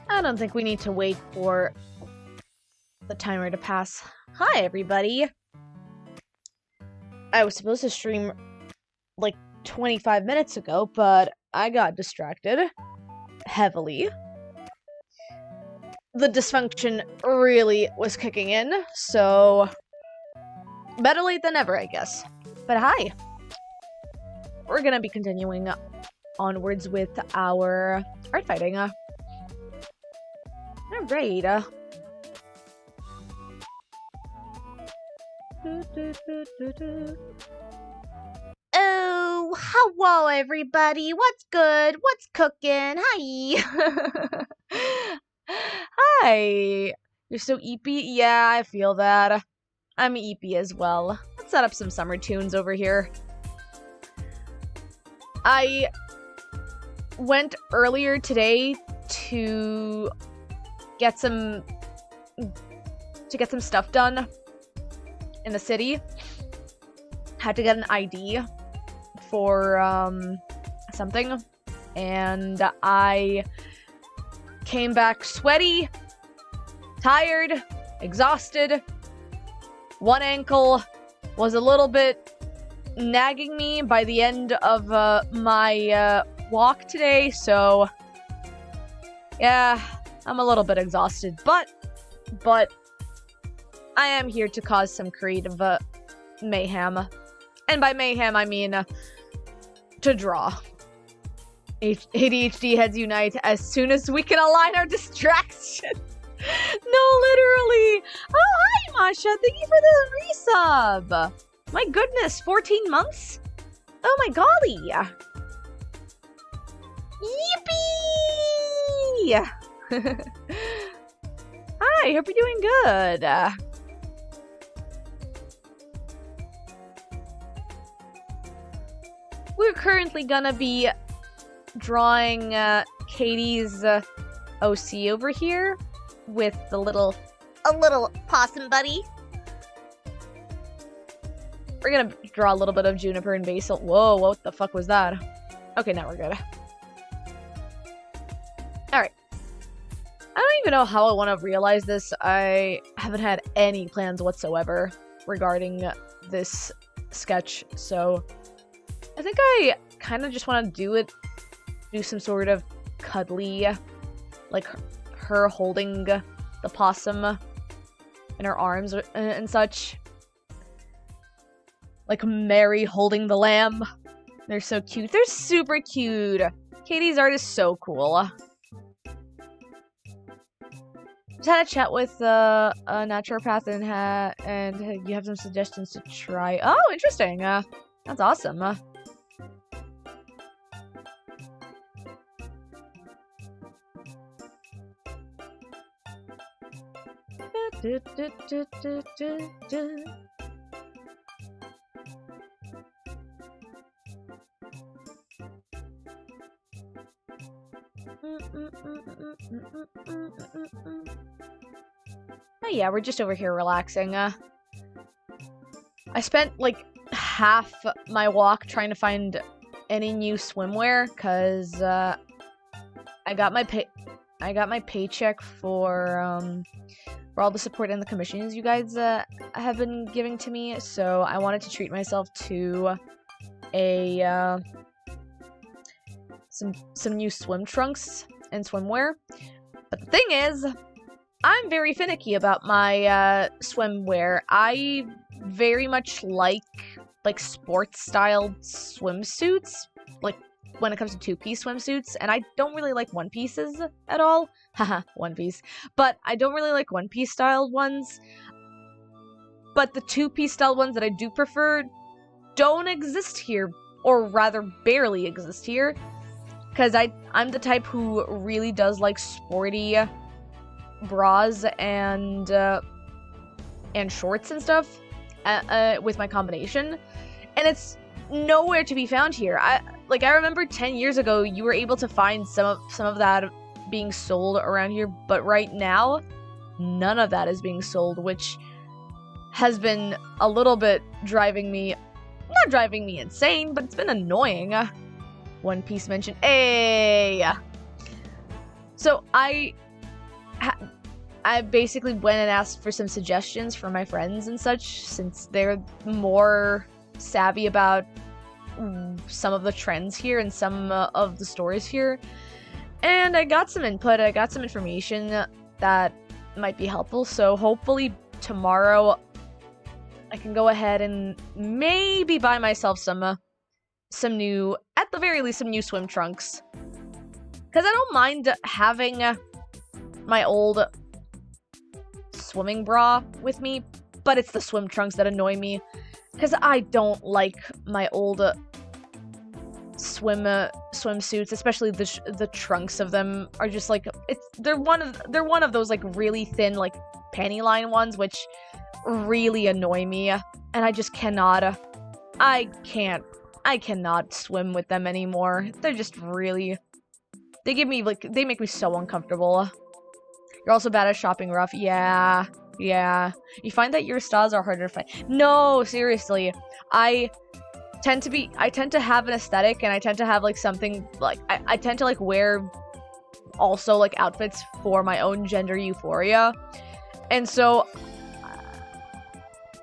I don't think we need to wait for the timer to pass. Hi, everybody. I was supposed to stream like 25 minutes ago, but I got distracted heavily. The dysfunction really was kicking in, so better late than never, I guess. But hi. We're gonna be continuing onwards with our art fighting. Alright. Oh, hello everybody. What's good? What's cooking? Hi. Hi. You're so eepy? Yeah, I feel that. I'm eepy as well. Let's set up some summer tunes over here. I went earlier today to get some stuff done in the city. Had to get an ID for something, and I came back sweaty, tired, exhausted. One ankle was a little bit nagging me by the end of my walk today, so yeah, I'm a little bit exhausted, but I am here to cause some creative mayhem. And by mayhem, I mean to draw. ADHD heads unite as soon as we can align our distractions. No, literally. Oh, hi, Masha. Thank you for the resub. My goodness, 14 months? Oh my golly. Yippee! Hi, hope you're doing good. We're currently gonna be drawing Katie's OC over here with a little possum buddy. We're gonna draw a little bit of Juniper and Basil. Whoa, what the fuck was that? Okay, now we're good. Alright. I don't even know how I want to realize this. I haven't had any plans whatsoever regarding this sketch, so I think I kind of just want to do some sort of cuddly, like her holding the possum in her arms and such. Like Mary holding the lamb. They're so cute. They're super cute. Katie's art is so cool. Just had a chat with a naturopath and you have some suggestions to try. Oh, interesting. That's awesome. Oh yeah, we're just over here relaxing. I spent like half my walk trying to find any new swimwear because I got my paycheck for all the support and the commissions you guys have been giving to me, so I wanted to treat myself to a some new swim trunks and swimwear. But the thing is, I'm very finicky about my swimwear. I very much like sports-styled swimsuits, like when it comes to two-piece swimsuits, and I don't really like one-pieces at all. Haha, one-piece. But I don't really like one-piece styled ones. But the two-piece styled ones that I do prefer don't exist here, or rather barely exist here, because I'm the type who really does like sporty bras and shorts and stuff with my combination, and it's nowhere to be found here. I remember 10 years ago you were able to find some of that being sold around here, but right now none of that is being sold, which has been a little bit not driving me insane, but it's been annoying. One Piece mention. Hey! So I I basically went and asked for some suggestions from my friends and such, since they're more savvy about some of the trends here and some of the stories here. And I got some input, I got some information that might be helpful, so hopefully tomorrow I can go ahead and maybe buy myself some new, at the very least, some new swim trunks. Because I don't mind having my old swimming bra with me, but it's the swim trunks that annoy me. Because I don't like my old swimsuits, especially the trunks of them are just like, they're one of those like really thin like panty line ones, which really annoy me, and I just cannot swim with them anymore. They're just really, they make me so uncomfortable. You're also bad at shopping rough. Yeah. You find that your styles are harder to find. No, seriously. I tend to have an aesthetic, and I tend to have like something like I tend to like wear also like outfits for my own gender euphoria. And so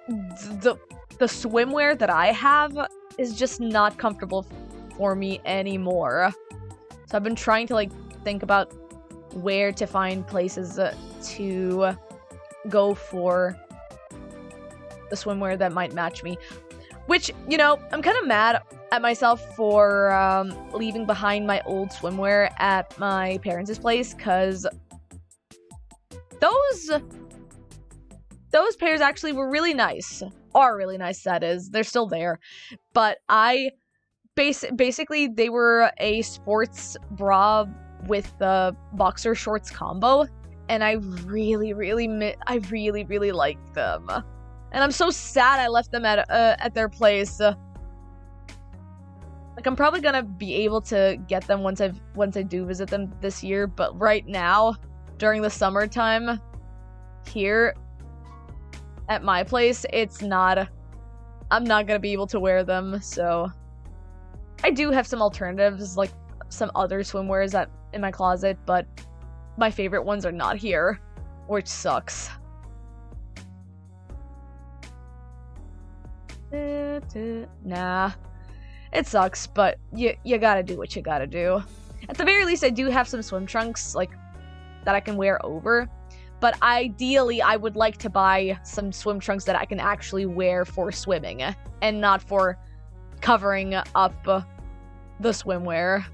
the swimwear that I have is just not comfortable for me anymore. So I've been trying to like think about where to find places to go for the swimwear that might match me. Which, you know, I'm kind of mad at myself for leaving behind my old swimwear at my parents' place, because those pairs actually were really nice. Are really nice, that is. They're still there. But basically, they were a sports bra with the boxer shorts combo, and I really liked them. And I'm so sad I left them at their place. Like, I'm probably gonna be able to get them once I do visit them this year, but right now, during the summertime, here at my place, I'm not gonna be able to wear them, so I do have some alternatives, like some other swimwears in my closet, but my favorite ones are not here, which sucks. Nah, it sucks, but you gotta do what you gotta do. At the very least, I do have some swim trunks, like, that I can wear over, but ideally, I would like to buy some swim trunks that I can actually wear for swimming, and not for covering up the swimwear.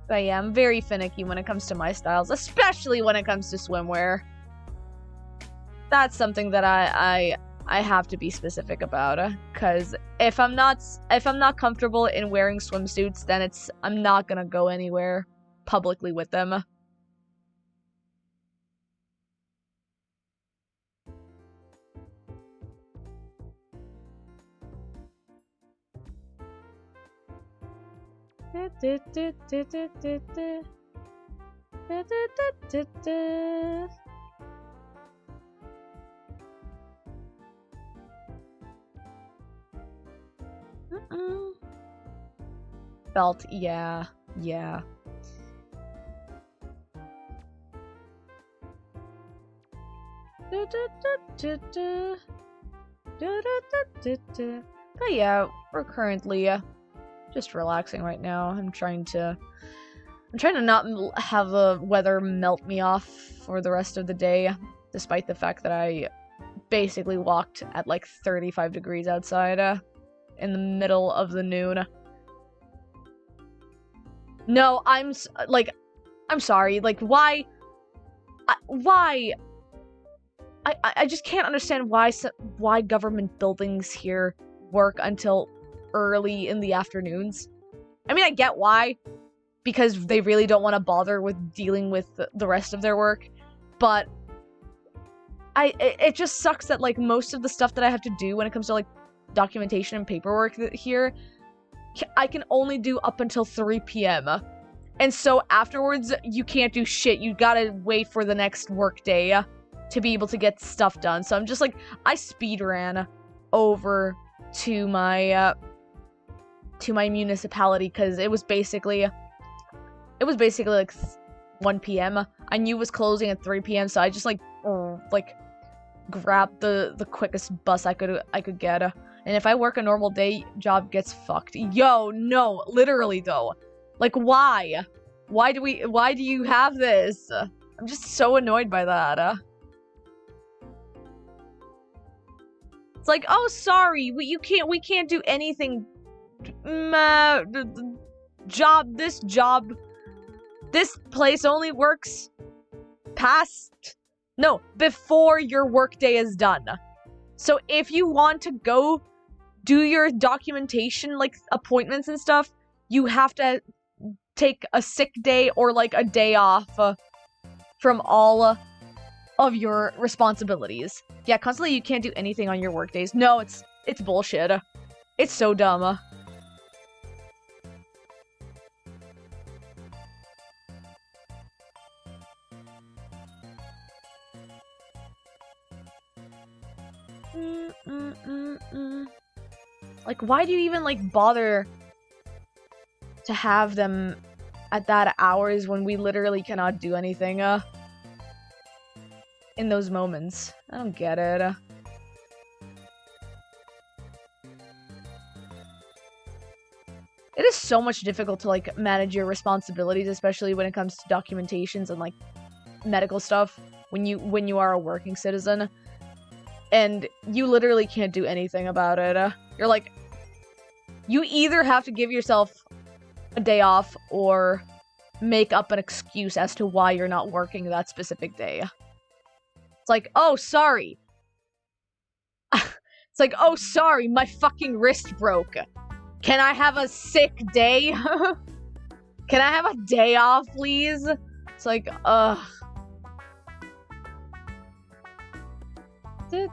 But yeah, I'm very finicky when it comes to my styles, especially when it comes to swimwear. That's something that I have to be specific about, because if I'm not comfortable in wearing swimsuits, then I'm not gonna go anywhere publicly with them. Belt, yeah. But yeah, we're currently just relaxing right now. I'm trying to not have the weather melt me off for the rest of the day, despite the fact that I basically walked at like 35 degrees outside in the middle of the noon. No, I'm sorry, like, why? I just can't understand why government buildings here work until early in the afternoons. I mean, I get why, because they really don't want to bother with dealing with the rest of their work, but it just sucks that, like, most of the stuff that I have to do when it comes to, like, documentation and paperwork here I can only do up until 3 p.m. And so afterwards, you can't do shit. You gotta wait for the next work day to be able to get stuff done. So I'm just like, I speedran over to my municipality because it was basically like 1 p.m. I knew it was closing at 3 p.m. So I just like grabbed the quickest bus I could get. And if I work a normal day, job gets fucked. Yo, no, literally though. Like, why? Why do you have this? I'm just so annoyed by that. It's like, oh, sorry, we can't do anything. This place only works before your workday is done. So if you want to go do your documentation, like appointments and stuff, you have to take a sick day or like a day off from all of your responsibilities. Yeah, constantly you can't do anything on your work days. No, it's bullshit. It's so dumb. Like, why do you even like bother to have them at that hours when we literally cannot do anything in those moments? I don't get it. It is so much difficult to like manage your responsibilities, especially when it comes to documentations and like medical stuff when you are a working citizen. And you literally can't do anything about it. You're like, you either have to give yourself a day off or make up an excuse as to why you're not working that specific day. It's like, oh, sorry. It's like, oh, sorry, my fucking wrist broke. Can I have a sick day? Can I have a day off, please? It's like, ugh. Hey,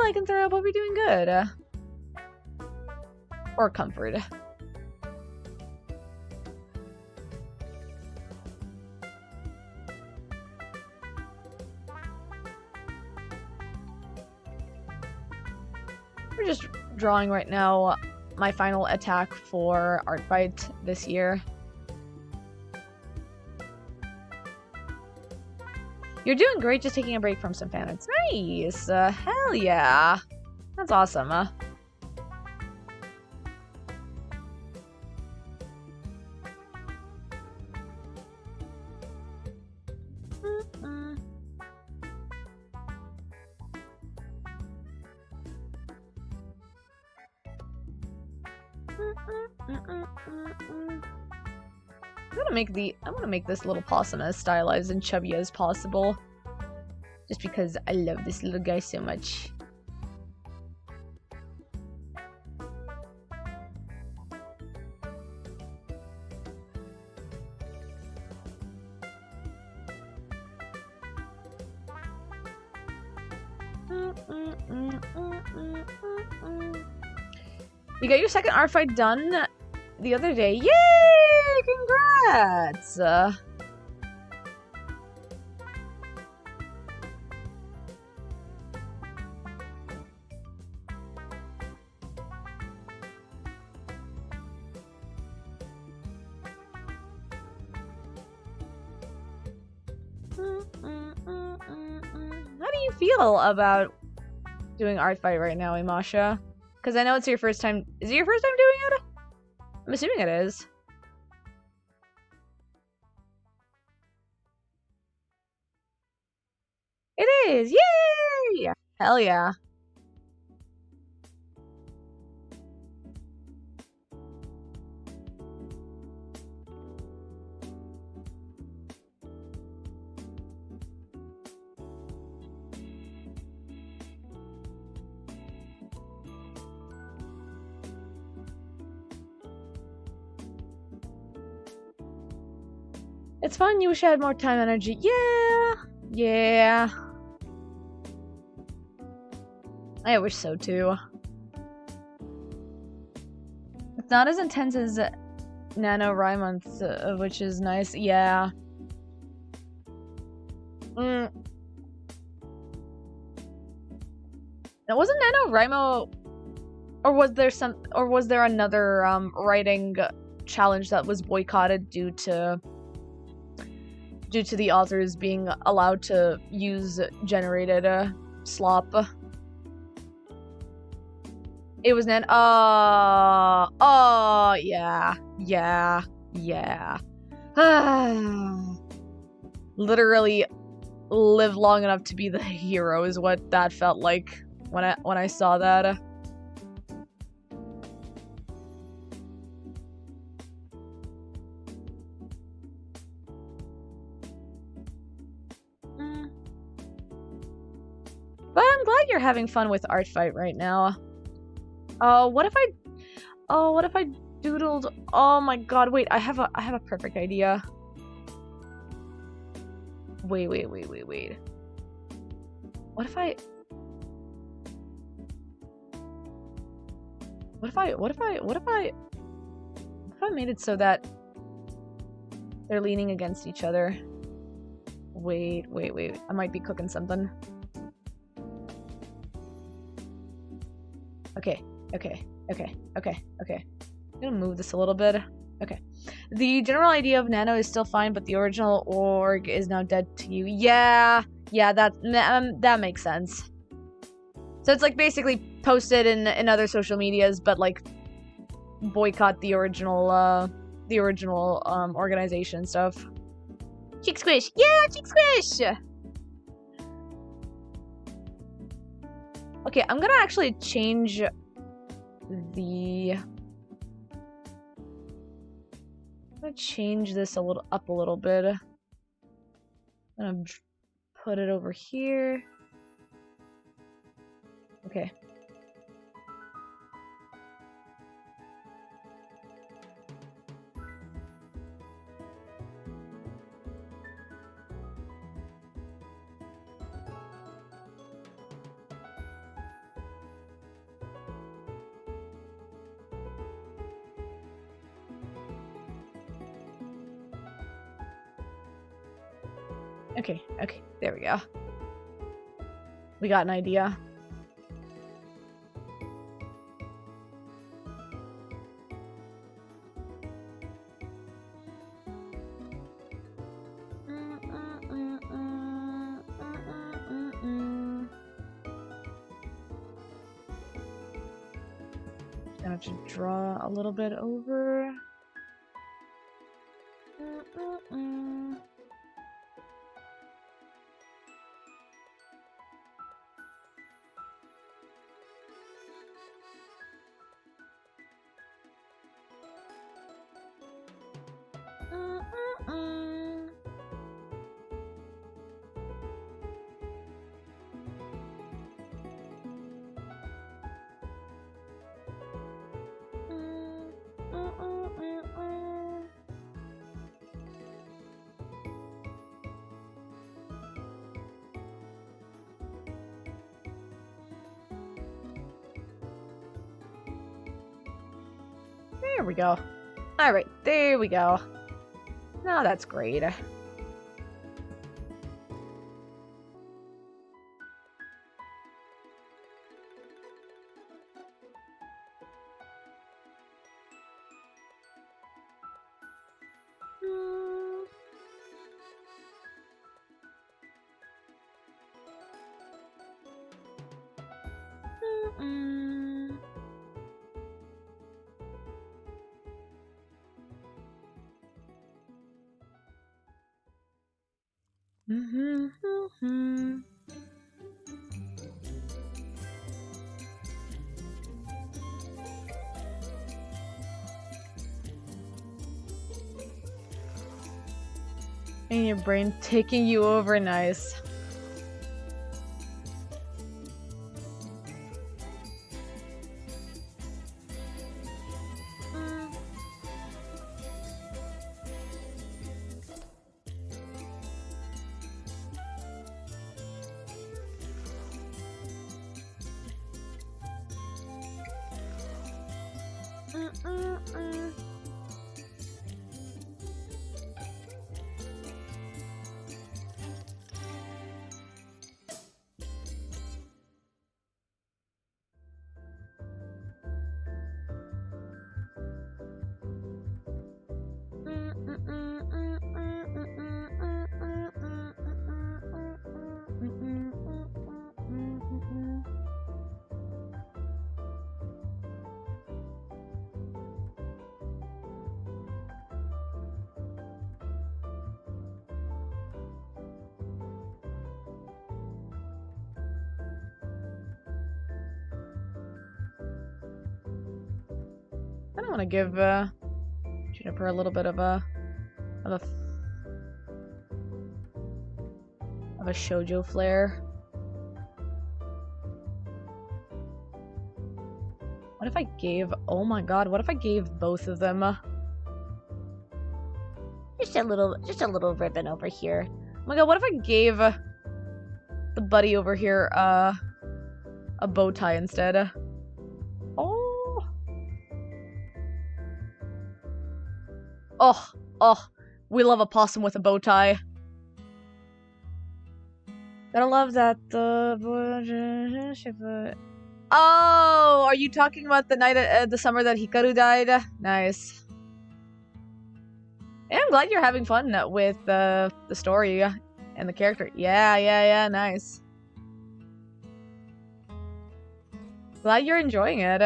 Lycanthrope, hope you're doing good. Or comfort. We're just drawing right now my final attack for Art Fight this year. You're doing great, just taking a break from some fan arts. Nice! Hell yeah! That's awesome, I want to make this little possum as stylized and chubby as possible. Just because I love this little guy so much. You got your second art fight done the other day. Yay! Congrats! How do you feel about doing art fight right now, Imasha? Because I know it's your first time. Is it your first time doing it? I'm assuming it is. It is! Yay! Hell yeah. It's fun, you wish I had more time and energy. Yeah! Yeah. I wish so too. It's not as intense as NaNoWriMo, which is nice. Yeah. Now, wasn't NaNoWriMo, or was there another writing challenge that was boycotted due to the authors being allowed to use generated slop? It was yeah. Literally live long enough to be the hero is what that felt like when I saw that. But I'm glad you're having fun with Art Fight right now. What if I doodled? Oh my god, wait, I have a perfect idea. Wait. What if I made it so that they're leaning against each other? Wait. I might be cooking something. Okay. I'm gonna move this a little bit. Okay. The general idea of Nano is still fine, but the original org is now dead to you. Yeah, that makes sense. So it's like basically posted in other social medias, but like boycott the original organization and stuff. Cheek squish, yeah, cheek squish. Okay, I'm gonna actually change this up a little bit. I'm gonna put it over here. Okay. Okay, there we go. We got an idea. Gonna have to draw a little bit over. There we go. Alright, there we go. Now that's great. And your brain taking you over, nice. I don't want to give Juniper a little bit of a shoujo flair. What if I gave? Oh my god! What if I gave both of them? Just a little ribbon over here. Oh my god! What if I gave the buddy over here a bow tie instead? Oh. Oh, we love a possum with a bow tie. Gotta love that. Oh, are you talking about the night, the summer that Hikaru died? Nice. Yeah, I'm glad you're having fun with the story and the character. Yeah, nice. Glad you're enjoying it.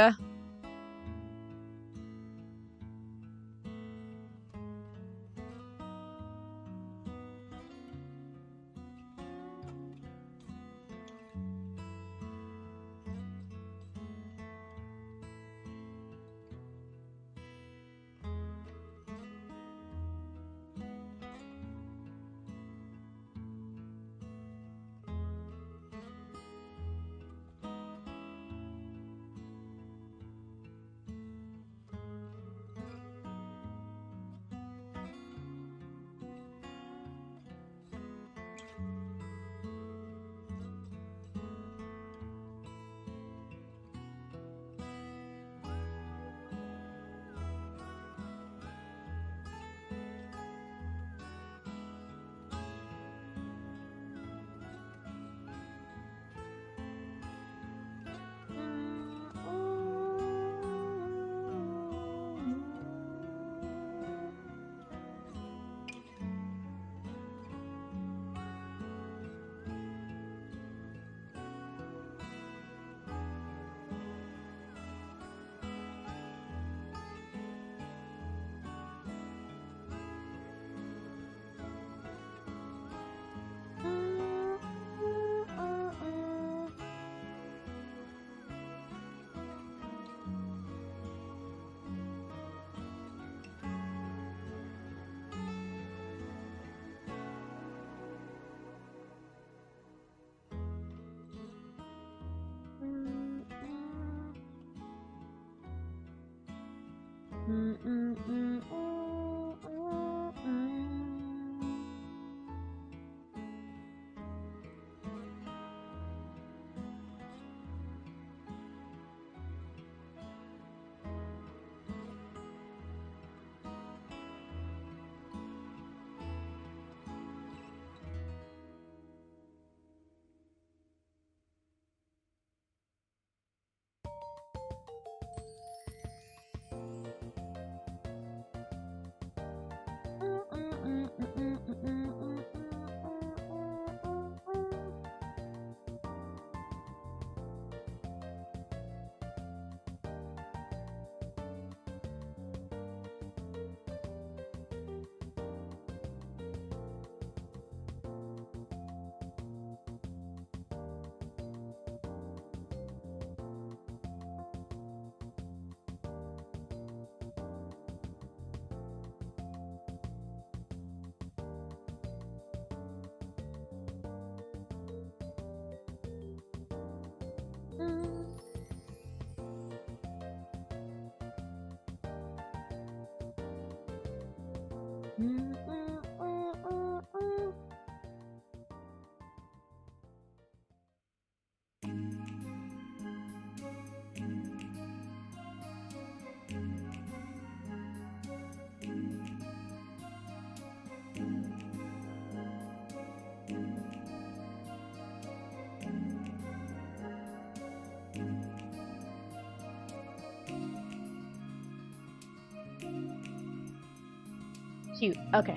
Cute. Okay.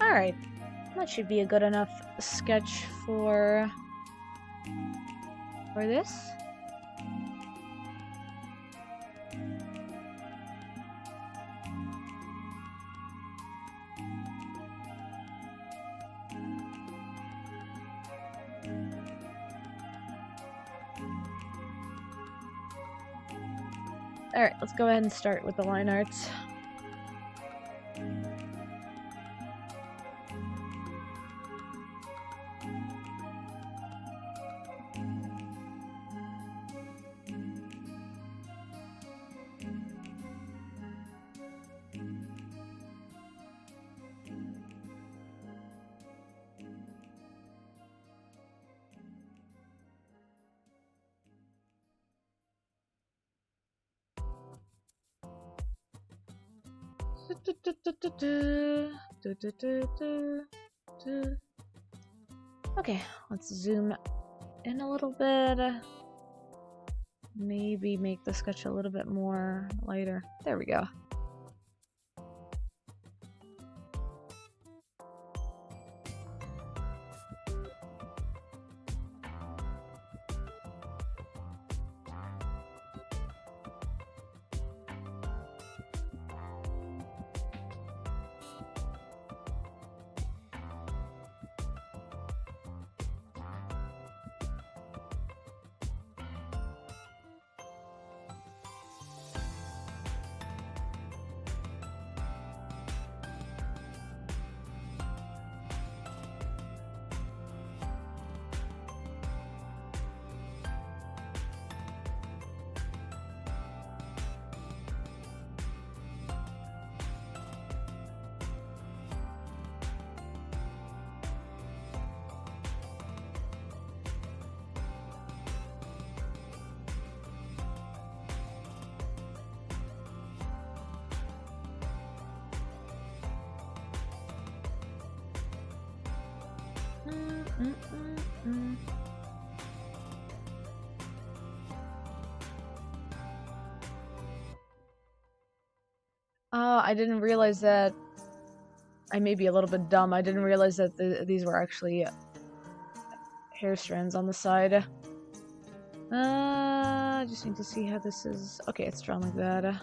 Alright, that should be a good enough sketch for this. Alright, let's go ahead and start with the line arts. Okay, let's zoom in a little bit. Maybe make the sketch a little bit more lighter. There we go. I didn't realize that. I may be a little bit dumb. I didn't realize that these were actually hair strands on the side. I just need to see how this is. Okay, it's drawn like that.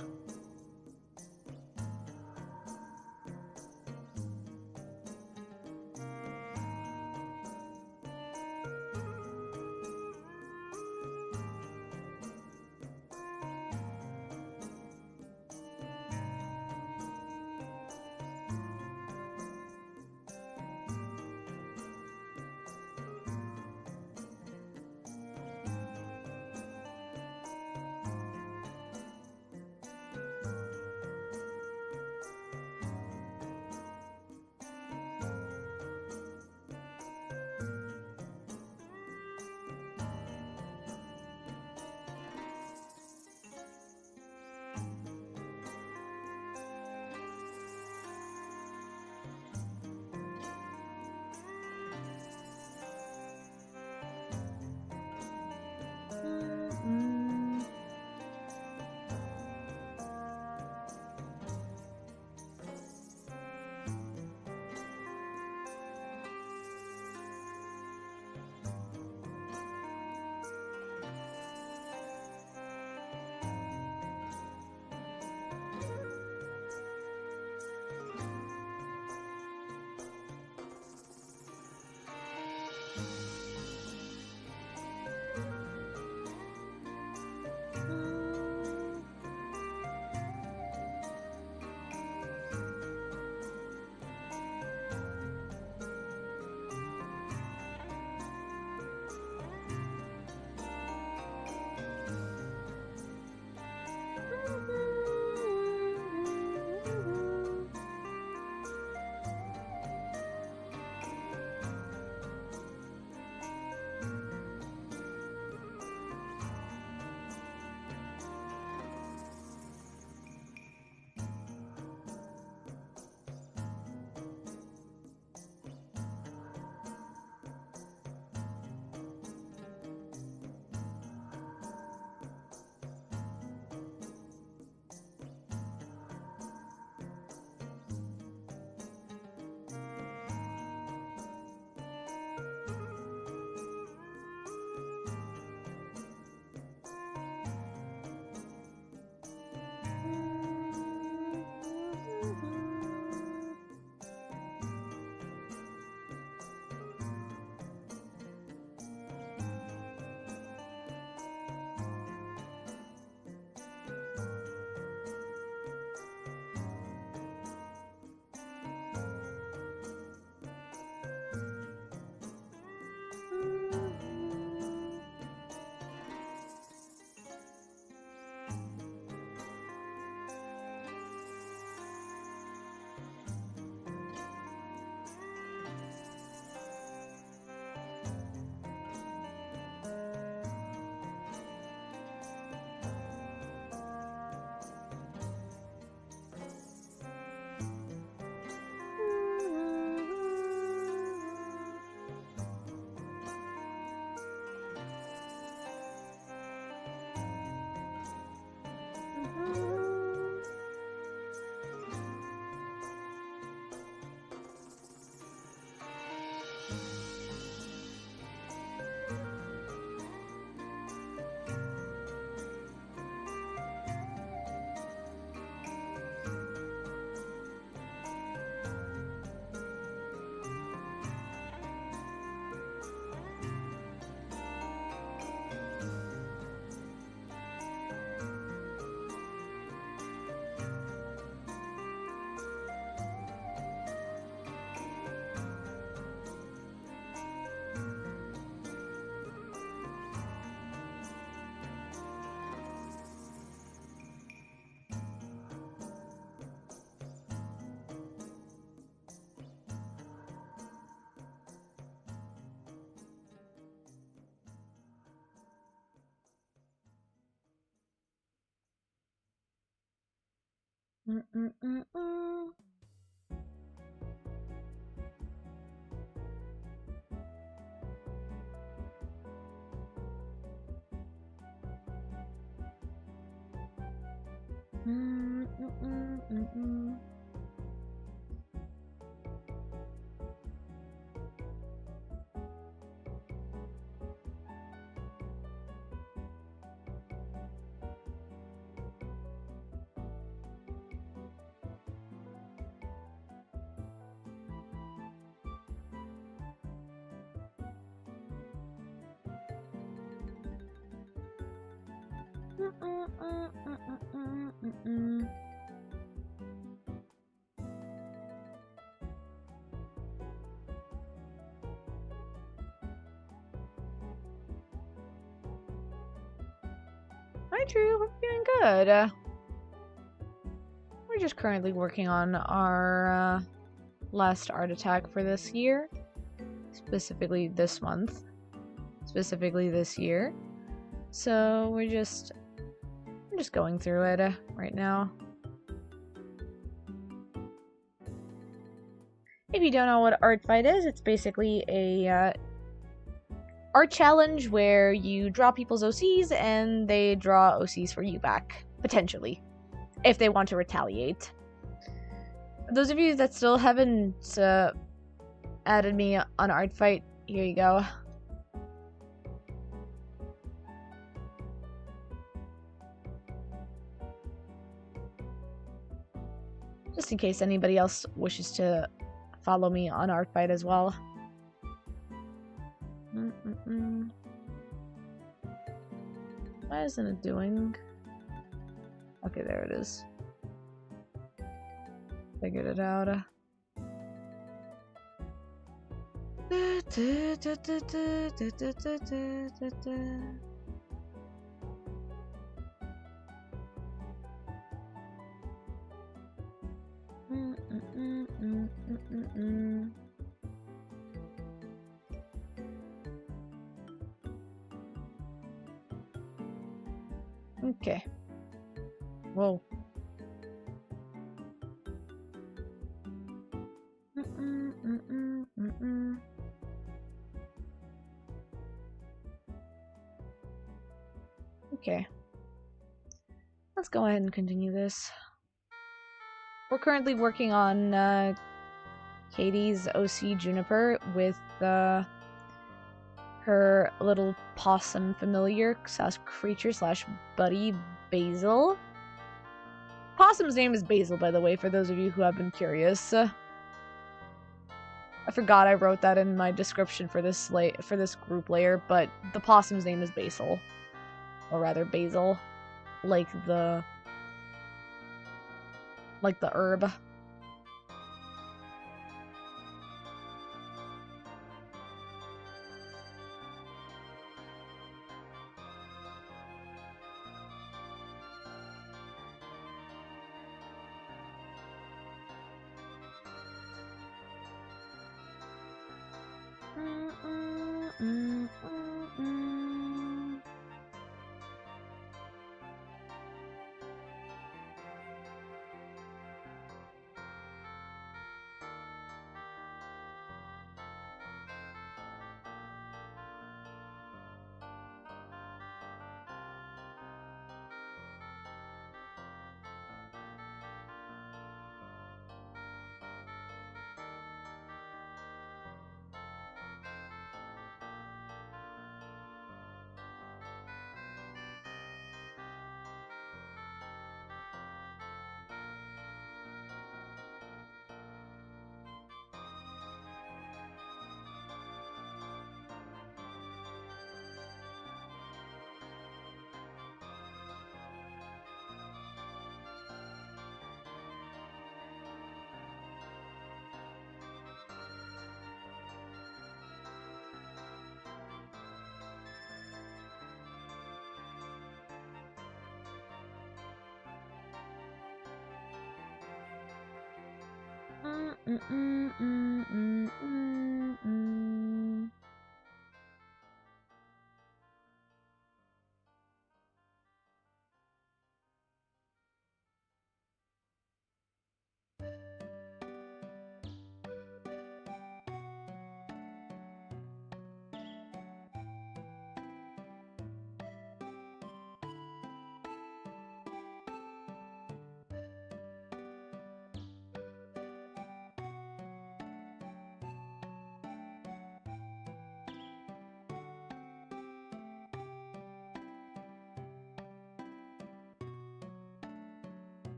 Mm-mm-mm-mm. Mm-mm-mm-mm. Mm-mm-mm-mm-mm-mm. Hi, Drew. We're doing good. We're just currently working on our last art attack for this year. Specifically this month. Specifically this year. So we're just going through it right now. If you don't know what Art Fight is, it's basically a art challenge where you draw people's OCs and they draw OCs for you back, potentially, if they want to retaliate. Those of you that still haven't added me on Art Fight, here you go. Just in case anybody else wishes to follow me on Art Fight as well. Why isn't it doing? Okay, there it is. Figured it out. Okay. Whoa. Okay. Let's go ahead and continue this. We're currently working on Katie's OC Juniper with her little possum familiar / creature / buddy Basil. Possum's name is Basil, by the way, for those of you who have been curious. I forgot I wrote that in my description for this group layer, but the possum's name is Basil, or rather Basil, like the herb.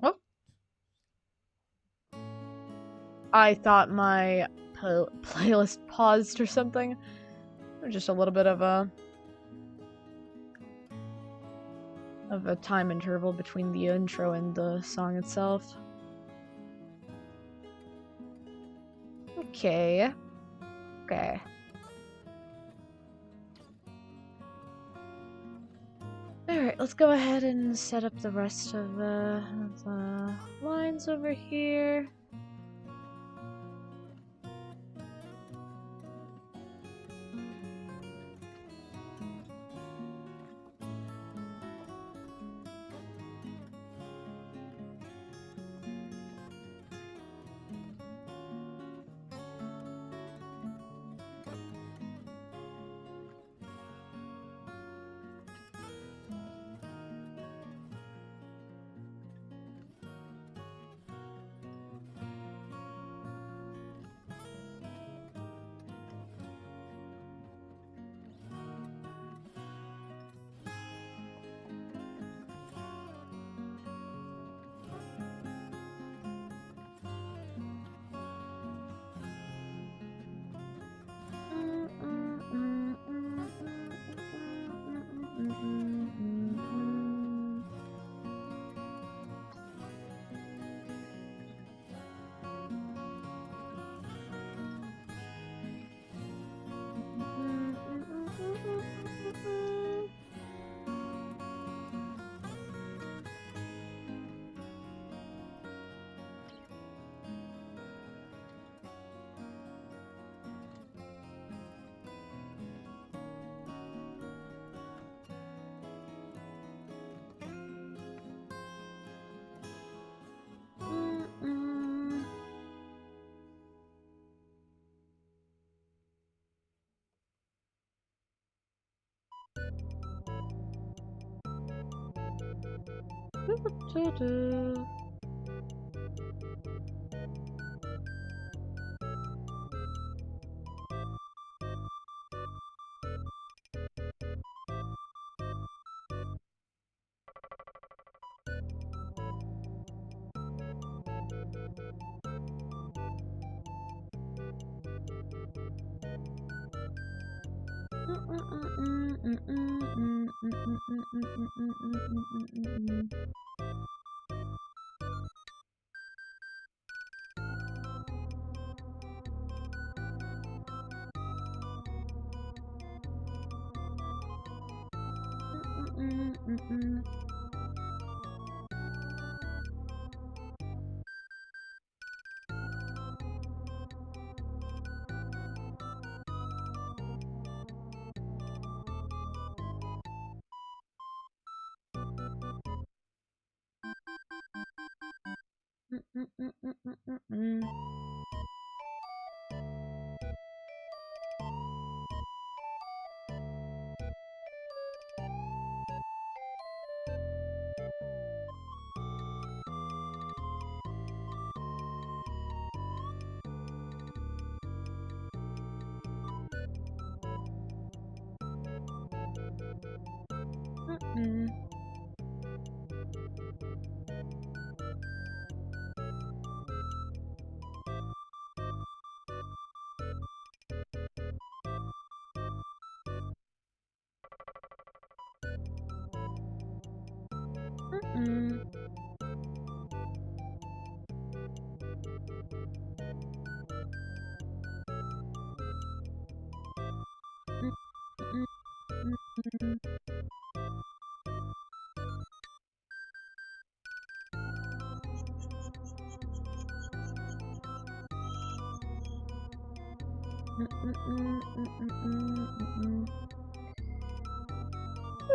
Oh. I thought my playlist paused or something. Just a little bit of a time interval between the intro and the song itself. Okay. Okay. Alright, let's go ahead and set up the rest of the lines over here.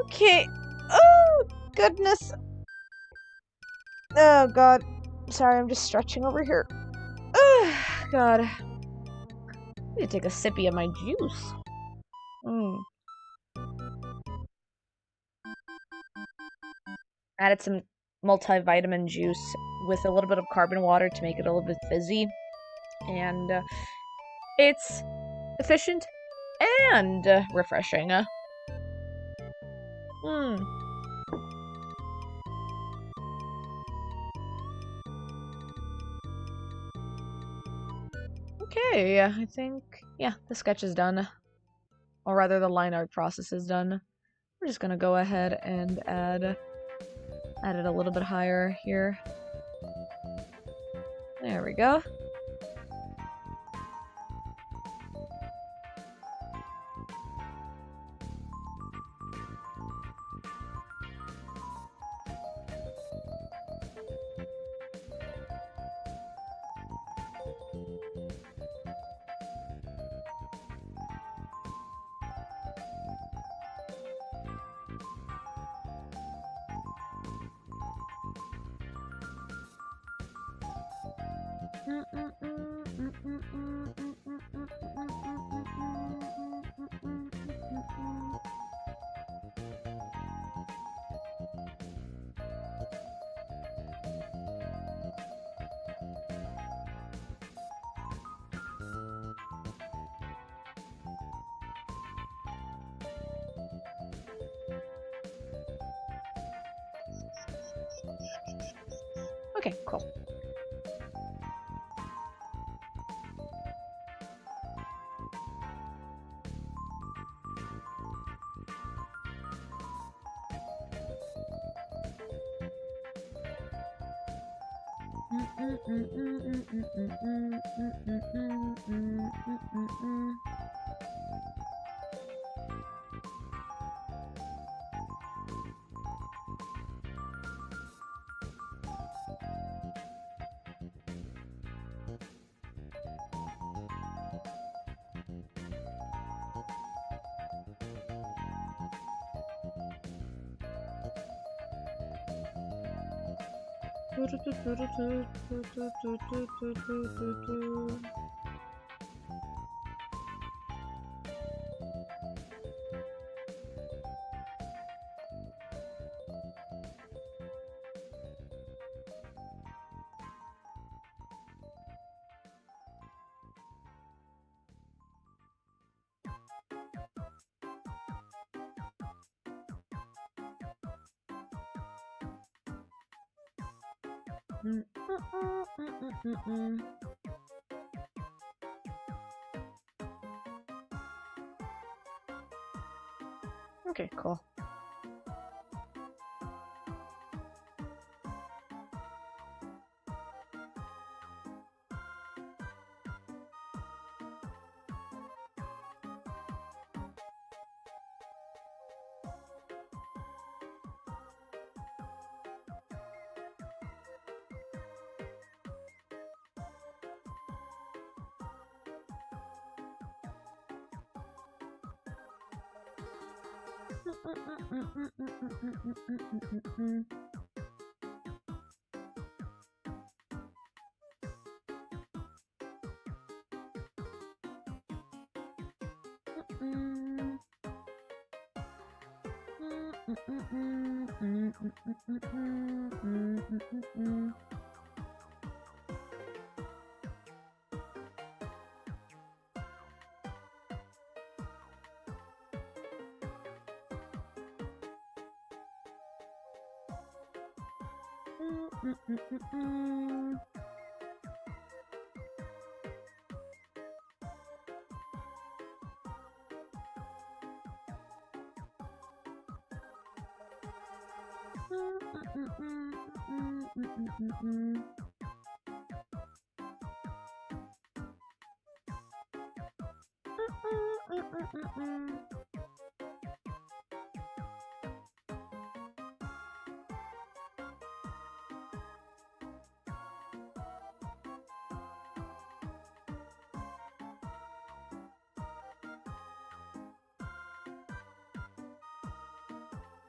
Okay. Oh, goodness. Oh, God. Sorry, I'm just stretching over here. Oh, God. I need to take a sippy of my juice. Added some multivitamin juice with a little bit of carbon water to make it a little bit fizzy. And it's efficient and refreshing. Okay, I think, yeah, the sketch is done. Or rather, the line art process is done. We're just gonna go ahead and add it a little bit higher here. There we go. Okay, cool. Okay, cool.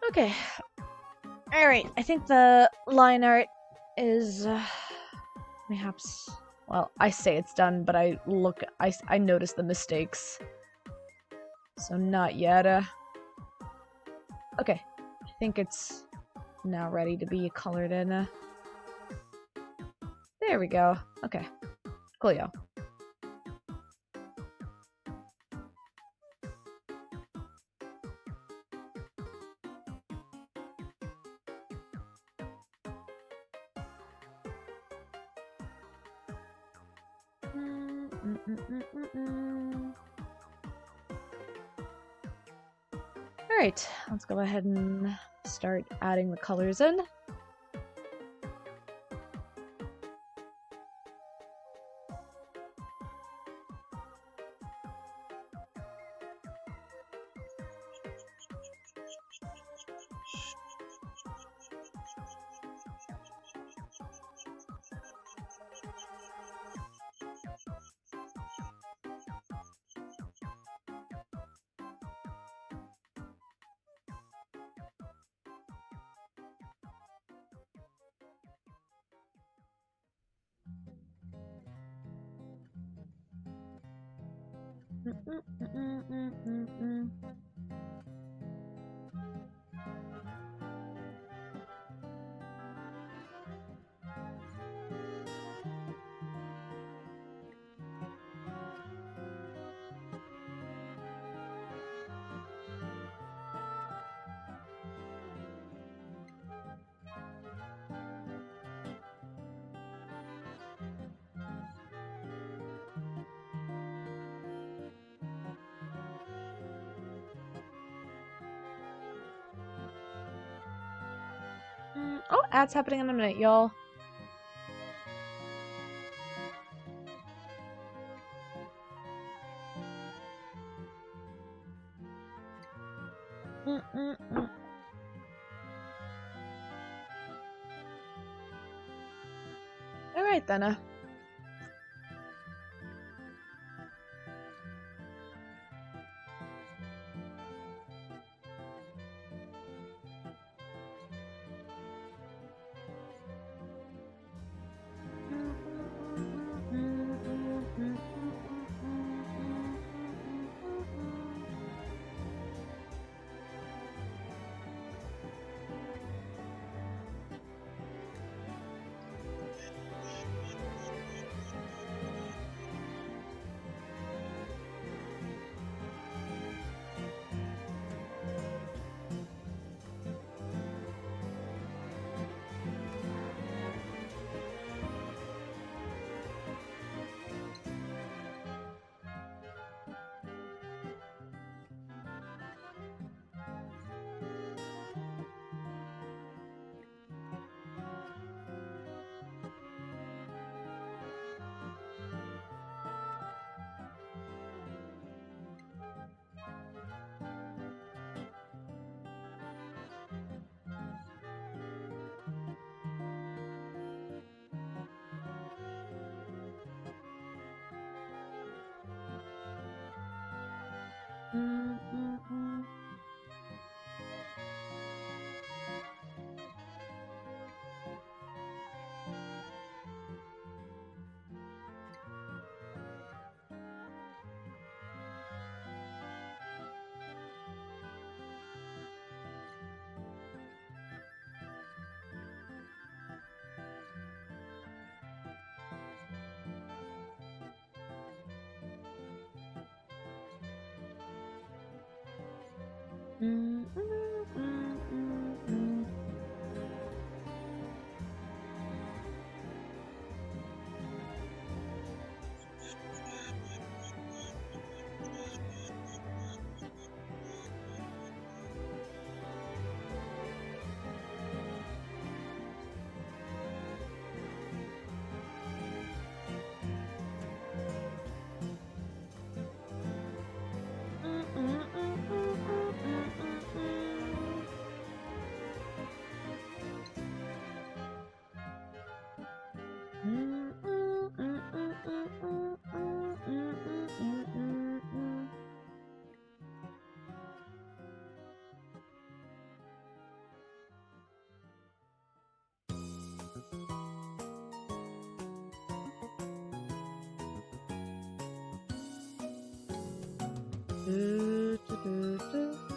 Okay. Alright, I think the line art is perhaps, well, I say it's done, but I notice the mistakes. So not yet. Okay, I think it's now ready to be colored in. There we go. Okay, coolio. Alright, let's go ahead and start adding the colors in. Oh, ads happening in a minute, y'all. Alright then.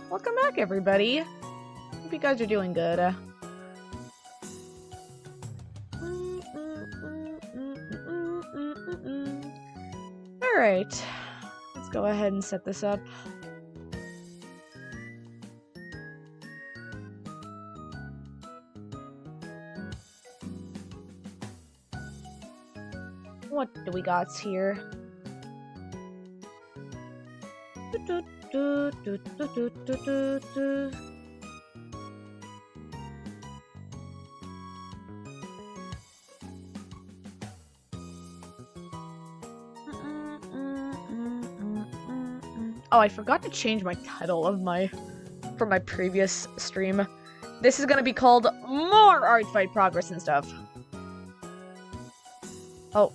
Welcome back, everybody. Hope you guys are doing good. Alright, let's go ahead and set this up. What do we got here? Oh, I forgot to change my title of from my previous stream. This is gonna be called More Art Fight Progress and stuff. Oh,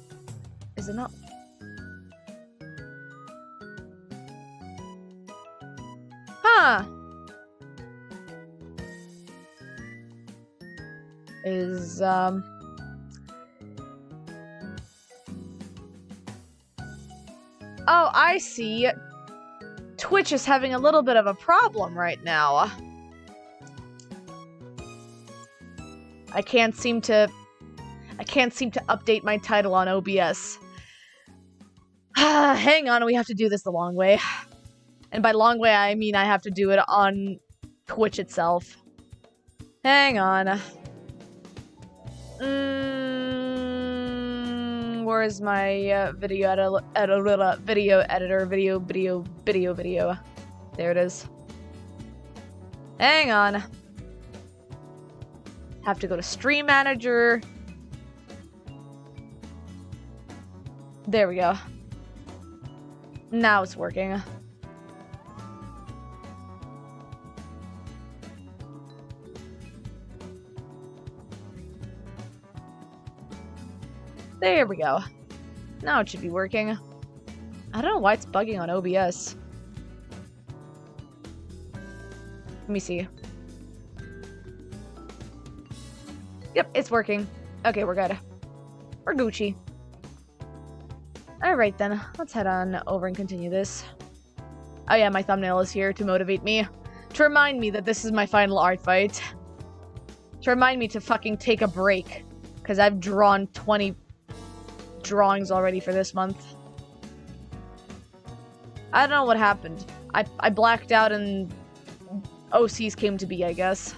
is it not? Huh. Is, Oh, I see. Twitch is having a little bit of a problem right now. I can't seem to update my title on OBS. Hang on, we have to do this the long way. And by long way, I mean I have to do it on Twitch itself. Hang on. Where's my video editor? Video. There it is. Hang on. Have to go to Stream Manager. There we go. Now it's working. There we go. Now it should be working. I don't know why it's bugging on OBS. Let me see. Yep, it's working. Okay, we're good. We're Gucci. Alright then, let's head on over and continue this. Oh yeah, my thumbnail is here to motivate me. To remind me that this is my final art fight. To remind me to fucking take a break. Because I've drawn 20 drawings already for this month. I don't know what happened. I blacked out and OCs came to be, I guess.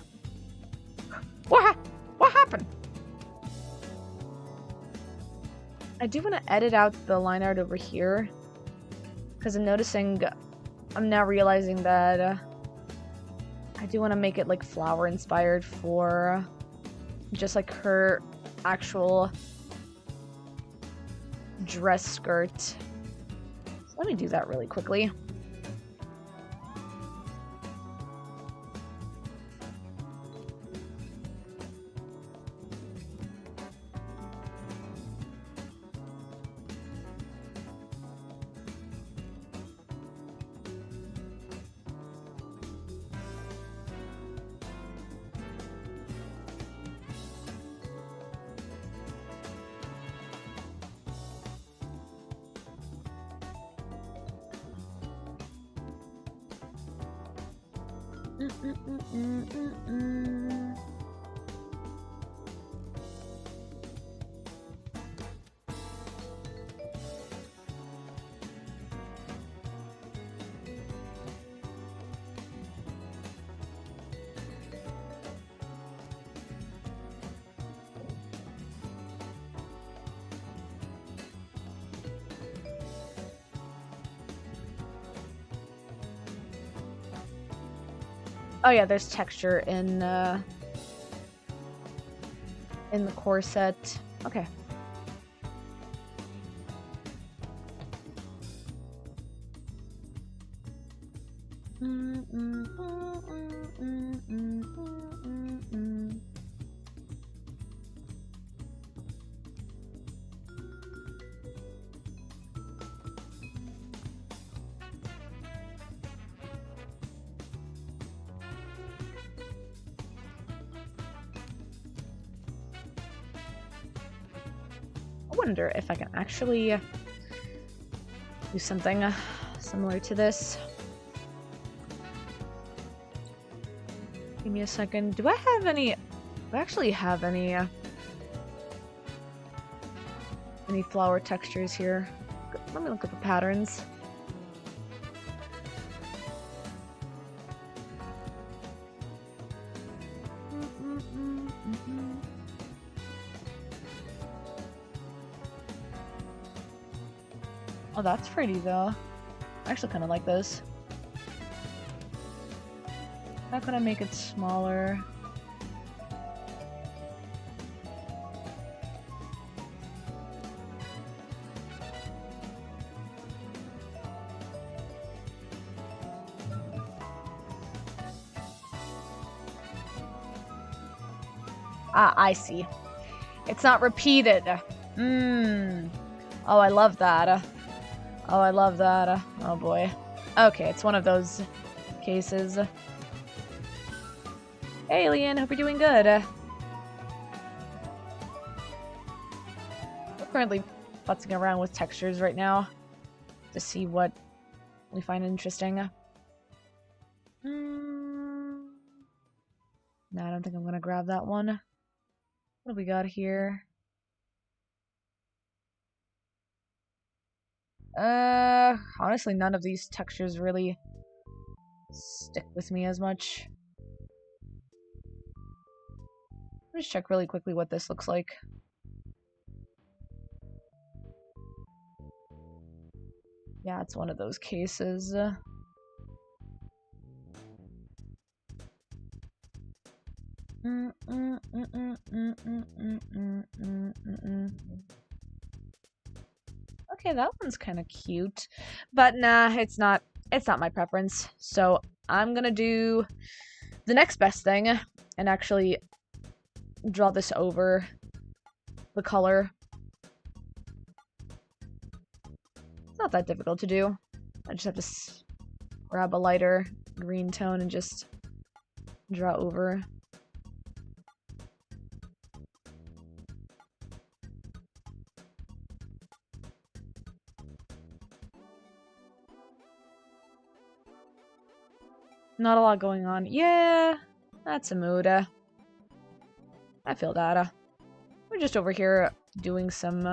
What happened? I do want to edit out the line art over here. Because I'm now realizing that I do want to make it like flower inspired for just like her actual dress skirt. So let me do that really quickly. Oh yeah, there's texture in the corset. Okay. I wonder if I can actually do something similar to this. Give me a second. Do I actually have any flower textures here? Let me look at the patterns. Oh, that's pretty though. I actually kind of like this. Not gonna make it smaller. Ah, I see. It's not repeated. Oh, I love that. Oh, I love that. Oh boy. Okay, it's one of those cases. Hey, Alien, hope you're doing good. We're currently futzing around with textures right now to see what we find interesting. No, I don't think I'm gonna grab that one. What do we got here? Honestly, none of these textures really stick with me as much. Let's check really quickly what this looks like. Yeah, it's one of those cases. Okay, that one's kind of cute, but nah, it's not my preference. So I'm gonna do the next best thing and actually draw this over the color. It's not that difficult to do. I just have to grab a lighter green tone and just draw over. Not a lot going on. Yeah, that's a mood. I feel that. We're just over here doing some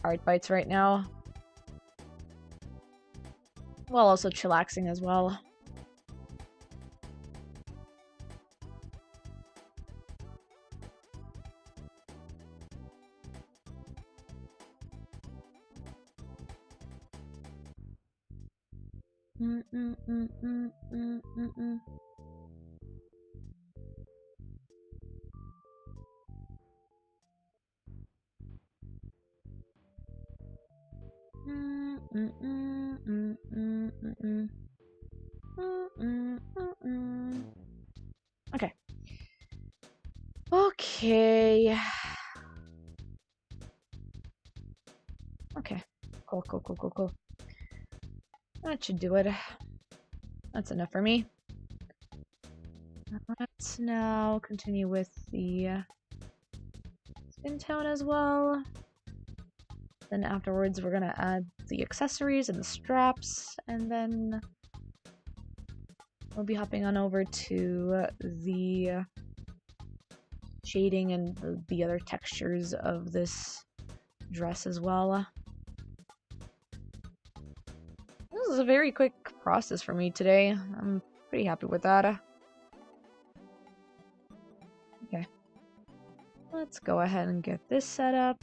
art bites right now. While also chillaxing as well. Okay. Okay. Okay. Cool. That should do it. That's enough for me. Let's now continue with the skin tone as well. Then afterwards we're gonna add the accessories and the straps, and then we'll be hopping on over to the shading and the other textures of this dress as well. This is a very quick process for me today. I'm pretty happy with that. Okay. Let's go ahead and get this set up.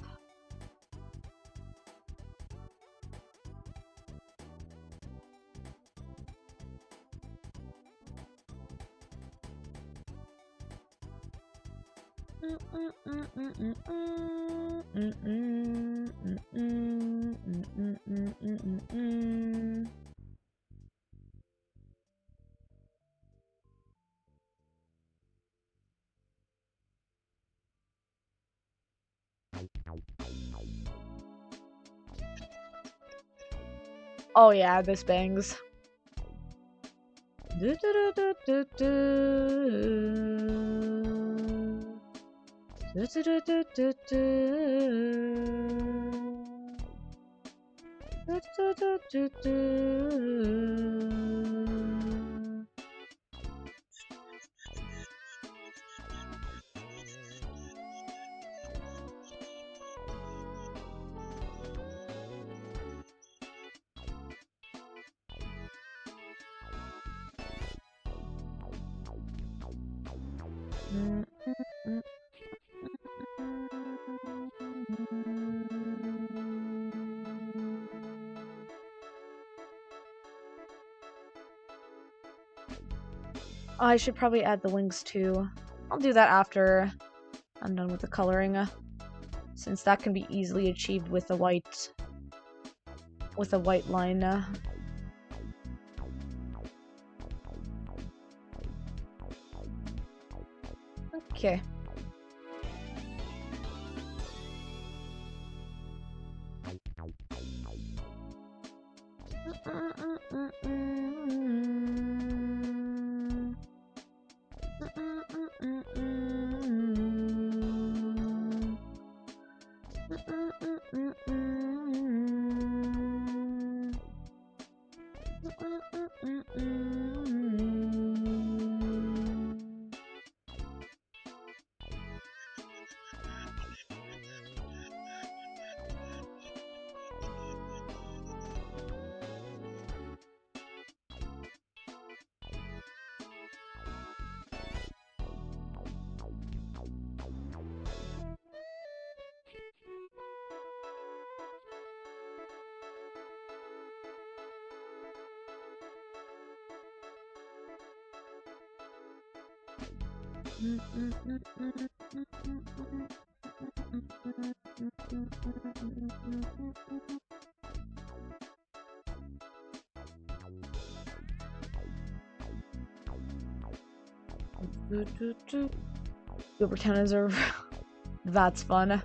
Oh yeah, this bangs. I should probably add the wings too. I'll do that after I'm done with the coloring, since that can be easily achieved with a white line. Okay. Gilbert cannons are that's fun.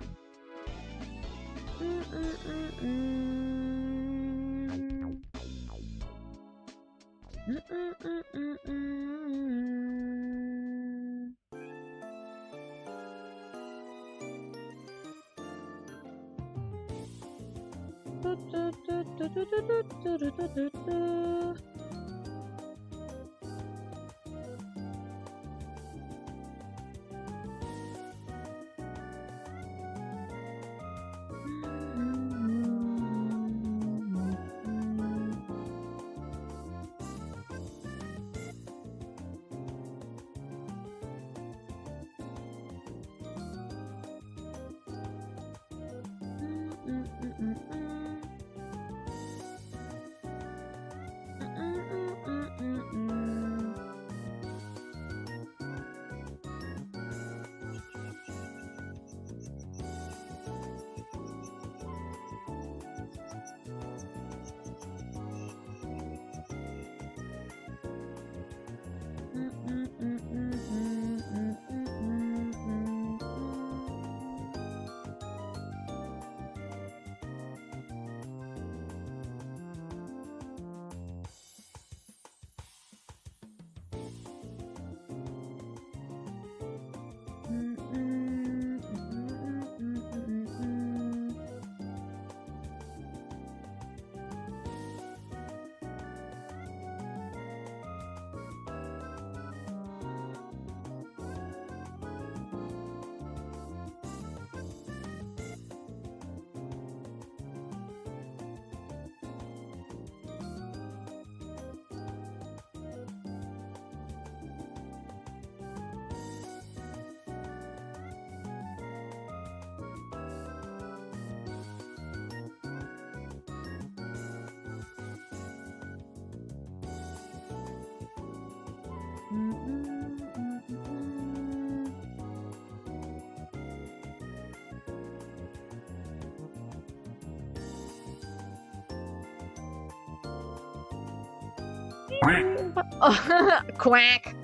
Oh, quack.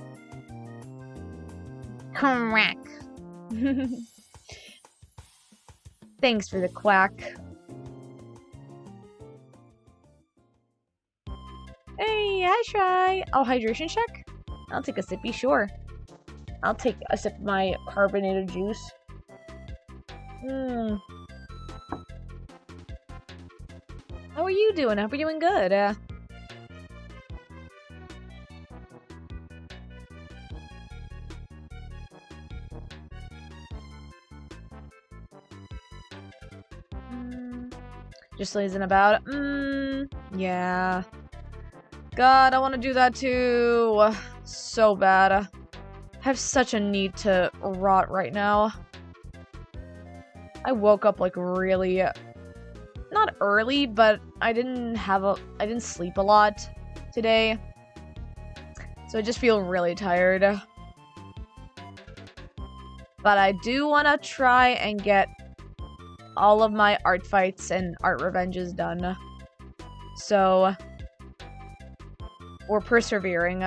Quack. Thanks for the quack. Hey, hi, Shy. Oh, hydration check? I'll take a sippy, sure. I'll take a sip of my carbonated juice. How are you doing? I hope you're doing good. Just lazing about. Yeah. God, I want to do that too. So bad. I have such a need to rot right now. I woke up like really, not early, but I didn't sleep a lot today. So I just feel really tired. But I do want to try and get all of my art fights and art revenges done. So we're persevering.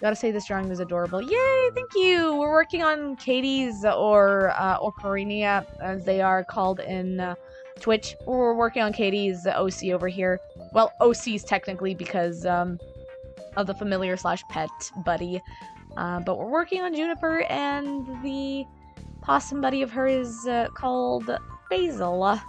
Gotta say, this drawing was adorable. Yay, thank you! We're working on Katie's, or Ocarinia, as they are called in Twitch. We're working on Katie's OC over here. Well, OC's technically because of the familiar / pet buddy. But we're working on Juniper, and the possum buddy of hers called Basil.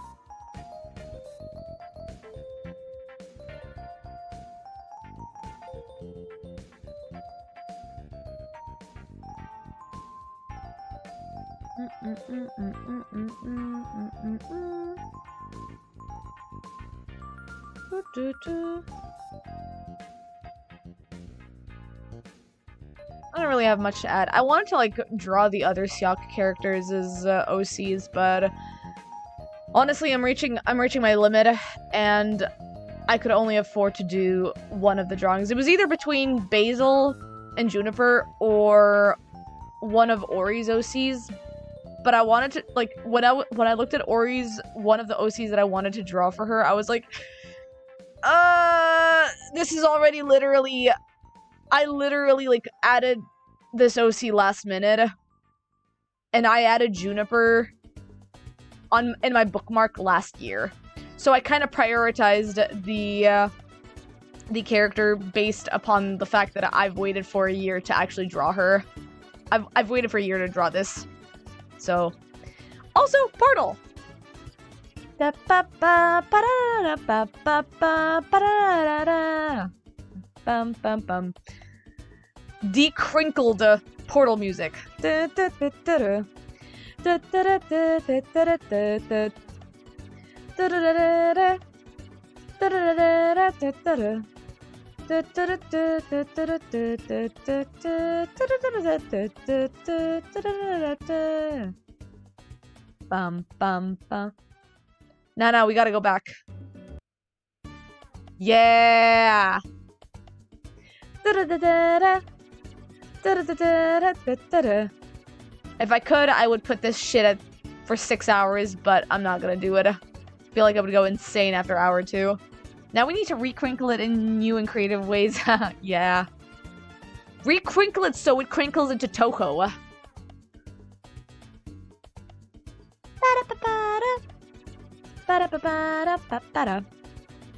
I don't really have much to add. I wanted to like draw the other Siak characters as OCs, but honestly, I'm reaching my limit, and I could only afford to do one of the drawings. It was either between Basil and Juniper or one of Ori's OCs, but I wanted to, like, when I looked at Ori's, one of the OCs that I wanted to draw for her, I was like, this is already literally, I literally, like, added this OC last minute, and I added Juniper in my bookmark last year. So I kind of prioritized the character based upon the fact that I've waited for a year to actually draw her. I've waited for a year to draw this. So, also, Portal! Decrinkled Portal music. Bum, bum, bum. No, we gotta go back. Yeah! If I could, I would put this shit for 6 hours, but I'm not gonna do it. I feel like I would go insane after hour 2. Now we need to recrinkle it in new and creative ways. Yeah. Recrinkle it so it crinkles into Toho.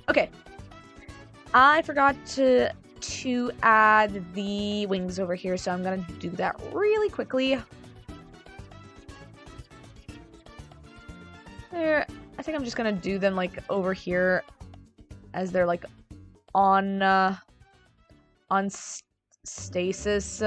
Okay. I forgot to add the wings over here, so I'm gonna do that really quickly. There. I think I'm just gonna do them like over here as they're like on stasis.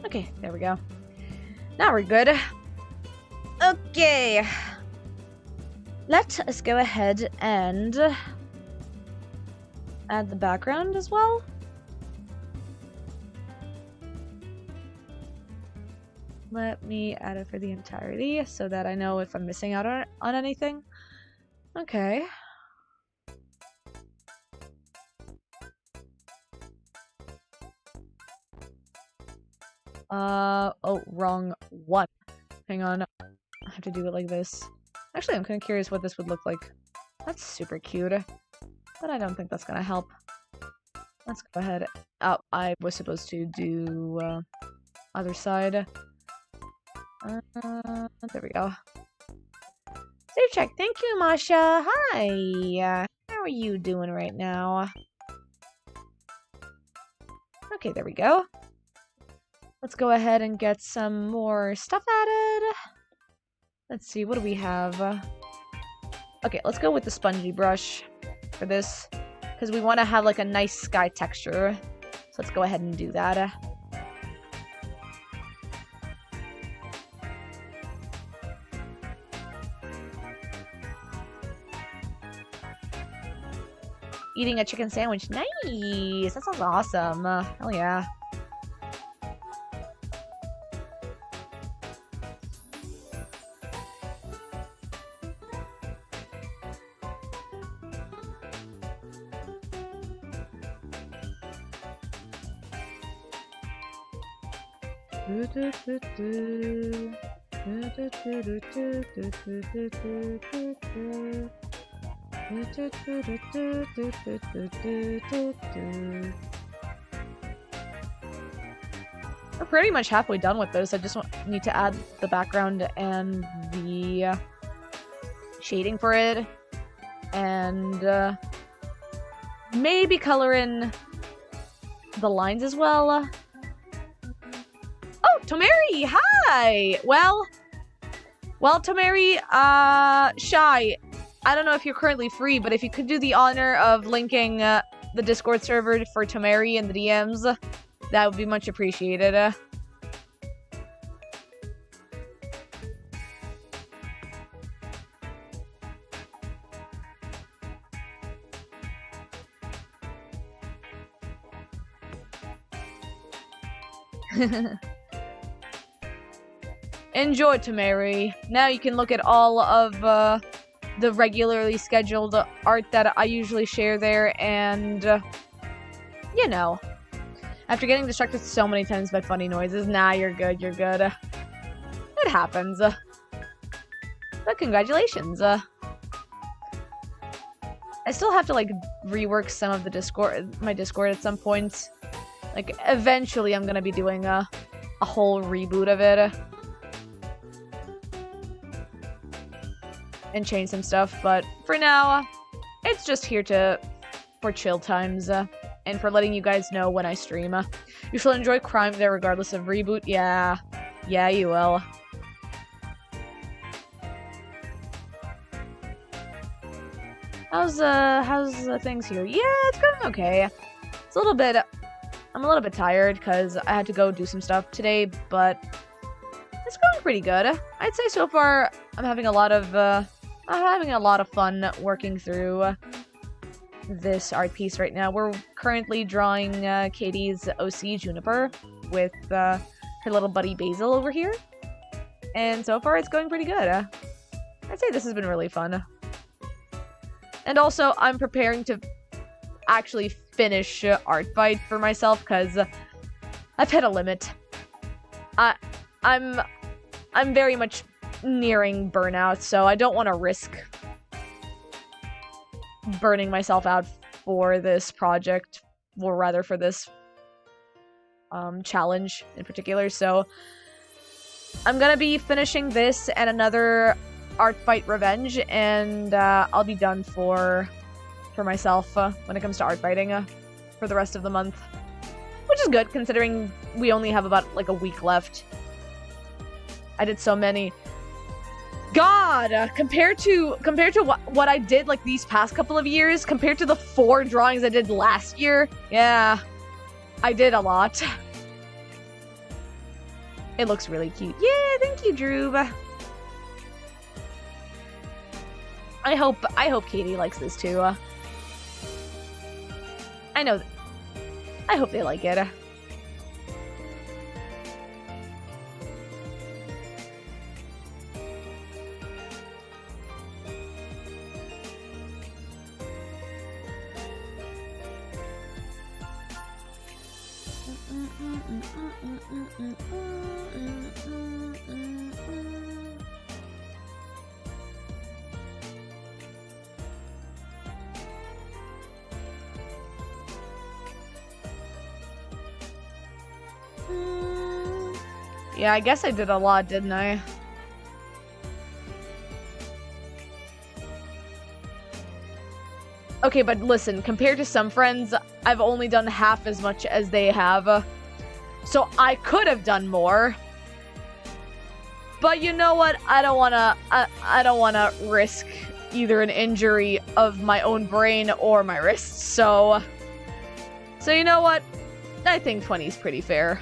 Okay, there we go. Now we're good. Okay. Let us go ahead and add the background as well. Let me add it for the entirety so that I know if I'm missing out on anything. Okay. Oh, wrong one. Hang on. I have to do it like this. Actually, I'm kind of curious what this would look like. That's super cute. But I don't think that's gonna help. Let's go ahead. Oh, I was supposed to do, other side. There we go. Save check. Thank you, Masha. Hi. How are you doing right now? Okay, there we go. Let's go ahead and get some more stuff added. Let's see, what do we have? Okay, let's go with the spongy brush for this, because we want to have like a nice sky texture. So let's go ahead and do that. Eating a chicken sandwich. Nice! That sounds awesome. Hell yeah. We're pretty much halfway done with this. I just need to add the background and the shading for it. And maybe color in the lines as well. Oh, Tomeri, hi! Well, Tomeri, Shy, I don't know if you're currently free, but if you could do the honor of linking the Discord server for Tomeri in the DMs, that would be much appreciated. Enjoy, Tomeri. Now you can look at all of the regularly scheduled art that I usually share there, and you know, after getting distracted so many times by funny noises, nah, you're good, you're good. It happens. But congratulations. I still have to, like, rework some of the my Discord at some point. Like, eventually I'm gonna be doing a whole reboot of it. And change some stuff, but for now, it's just here for chill times, and for letting you guys know when I stream. You shall enjoy crime there regardless of reboot. Yeah, you will. How's things here? Yeah, it's going okay. It's a little bit, I'm a little bit tired because I had to go do some stuff today, but it's going pretty good. I'd say so far I'm having a lot of fun working through this art piece right now. We're currently drawing Katie's OC Juniper with her little buddy Basil over here. And so far it's going pretty good. I'd say this has been really fun. And also, I'm preparing to actually finish Art Fight for myself because I've hit a limit. I'm very much nearing burnout, so I don't want to risk burning myself out for this project, or rather for this challenge in particular. So I'm gonna be finishing this and another Art Fight Revenge, and I'll be done for myself when it comes to art fighting for the rest of the month, which is good considering we only have about like a week left. I did so many. God, compared to what I did like these past couple of years, compared to the 4 drawings I did last year, yeah, I did a lot. It looks really cute. Yeah, thank you, Drew. I hope Katie likes this too. I hope they like it. Yeah, I guess I did a lot, didn't I? Okay, but listen, compared to some friends, I've only done half as much as they have. So I could have done more. But you know what? I don't wanna risk either an injury of my own brain or my wrists, so you know what? I think 20 is pretty fair.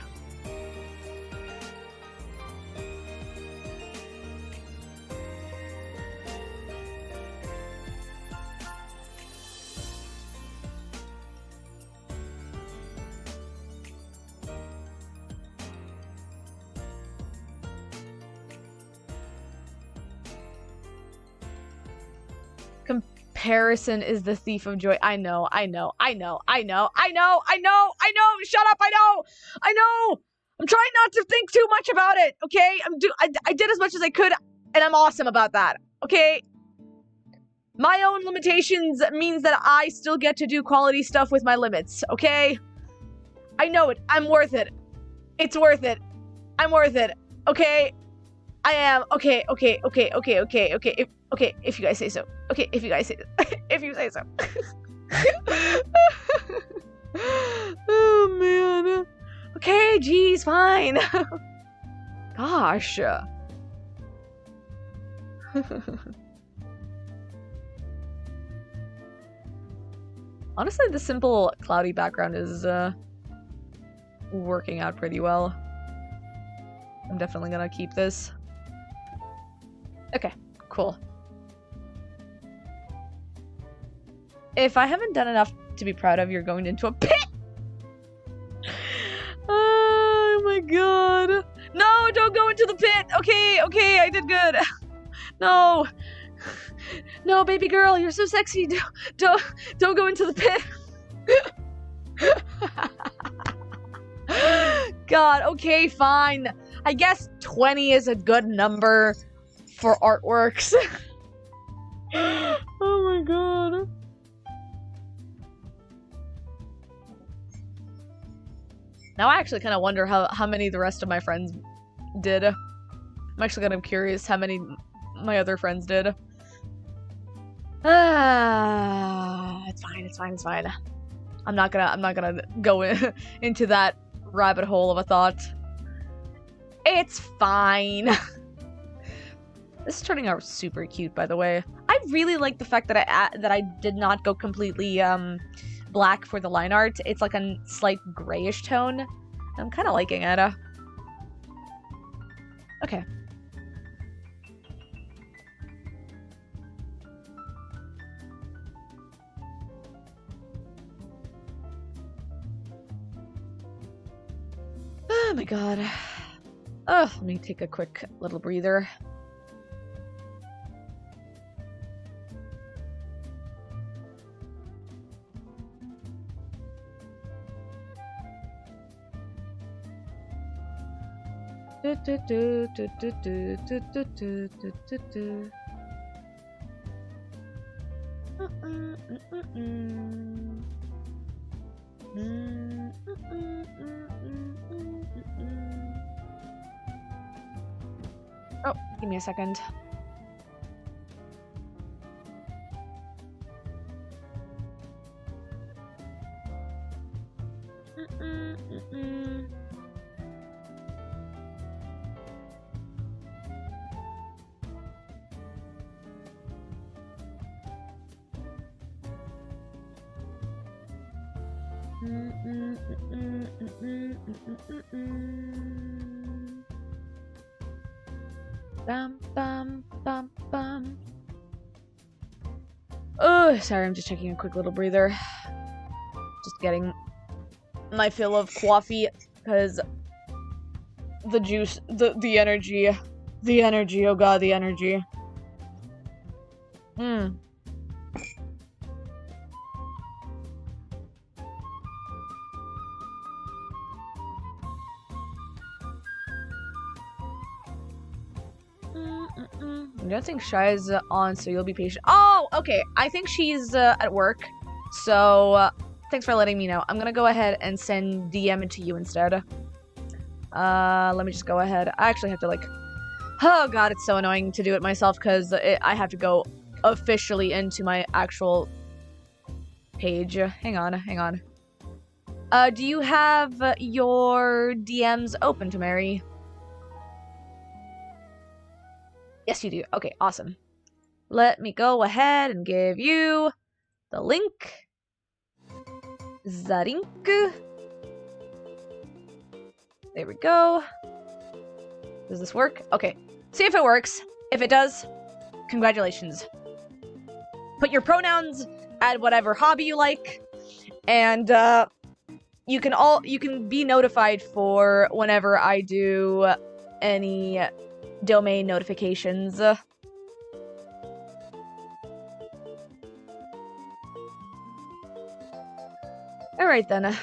Comparison is the thief of joy. I know. Shut up, I know! I'm trying not to think too much about it, okay? I did as much as I could, and I'm awesome about that, okay? My own limitations means that I still get to do quality stuff with my limits, okay? I know it. I'm worth it. It's worth it. I'm worth it, okay? I am. Okay, if you guys say so. Okay, if you guys say so. If you say so. Oh man. Okay, geez, fine. Gosh. Honestly, the simple cloudy background is working out pretty well. I'm definitely gonna keep this. Okay, cool. If I haven't done enough to be proud of, you're going into a pit! Oh my god. No, don't go into the pit! Okay, okay, I did good. No. No, baby girl, you're so sexy. Don't go into the pit. God, okay, fine. I guess 20 is a good number for artworks. Oh my god. Now I actually kind of wonder how many the rest of my friends did. I'm actually kind of curious how many my other friends did. It's fine, it's fine, it's fine. I'm not gonna go into that rabbit hole of a thought. It's fine. This is turning out super cute, by the way. I really like the fact that I did not go completely black for the line art. It's like a slight grayish tone. I'm kind of liking it. Okay. Oh my god. Oh, let me take a quick little breather. Oh, give me a second. Bum, bum, bum, bum. Oh, sorry, I'm just taking a quick little breather. Just getting my fill of coffee, because the juice, the energy, oh god, the energy. I don't think Shy's on, so you'll be patient. Oh, okay. I think she's at work. So, thanks for letting me know. I'm gonna go ahead and send DM it to you instead. Let me just go ahead. I actually have to, like... Oh, God, it's so annoying to do it myself, because I have to go officially into my actual page. Hang on, hang on. Do you have your DMs open to Mary? Yes, you do. Okay, awesome. Let me go ahead and give you the link. Zarink. There we go. Does this work? Okay. See if it works. If it does, congratulations. Put your pronouns, add whatever hobby you like, and you can be notified for whenever I do any domain notifications. Alright then.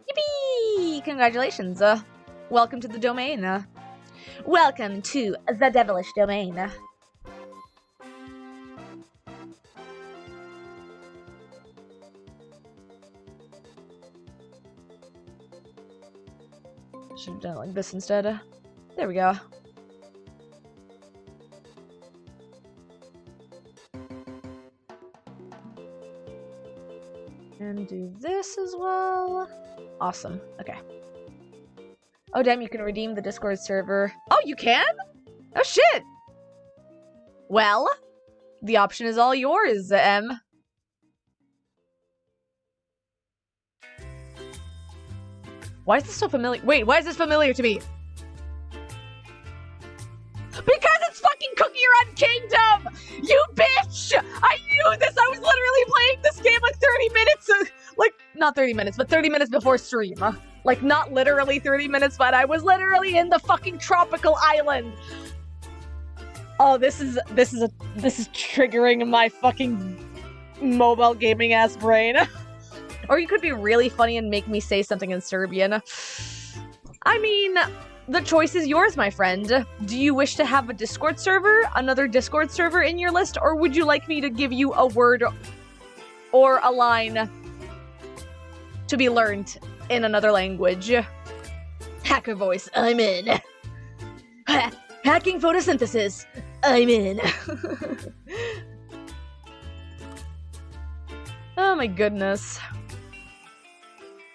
Yippee! Congratulations. Welcome to the domain. Welcome to the devilish domain. Should have done it like this instead. There we go. And do this as well. Awesome. Okay. Oh, damn, you can redeem the Discord server. Oh, you can? Oh, shit! Well, the option is all yours, M. Why is this so familiar? Wait, why is this familiar to me? Because it's fucking Cookie Run Kingdom! You bitch! I knew this! I was literally playing this game like 30 minutes, like, not 30 minutes, but 30 minutes before stream. Like, not literally 30 minutes, but I was literally in the fucking tropical island. Oh, this is triggering my fucking mobile gaming ass brain. Or you could be really funny and make me say something in Serbian. I mean, the choice is yours, my friend. Do you wish to have a Discord server, another Discord server in your list, or would you like me to give you a word or a line to be learned in another language? Hacker voice, I'm in. Hacking photosynthesis, I'm in. Oh my goodness.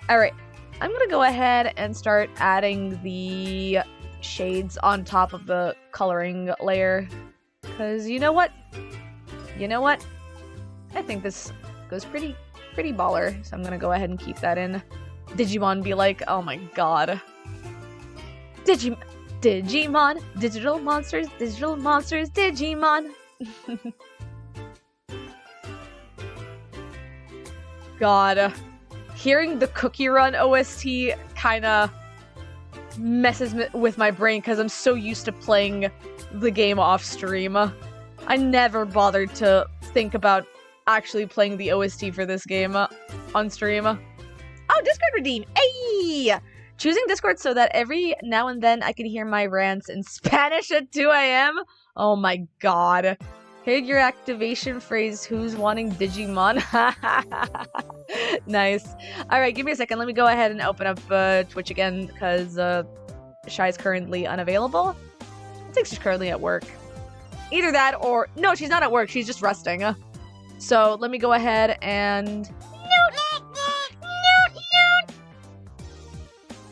Alright, I'm gonna go ahead and start adding the shades on top of the coloring layer. Because you know what? You know what? I think this goes pretty baller. So I'm gonna go ahead and keep that in. Digimon be like, oh my god. Digimon, digital monsters, Digimon. God. Hearing the Cookie Run OST kinda messes with my brain because I'm so used to playing the game off stream. I never bothered to think about actually playing the OST for this game on stream. Oh, Discord redeem! Hey! Choosing Discord so that every now and then I can hear my rants in Spanish at 2 a.m. Oh my god. Hit your activation phrase, who's wanting Digimon? Nice. Alright, give me a second. Let me go ahead and open up Twitch again, because Shy's currently unavailable. I think she's currently at work. Either that or... No, she's not at work. She's just resting. So, let me go ahead and...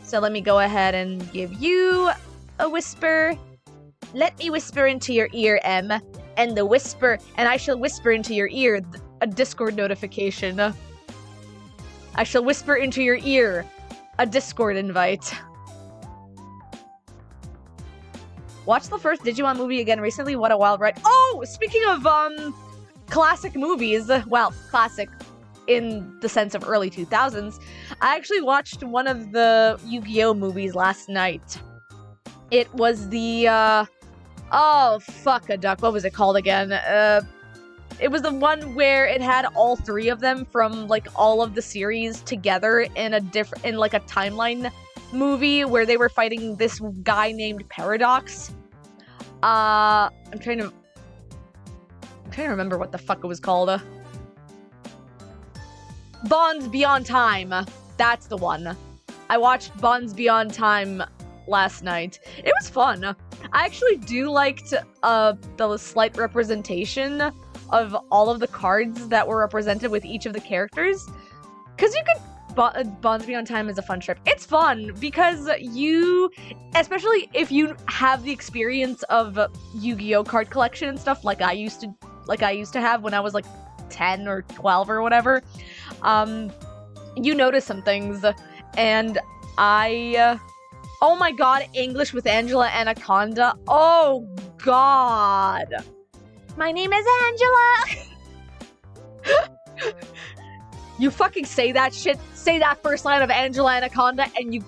So let me go ahead and give you a whisper. Let me whisper into your ear, M. And I shall whisper into your ear a Discord notification. I shall whisper into your ear a Discord invite. Watched the first Digimon movie again recently. What a wild ride. Oh, speaking of classic movies, well, classic in the sense of early 2000s, I actually watched one of the Yu-Gi-Oh movies last night. It was the oh, fuck a duck. What was it called again? It was the one where it had all three of them from, like, all of the series together in a timeline movie where they were fighting this guy named Paradox. I'm trying to remember what the fuck it was called. Bonds Beyond Time. That's the one. I watched Bonds Beyond Time last night. It was fun. I actually do liked the slight representation of all of the cards that were represented with each of the characters. Because you could... Bonds Beyond Time is a fun trip. It's fun because you... Especially if you have the experience of Yu-Gi-Oh card collection and stuff like I used to have when I was like 10 or 12 or whatever. You notice some things. And oh my god, English with Angela Anaconda. Oh god. My name is Angela. You fucking say that shit. Say that first line of Angela Anaconda and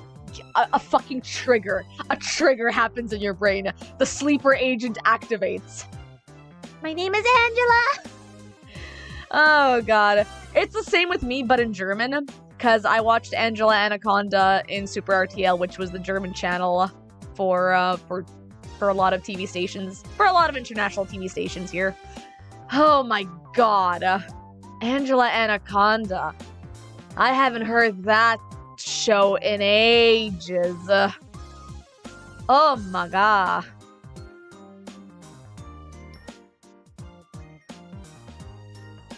a fucking trigger. A trigger happens in your brain. The sleeper agent activates. My name is Angela. Oh god. It's the same with me, but in German. Because I watched Angela Anaconda in Super RTL, which was the German channel for a lot of TV stations. For a lot of international TV stations here. Oh my god. Angela Anaconda. I haven't heard that show in ages. Oh my god.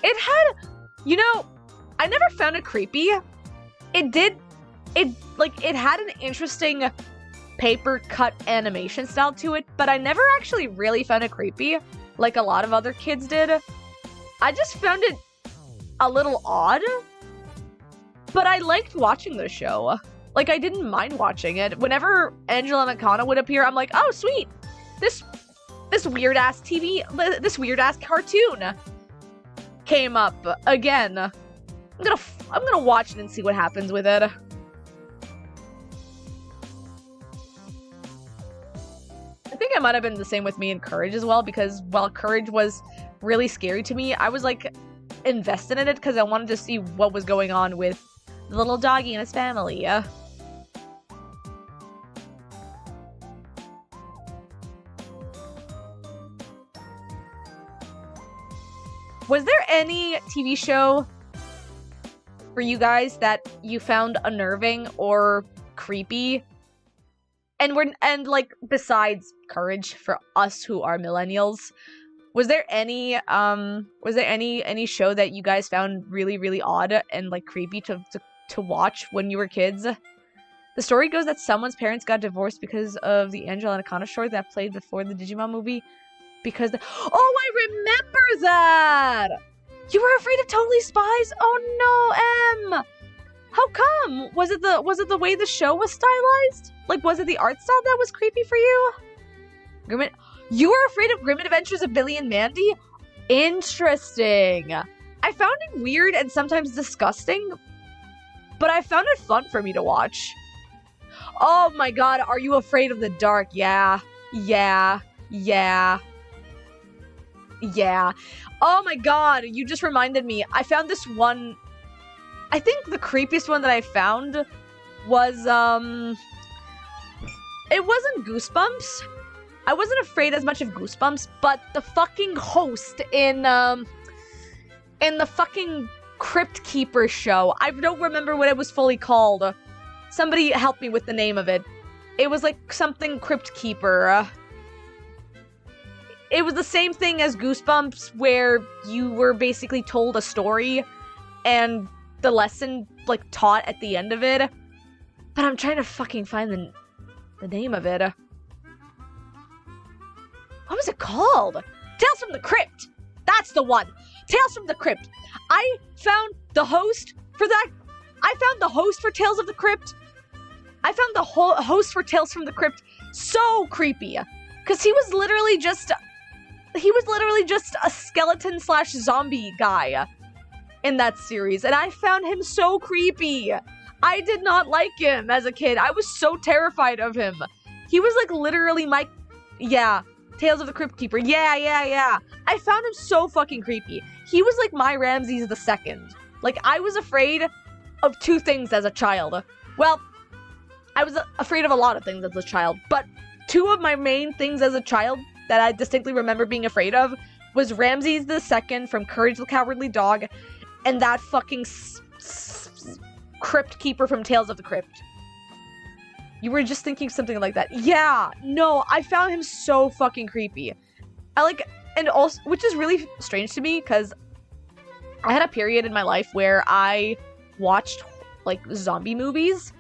It had, you know, I never found it creepy. It had an interesting paper cut animation style to it, but I never actually really found it creepy, like a lot of other kids did. I just found it a little odd, but I liked watching the show. Like, I didn't mind watching it. Whenever Angela and Akana would appear, I'm like, oh, sweet. This weird-ass this weird-ass cartoon came up again. I'm gonna watch it and see what happens with it. I think it might have been the same with me and Courage as well, because while Courage was really scary to me, I was like invested in it because I wanted to see what was going on with the little doggy and his family. Was there any TV show for you guys that you found unnerving or creepy? And like, besides Courage, for us who are millennials, was there any show that you guys found really, really odd and like creepy to watch when you were kids? The story goes that someone's parents got divorced because of the Angela and Akana short that played before the Digimon movie. Because oh, I remember that! You were afraid of Totally Spies? Oh no, Em! How come? Was it the way the show was stylized? Like, was it the art style that was creepy for you? You were afraid of Grim Adventures of Billy and Mandy? Interesting. I found it weird and sometimes disgusting, but I found it fun for me to watch. Oh my god, are you afraid of the dark? Yeah. Oh my god, you just reminded me. I found this one. I think the creepiest one that I found was, it wasn't Goosebumps. I wasn't afraid as much of Goosebumps, but the fucking host in the fucking Crypt Keeper show. I don't remember what it was fully called. Somebody help me with the name of it. It was like something Crypt Keeper. It was the same thing as Goosebumps, where you were basically told a story and the lesson, like, taught at the end of it. But I'm trying to fucking find the name of it. What was it called? Tales from the Crypt! That's the one! Tales from the Crypt! I found the host for that. I found the host for Tales of the Crypt. I found the host for Tales from the Crypt so creepy. Because he was literally just a skeleton/zombie guy in that series, and I found him so creepy. I did not like him as a kid. I was so terrified of him. He was like literally my, Tales of the Crypt Keeper. Yeah. I found him so fucking creepy. He was like my Ramses II. Like, I was afraid of two things as a child. Well, I was afraid of a lot of things as a child, but two of my main things as a child that I distinctly remember being afraid of was Ramses II from Courage the Cowardly Dog, and that fucking Crypt Keeper from Tales of the Crypt. You were just thinking something like that. Yeah, no, I found him so fucking creepy. And also, which is really strange to me, because I had a period in my life where I watched, like, zombie movies.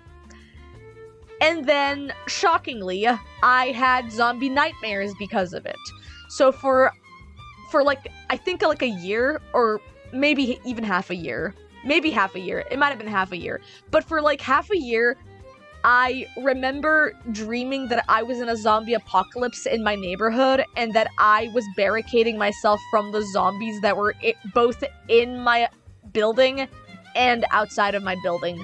And then, shockingly, I had zombie nightmares because of it. So for like, I think like a year, or maybe even half a year. Maybe half a year. It might have been half a year. But for like half a year, I remember dreaming that I was in a zombie apocalypse in my neighborhood, and that I was barricading myself from the zombies that were both in my building and outside of my building.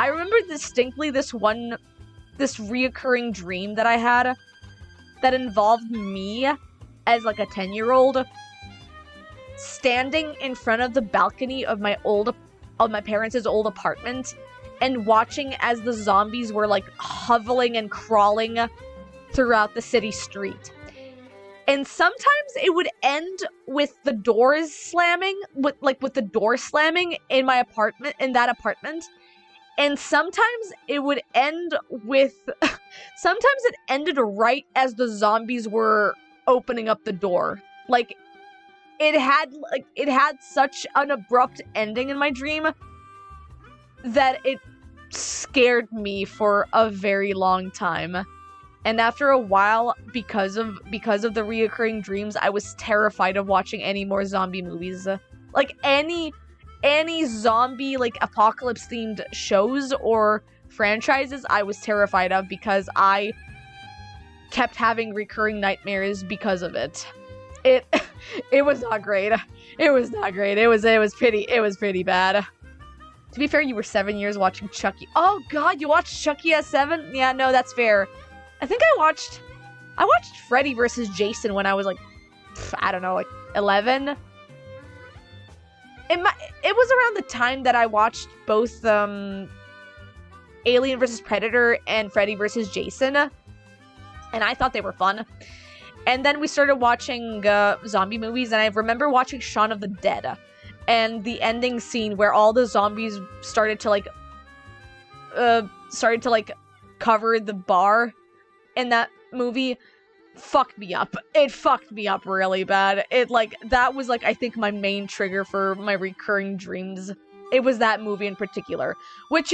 I remember distinctly this reoccurring dream that I had that involved me as like a 10-year-old standing in front of the balcony of my parents' old apartment and watching as the zombies were like hovering and crawling throughout the city street. And sometimes it would end with the doors slamming, with the door slamming in that apartment. And sometimes it would end with... sometimes it ended right as the zombies were opening up the door. Like, it had such an abrupt ending in my dream that it scared me for a very long time. And after a while, because of the reoccurring dreams, I was terrified of watching any more zombie movies. Like, any zombie, like, apocalypse-themed shows or franchises, I was terrified of because I kept having recurring nightmares because of it. It was not great. It was not great. It was pretty bad. To be fair, you were 7 years watching Chucky. Oh god, you watched Chucky at 7? Yeah, no, that's fair. I think I watched Freddy vs. Jason when I was like, I don't know, like 11. It was around the time that I watched both Alien vs. Predator and Freddy vs. Jason, and I thought they were fun. And then we started watching zombie movies, and I remember watching Shaun of the Dead, and the ending scene where all the zombies started to cover the bar in that movie fucked me up. It fucked me up really bad. That was, I think my main trigger for my recurring dreams. It was that movie in particular. Which,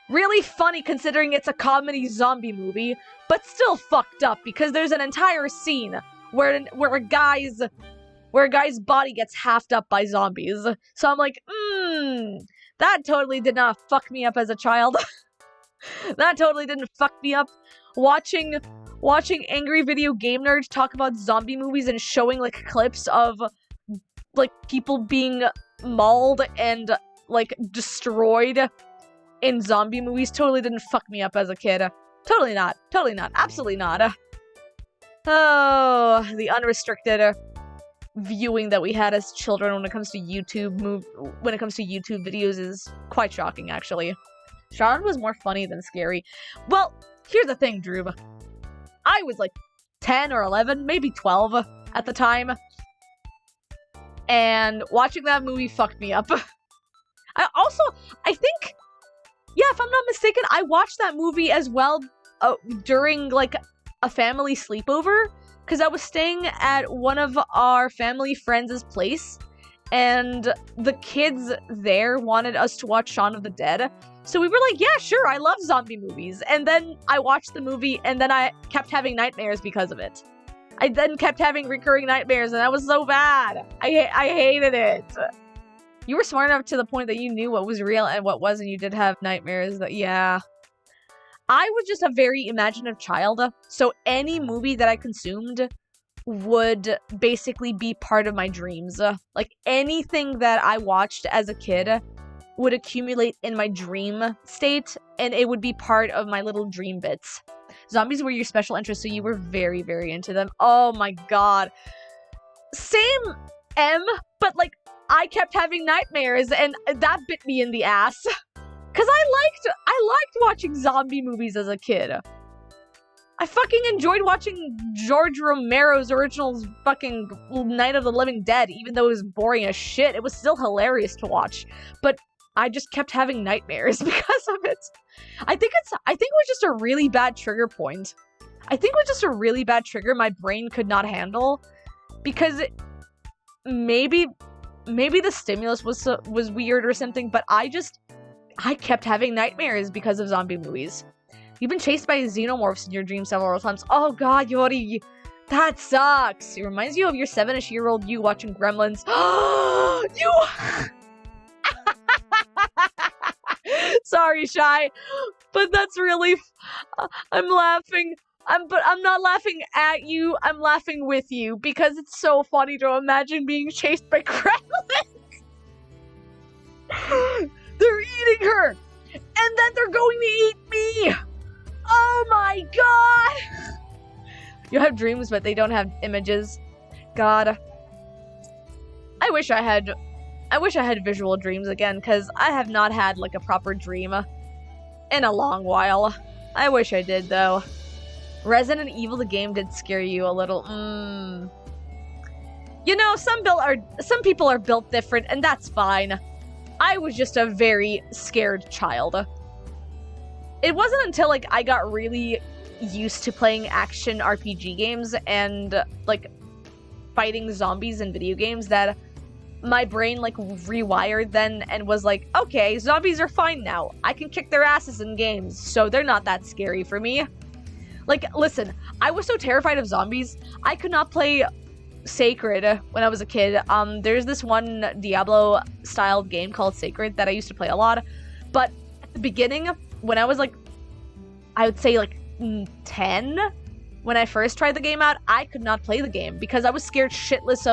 really funny considering it's a comedy zombie movie, but still fucked up because there's an entire scene where a guy's body gets halved up by zombies. So I'm like, that totally did not fuck me up as a child. That totally didn't fuck me up. Watching angry video game nerds talk about zombie movies and showing clips of people being mauled and destroyed in zombie movies totally didn't fuck me up as a kid. Totally not. Absolutely not. Oh, the unrestricted viewing that we had as children when it comes to YouTube videos is quite shocking, actually. Shaun was more funny than scary. Well, here's the thing, Drew. I was 10 or 11, maybe 12 at the time. And watching that movie fucked me up. I think, yeah, if I'm not mistaken, I watched that movie as well during a family sleepover. Because I was staying at one of our family friends' place. And the kids there wanted us to watch Shaun of the Dead. So we were like, yeah, sure, I love zombie movies. And then I watched the movie, and then I kept having nightmares because of it. I then kept having recurring nightmares, and that was so bad. I hated it. You were smart enough to the point that you knew what was real and what wasn't. You did have nightmares. Yeah. I was just a very imaginative child, so any movie that I consumed would basically be part of my dreams. Anything that I watched as a kid would accumulate in my dream state, and it would be part of my little dream bits. Zombies were your special interest, so you were very, very into them. Oh my god. Same M, but I kept having nightmares, and that bit me in the ass. Cause I liked watching zombie movies as a kid. I fucking enjoyed watching George Romero's original fucking Night of the Living Dead, even though it was boring as shit. It was still hilarious to watch, but I just kept having nightmares because of it. I think it was just a really bad trigger point. I think it was just a really bad trigger my brain could not handle, because maybe the stimulus was weird or something, but I kept having nightmares because of zombie movies. You've been chased by xenomorphs in your dreams several times. Oh god, Yori, that sucks. It reminds you of your 7-ish-year-old you watching Gremlins. You... Sorry, Shy, but that's really... I'm laughing. But I'm not laughing at you. I'm laughing with you because it's so funny to imagine being chased by Gremlins. They're eating her, and then they're going to eat me. Oh my god! You have dreams, but they don't have images. God, I wish I had visual dreams again, because I have not had a proper dream in a long while. I wish I did, though. Resident Evil the game did scare you a little. Some people are built different, and that's fine. I was just a very scared child. It wasn't until, like, I got really used to playing action RPG games and, like, fighting zombies in video games that my brain, like, rewired then and was like, okay, zombies are fine now. I can kick their asses in games, so they're not that scary for me. Like, listen, I was so terrified of zombies, I could not play Sacred when I was a kid. There's this one Diablo-styled game called Sacred that I used to play a lot, but at the beginning, when I was, like, I would say, like, 10, when I first tried the game out, I could not play the game because I was scared shitless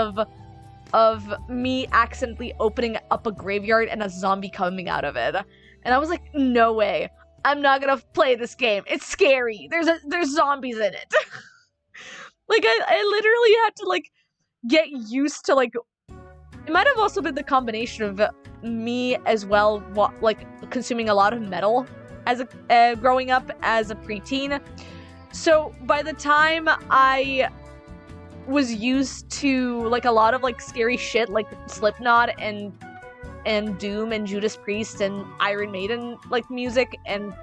of me accidentally opening up a graveyard and a zombie coming out of it. And I was like, no way. I'm not gonna play this game. It's scary. There's zombies in it. Like, I literally had to, like, get used to, like, it might have also been the combination of me as well, like, consuming a lot of metal as a growing up as a preteen. So by the time I was used to, like, a lot of, like, scary shit, like Slipknot and Doom and Judas Priest and Iron Maiden, like, music and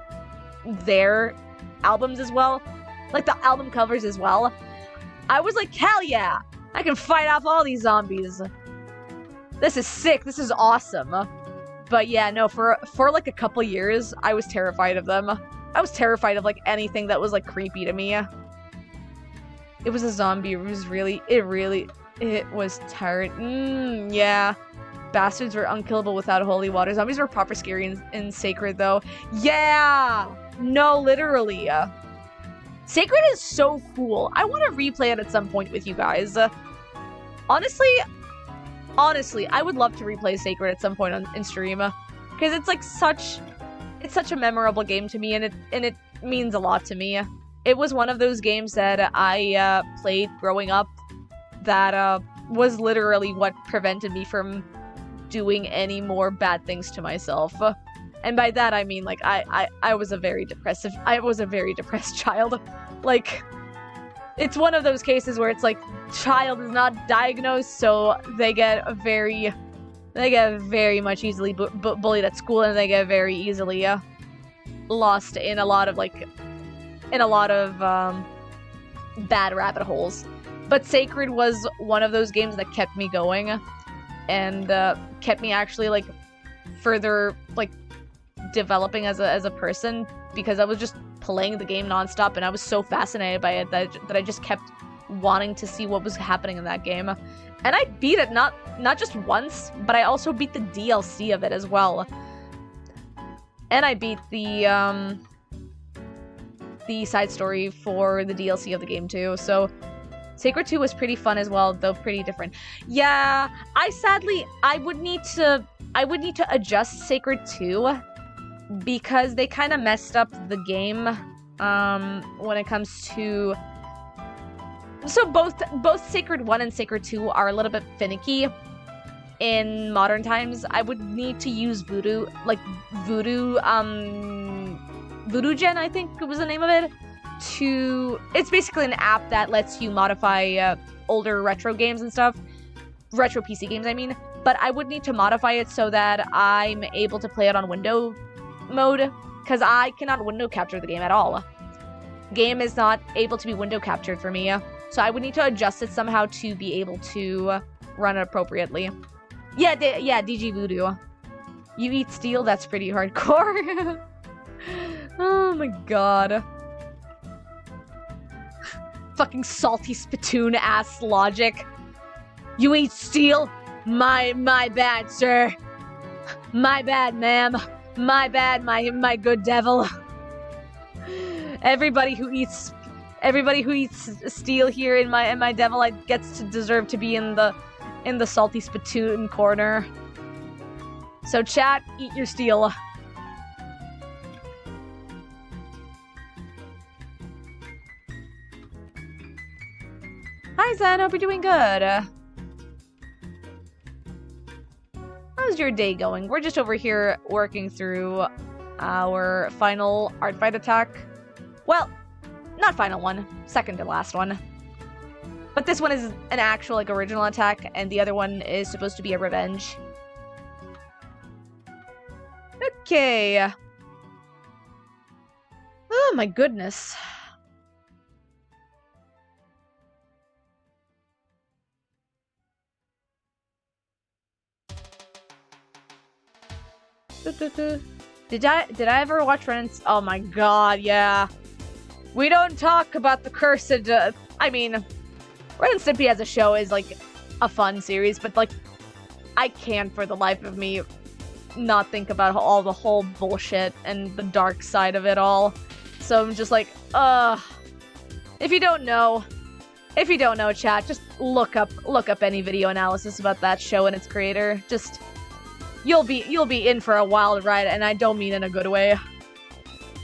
their albums as well, like the album covers as well, I was like, hell yeah, I can fight off all these zombies. This is sick. This is awesome. But yeah, no, for like a couple years, I was terrified of them. I was terrified of, like, anything that was, like, creepy to me. It was a zombie. It was tired. Yeah. Bastards were unkillable without holy water. Zombies were proper scary in Sacred, though. Yeah! No, literally. Sacred is so cool. I want to replay it at some point with you guys. Honestly, I would love to replay Sacred at some point in stream. Because it's, like, it's such a memorable game to me, and it means a lot to me. It was one of those games that I played growing up that was literally what prevented me from doing any more bad things to myself. And by that I mean, like, I was a very depressed child. Like, it's one of those cases where it's like, child is not diagnosed, so they get very much easily bullied at school, and they get very easily lost in a lot of bad rabbit holes. But Sacred was one of those games that kept me going and kept me actually, like, further, like, developing as a person, because I was just playing the game nonstop and I was so fascinated by it that I just kept wanting to see what was happening in that game. And I beat it not just once, but I also beat the DLC of it as well. And I beat the side story for the DLC of the game too. So Sacred 2 was pretty fun as well, though pretty different. Yeah, I would need to adjust Sacred 2 because they kind of messed up the game when it comes to... So both Sacred 1 and Sacred 2 are a little bit finicky in modern times. I would need to use Voodoo Gen, I think was the name of it. It's basically an app that lets you modify older retro games and stuff. Retro PC games, I mean. But I would need to modify it so that I'm able to play it on window mode, because I cannot window capture the game at all. Game is not able to be window captured for me. So I would need to adjust it somehow to be able to run it appropriately. Yeah, DG Voodoo. You eat steel? That's pretty hardcore. Oh my god. Fucking salty spittoon ass logic. You eat steel? My bad, sir. My bad, ma'am. My bad, my good devil. Everybody who eats steel here in my devil gets to deserve to be in the salty spittoon corner. So chat, eat your steel. Hi Zen, hope you're doing good. How's your day going? We're just over here working through our final art fight attack. Well, not final one, second to last one. But this one is an actual, like, original attack, and the other one is supposed to be a revenge. Okay. Oh my goodness. Did I ever watch Ren and Oh my god, yeah. We don't talk about the cursed, I mean, Ren and Stimpy as a show is, like, a fun series, but, like, I can't for the life of me not think about all the whole bullshit and the dark side of it all. So I'm just like, if you don't know, chat, just look up any video analysis about that show and its creator. Just, you'll be in for a wild ride, and I don't mean in a good way.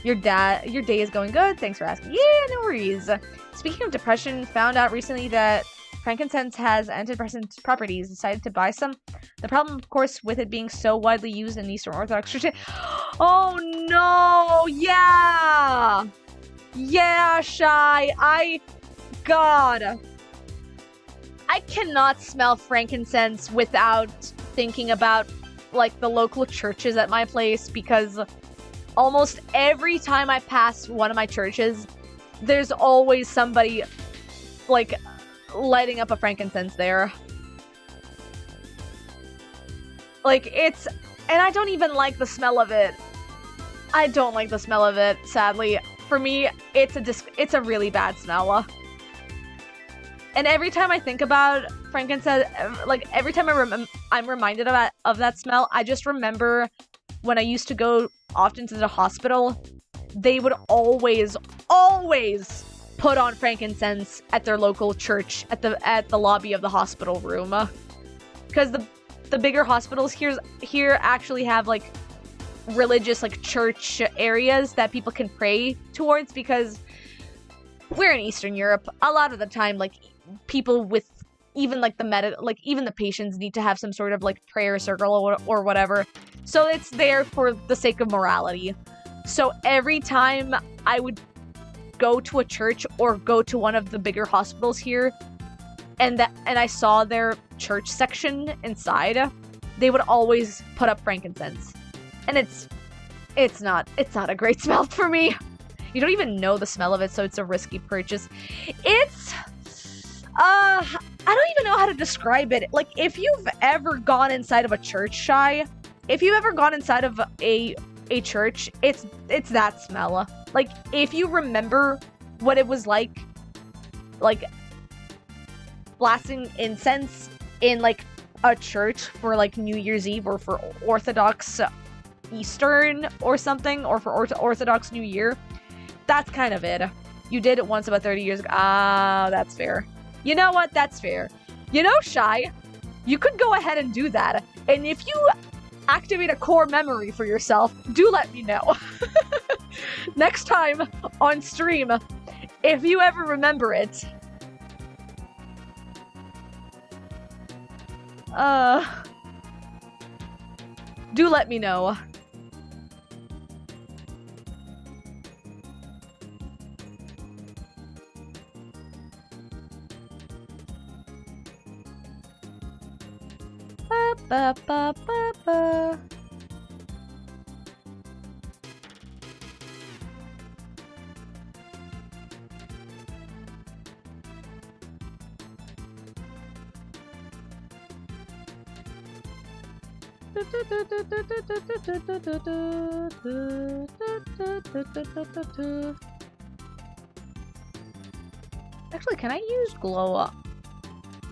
Your day is going good. Thanks for asking. Yeah, no worries. Speaking of depression, found out recently that frankincense has antidepressant properties. Decided to buy some. The problem, of course, with it being so widely used in Eastern Orthodox Church. Oh no! Yeah! Yeah, Shy. God. I cannot smell frankincense without thinking about, like, the local churches at my place, because almost every time I pass one of my churches, there's always somebody, like, lighting up a frankincense there. Like, it's... And I don't even like the smell of it. I don't like the smell of it, sadly. For me, it's a really bad smell. And every time I think about frankincense, like, every time I'm reminded of that smell, I just remember when I used to go often to the hospital, they would always put on frankincense at their local church at the lobby of the hospital room. Because the bigger hospitals here actually have, like, religious, like, church areas that people can pray towards, because we're in Eastern Europe. A lot of the time, like, people with even, like, even the patients need to have some sort of, like, prayer circle or whatever. So it's there for the sake of morality. So every time I would go to a church or go to one of the bigger hospitals here, and I saw their church section inside, they would always put up frankincense. And it's not a great smell for me. You don't even know the smell of it, so it's a risky purchase. It's I don't even know how to describe it. Like, if you've ever gone inside of a church, Shy, if you've ever gone inside of a church, it's that smell. Like, if you remember what it was like blasting incense in, like, a church for, like, New Year's Eve, or for Orthodox Eastern or something, or for Orthodox New Year, that's kind of it. You did it once about 30 years ago. Ah, that's fair. You know what? That's fair. You know, Shy, you could go ahead and do that. And if you activate a core memory for yourself, do let me know. Next time on stream, if you ever remember it. Do let me know. Ba, ba, ba, ba. Actually, can I use glow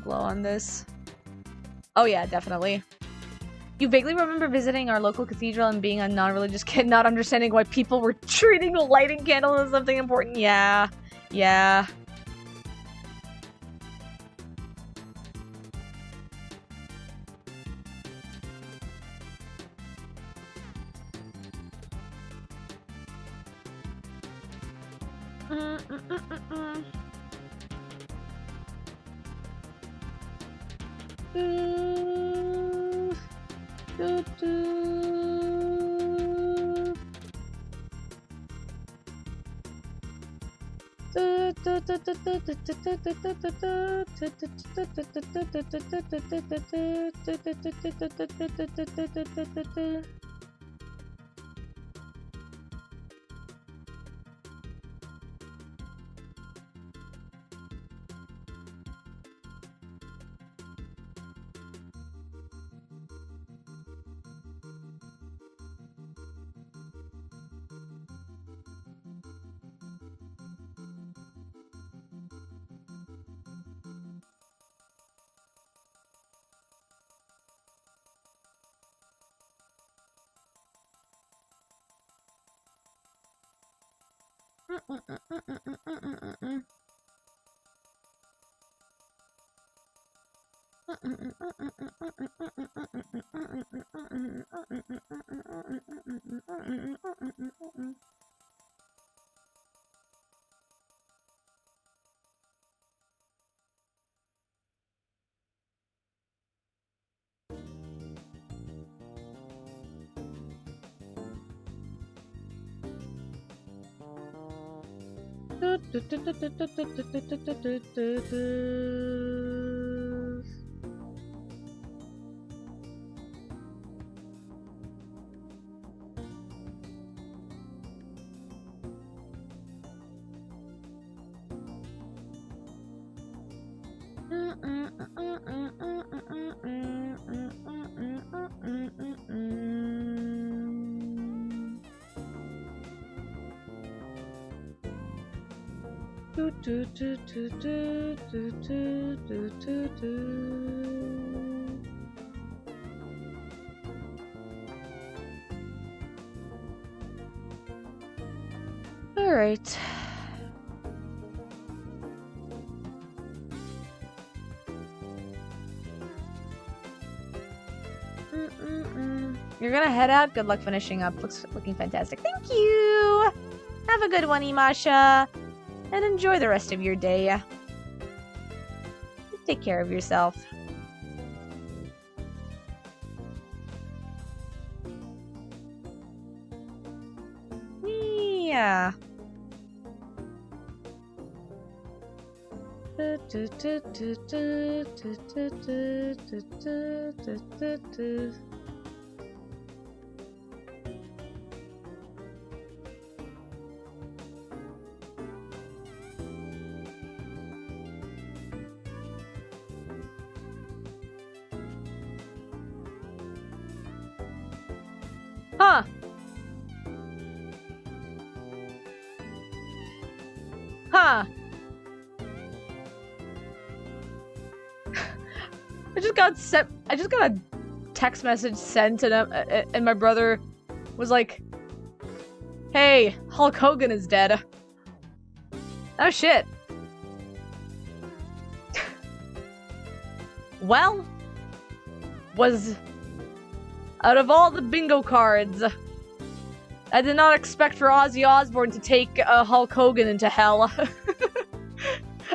on this? Oh yeah, definitely. You vaguely remember visiting our local cathedral and being a non-religious kid, not understanding why people were treating lighting candles as something important. Yeah. Yeah. All right. You're gonna head out? Good luck finishing up. Looking fantastic. Thank you! Have a good one, Imasha. And enjoy the rest of your day. Take care of yourself. Yeah. Huh. Huh. I just got a text message sent and my brother was like, "Hey, Hulk Hogan is dead." Oh shit. Well, was out of all the bingo cards, I did not expect for Ozzy Osbourne to take Hulk Hogan into hell.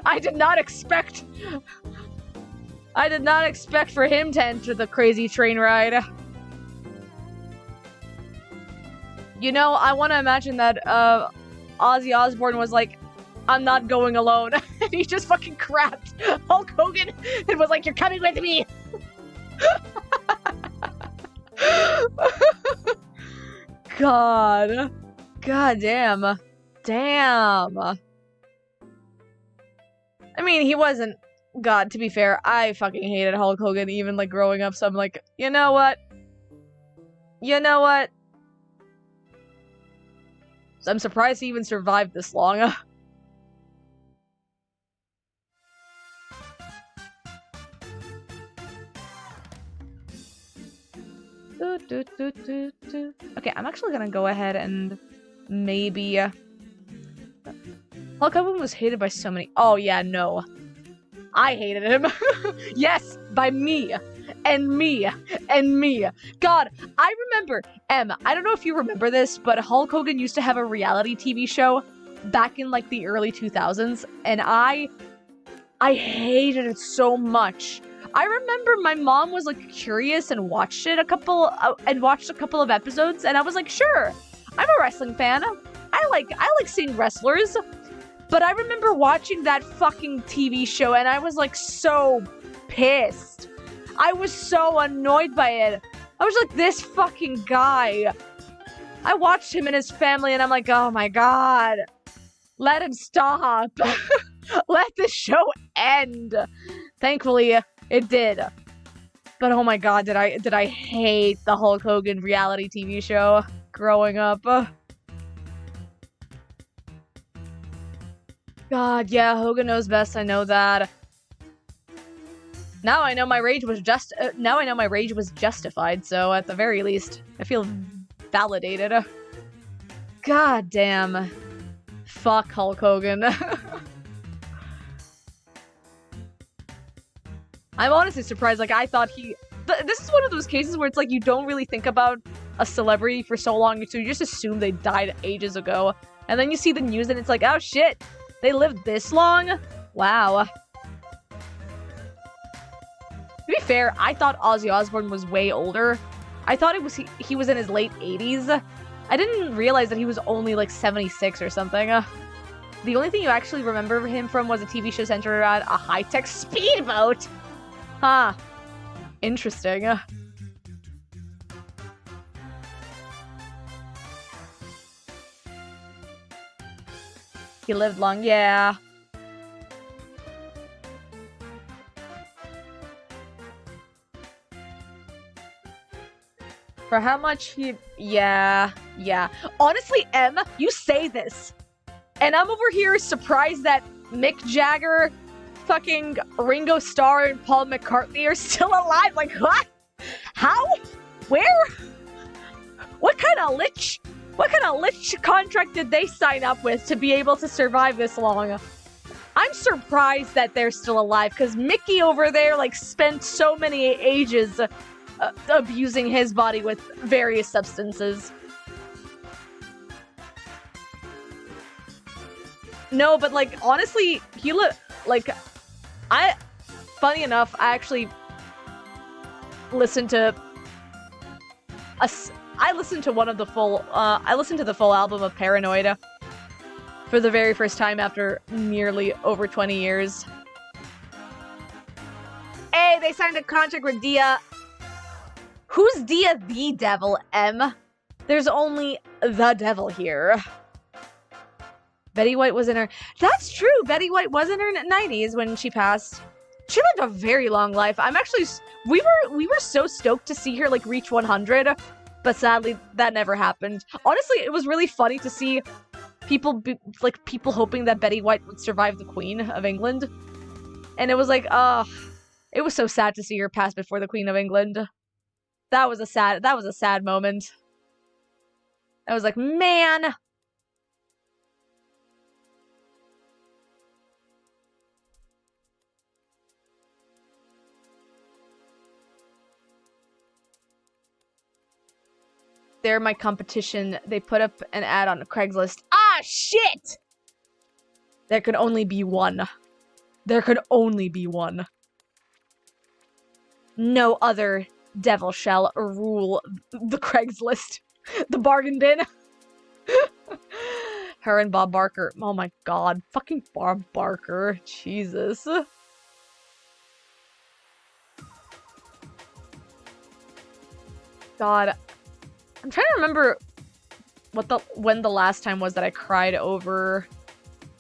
I did not expect for him to enter the crazy train ride. You know, I want to imagine that Ozzy Osbourne was like, "I'm not going alone." And he just fucking crapped Hulk Hogan and was like, "You're coming with me." God damn. I mean, he wasn't. God, to be fair, I fucking hated Hulk Hogan even like growing up, so I'm like, you know what? So I'm surprised he even survived this long. Okay, I'm actually gonna go ahead and maybe... Hulk Hogan was hated by so many... Oh yeah, no. I hated him. Yes, by me. And me. And me. God, I remember... Em, I don't know if you remember this, but Hulk Hogan used to have a reality TV show back in like the early 2000s, and I hated it so much. I remember my mom was like curious and watched a couple of episodes, and I was like, sure, I'm a wrestling fan. I like seeing wrestlers. But I remember watching that fucking TV show, and I was like so pissed. I was so annoyed by it. I was like, this fucking guy. I watched him and his family, and I'm like, oh my god, let him stop. Let this show end. Thankfully, it did. But oh my god, did I hate the Hulk Hogan reality TV show growing up. God, yeah, Hogan knows best, I know that. Now I know my rage was justified, so at the very least, I feel validated. God damn. Fuck Hulk Hogan. I'm honestly surprised. Like, I thought this is one of those cases where it's like you don't really think about a celebrity for so long, so you just assume they died ages ago. And then you see the news and it's like, oh shit, they lived this long? Wow. To be fair, I thought Ozzy Osbourne was way older. I thought he was in his late 80s. I didn't realize that he was only like 76 or something. The only thing you actually remember him from was a TV show centered around a high-tech speedboat. Huh. Interesting. He lived long, yeah. For how much yeah. Honestly, Em, you say this. And I'm over here surprised that Mick Jagger, fucking Ringo Starr, and Paul McCartney are still alive. Like, what? How? Where? What kind of lich contract did they sign up with to be able to survive this long? I'm surprised that they're still alive, because Mickey over there, like, spent so many ages abusing his body with various substances. No, but, like, honestly, funny enough, I actually listened to I listened to the full album of Paranoid for the very first time after nearly over 20 years. Hey, they signed a contract with Dia. Who's Dia the Devil, M? There's only the devil here. Betty White was in her... That's true! Betty White was in her 90s when she passed. She lived a very long life. I'm actually... We were so stoked to see her, like, reach 100, but sadly, that never happened. Honestly, it was really funny to see people hoping that Betty White would survive the Queen of England. And it was like, it was so sad to see her pass before the Queen of England. That was a sad moment. I was like, man... They're my competition. They put up an ad on Craigslist. Ah, shit! There could only be one. There could only be one. No other devil shall rule the Craigslist. The bargain bin. Her and Bob Barker. Oh my god. Fucking Bob Barker. Jesus. God. I'm trying to remember when the last time was that I cried over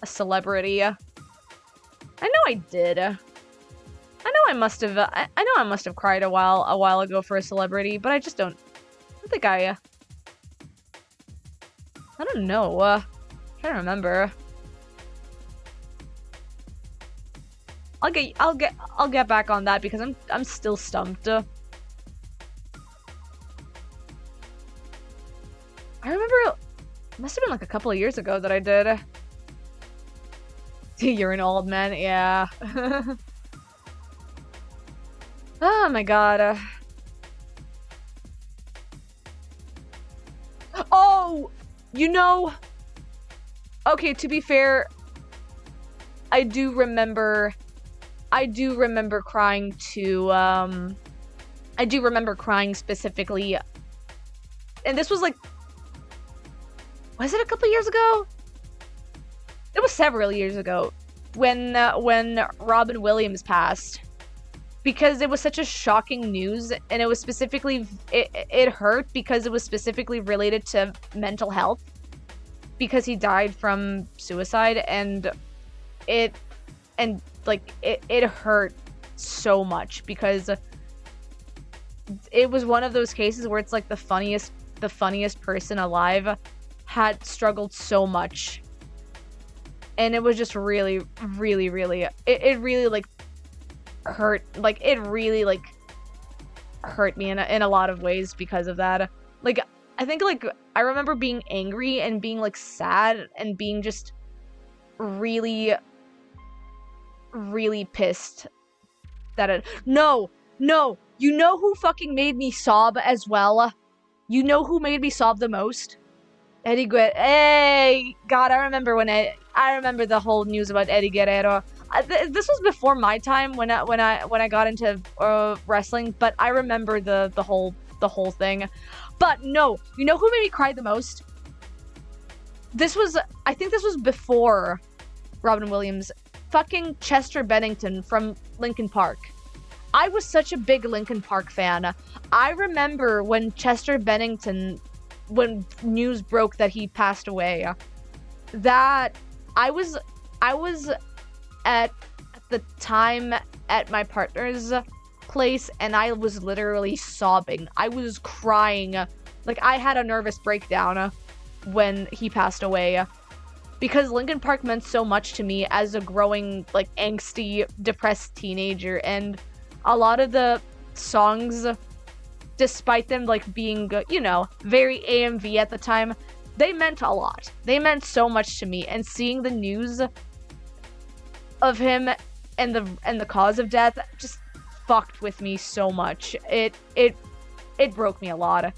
a celebrity. I know I did. I know I must have cried a while ago for a celebrity, but I just don't think I don't know. I'm trying to remember. I'll get back on that because I'm still stumped. I remember it must have been like a couple of years ago that I did. You're an old man, yeah. Oh my god. Oh, you know. Okay, to be fair, I do remember crying to I do remember crying specifically. And this was like, was it a couple years ago? It was several years ago when Robin Williams passed, because it was such a shocking news, and it was specifically it hurt because it was specifically related to mental health, because he died from suicide, and it hurt so much because it was one of those cases where it's like the funniest person alive had struggled so much, and it was just really, really, really, it really like hurt, like it really like hurt me in a lot of ways because of that. Like, I think like I remember being angry and being like sad and being just really, really pissed that it. No! You know who fucking made me sob as well? You know who made me sob the most? Eddie Guerrero. Hey, God, I remember the whole news about Eddie Guerrero. This was before my time when I got into wrestling, but I remember the whole thing. But no, you know who made me cry the most? I think this was before Robin Williams. Fucking Chester Bennington from Linkin Park. I was such a big Linkin Park fan. I remember when Chester Bennington, when news broke that he passed away, that I was at the time at my partner's place, and I was literally sobbing. I was crying. Like, I had a nervous breakdown when he passed away, because Linkin Park meant so much to me as a growing, like, angsty, depressed teenager, and a lot of the songs, despite them, like, being, you know, very AMV at the time, they meant a lot. They meant so much to me, and seeing the news of him and the cause of death just fucked with me so much. It broke me a lot.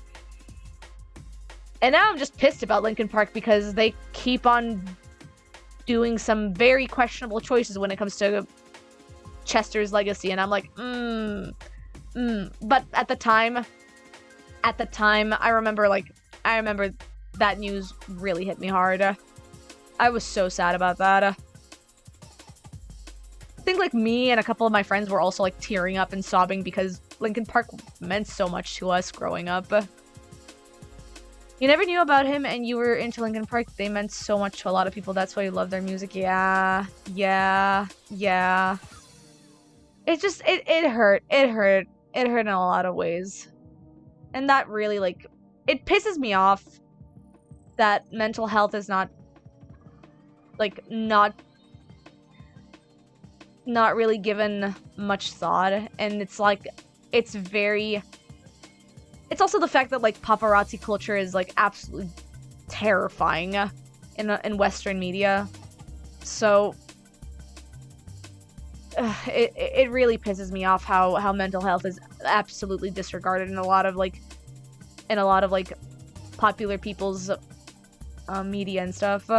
And now I'm just pissed about Linkin Park because they keep on doing some very questionable choices when it comes to Chester's legacy, and I'm like, But at the time, I remember that news really hit me hard. I was so sad about that. I think, like, me and a couple of my friends were also, like, tearing up and sobbing because Linkin Park meant so much to us growing up. You never knew about him and you were into Linkin Park. They meant so much to a lot of people. That's why you love their music. Yeah. It just, it hurt. It hurt in a lot of ways. And that really, like, it pisses me off that mental health is not really given much thought. And it's like, it's also the fact that, like, paparazzi culture is, like, absolutely terrifying in Western media. So it really pisses me off how mental health is absolutely disregarded in a lot of popular people's media and stuff.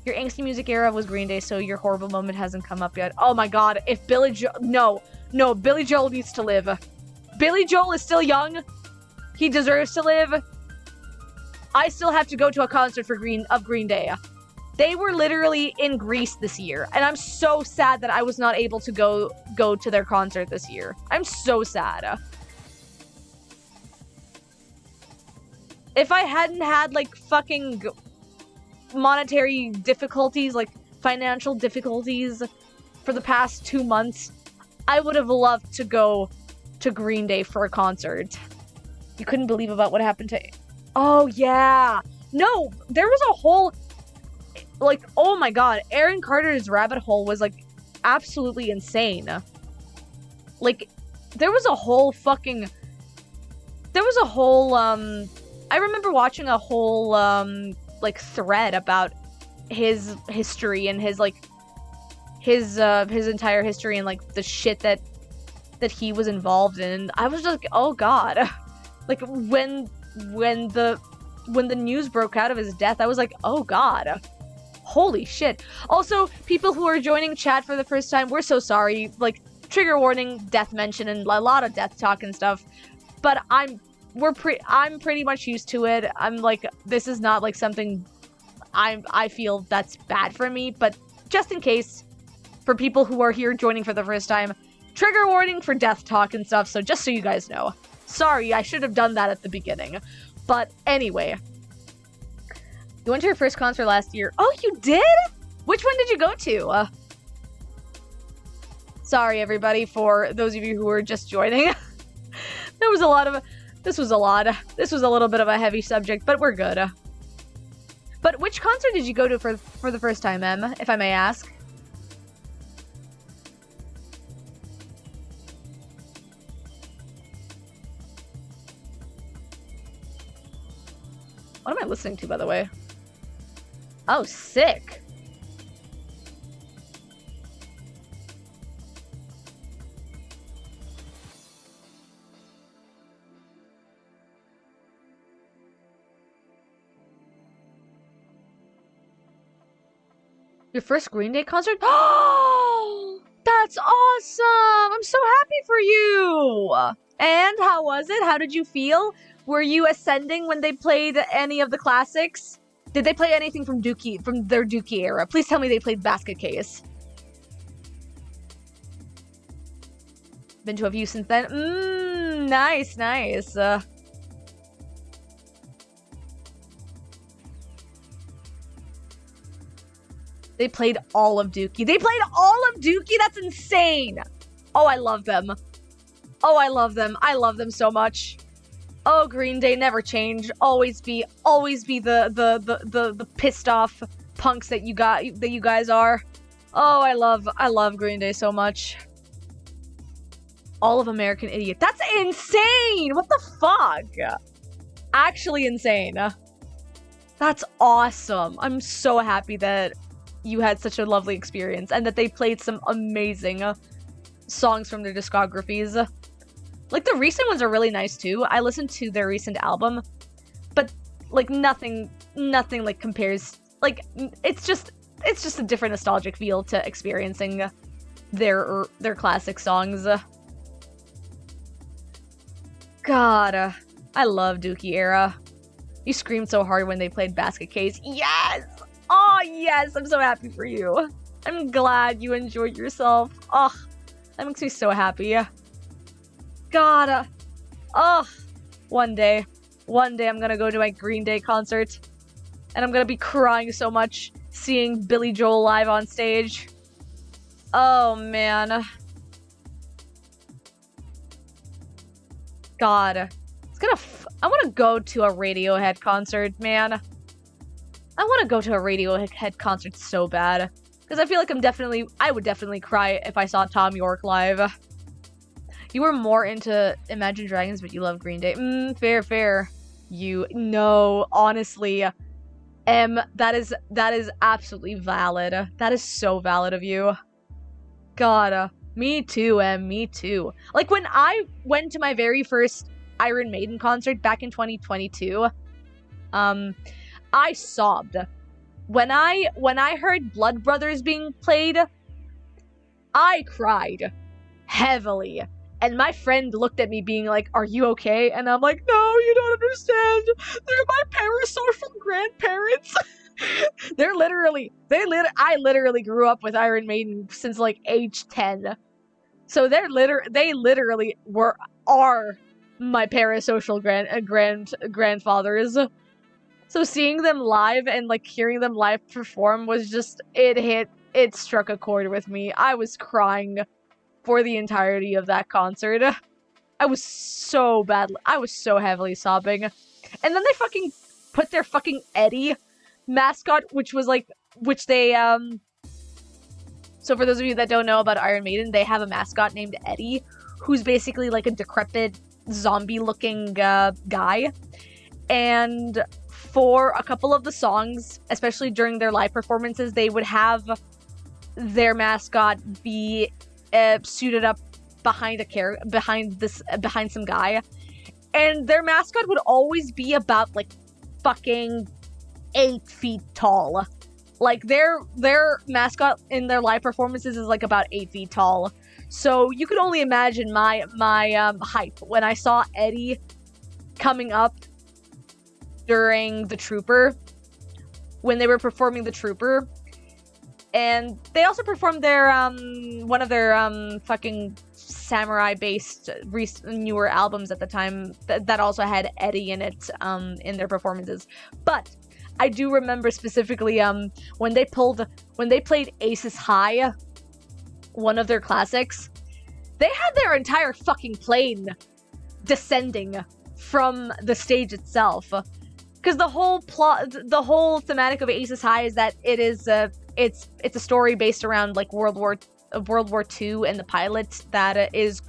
Your angsty music era was Green Day, so your horrible moment hasn't come up yet. Oh my god, if Billy Joel... No, Billy Joel needs to live. Billy Joel is still young. He deserves to live. I still have to go to a concert for Green Day. They were literally in Greece this year, and I'm so sad that I was not able to go to their concert this year. I'm so sad. If I hadn't had, like, fucking monetary difficulties, like, financial difficulties for the past 2 months, I would have loved to go to Green Day for a concert. You couldn't believe about what happened to... Oh, yeah. No, there was a whole... Like, oh my god, Aaron Carter's rabbit hole was, like, absolutely insane. Like, there was a whole... I remember watching a whole, like, thread about his history and his entire history and, like, the shit that he was involved in. I was just like, oh god. Like, when the news broke out of his death, I was like, oh god. Holy shit. Also, people who are joining chat for the first time, we're so sorry. Like, trigger warning, death mention, and a lot of death talk and stuff. But I'm pretty much used to it. I'm like, this is not, like, something I feel that's bad for me. But just in case, for people who are here joining for the first time, trigger warning for death talk and stuff, so just so you guys know. Sorry, I should have done that at the beginning. But anyway. You went to your first concert last year. Oh, you did? Which one did you go to? Sorry, everybody, for those of you who are just joining. This was a little bit of a heavy subject, but we're good. But which concert did you go to for the first time, Em, if I may ask? What am I listening to, by the way? Oh, sick. Your first Green Day concert? Oh, that's awesome! I'm so happy for you! And how was it? How did you feel? Were you ascending when they played any of the classics? Did they play anything from their Dookie era? Please tell me they played Basket Case. Been to a few since then. Nice, nice. They played all of Dookie. They played all of Dookie? That's insane. Oh, I love them. Oh, I love them. I love them so much. Oh, Green Day, never change. Always be the pissed off punks that you guys are. Oh, I love Green Day so much. All of American Idiot. That's insane! What the fuck? Actually insane. That's awesome. I'm so happy that you had such a lovely experience and that they played some amazing songs from their discographies. Like, the recent ones are really nice too. I listened to their recent album, but like nothing like compares. Like, it's just a different nostalgic feel to experiencing their classic songs. God, I love Dookie era. You screamed so hard when they played Basket Case. Yes! Oh, yes! I'm so happy for you. I'm glad you enjoyed yourself. Oh, that makes me so happy. God. Oh, one day I'm gonna go to my Green Day concert. And I'm gonna be crying so much seeing Billy Joel live on stage. Oh, man. God. I want to go to a Radiohead concert, man. I want to go to a Radiohead concert so bad. Because I feel like I would definitely cry if I saw Tom York live. You were more into Imagine Dragons, but you love Green Day. Fair. No, honestly. That is absolutely valid. That is so valid of you. God, me too, me too. Like, when I went to my very first Iron Maiden concert back in 2022, I sobbed. When I heard Blood Brothers being played, I cried heavily. And my friend looked at me being like, "Are you okay?" And I'm like, "No, you don't understand. They're my parasocial grandparents." I literally grew up with Iron Maiden since like age 10. So they literally are my parasocial grandfathers. So seeing them live and like hearing them live perform was just, it struck a chord with me. I was crying for the entirety of that concert. I was so heavily sobbing. And then they fucking put their fucking Eddie mascot, so for those of you that don't know about Iron Maiden, they have a mascot named Eddie, who's basically like a decrepit zombie-looking guy. And for a couple of the songs, especially during their live performances, they would have their mascot be suited up behind some guy, and their mascot would always be about like fucking 8 feet tall. Like, their mascot in their live performances is like about 8 feet tall. So you could only imagine my hype when I saw Eddie coming up during The Trooper, when they were performing The Trooper. And they also performed their one of their fucking samurai-based newer albums at the time that also had Eddie in it in their performances. But I do remember specifically when they played Aces High, one of their classics. They had their entire fucking plane descending from the stage itself, because the whole thematic of Aces High is that it's a story based around like World War II and the pilot that is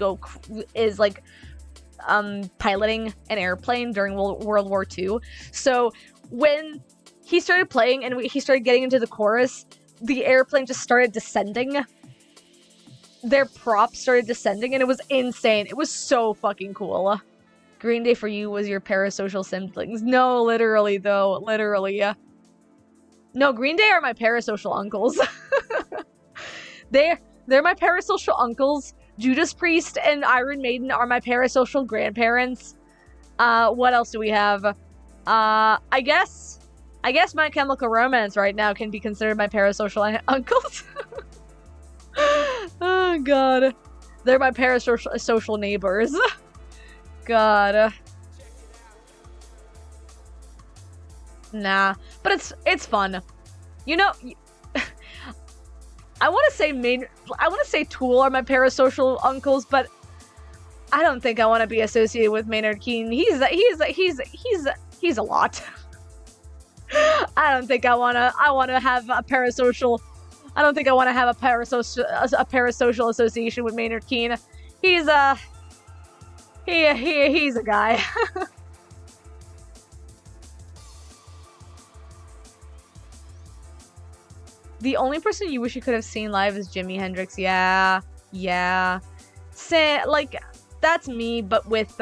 piloting an airplane during World War II. So when he started playing and he started getting into the chorus, the airplane just started descending. Their props started descending, and it was insane. It was so fucking cool. Green Day for you was your parasocial siblings. No, literally though. Literally. No, Green Day are my parasocial uncles. They're my parasocial uncles. Judas Priest and Iron Maiden are my parasocial grandparents. What else do we have? I guess My Chemical Romance right now can be considered my parasocial uncles. Oh god. They're my parasocial neighbors. God. Nah, but it's fun. You know, I want to say Tool are my parasocial uncles, but I don't think I want to be associated with Maynard Keen. He's a lot. I don't think I want to have a parasocial. I don't think I want to have a parasocial association with Maynard Keen. He's a guy. The only person you wish you could have seen live is Jimi Hendrix. Yeah. Like, that's me, but with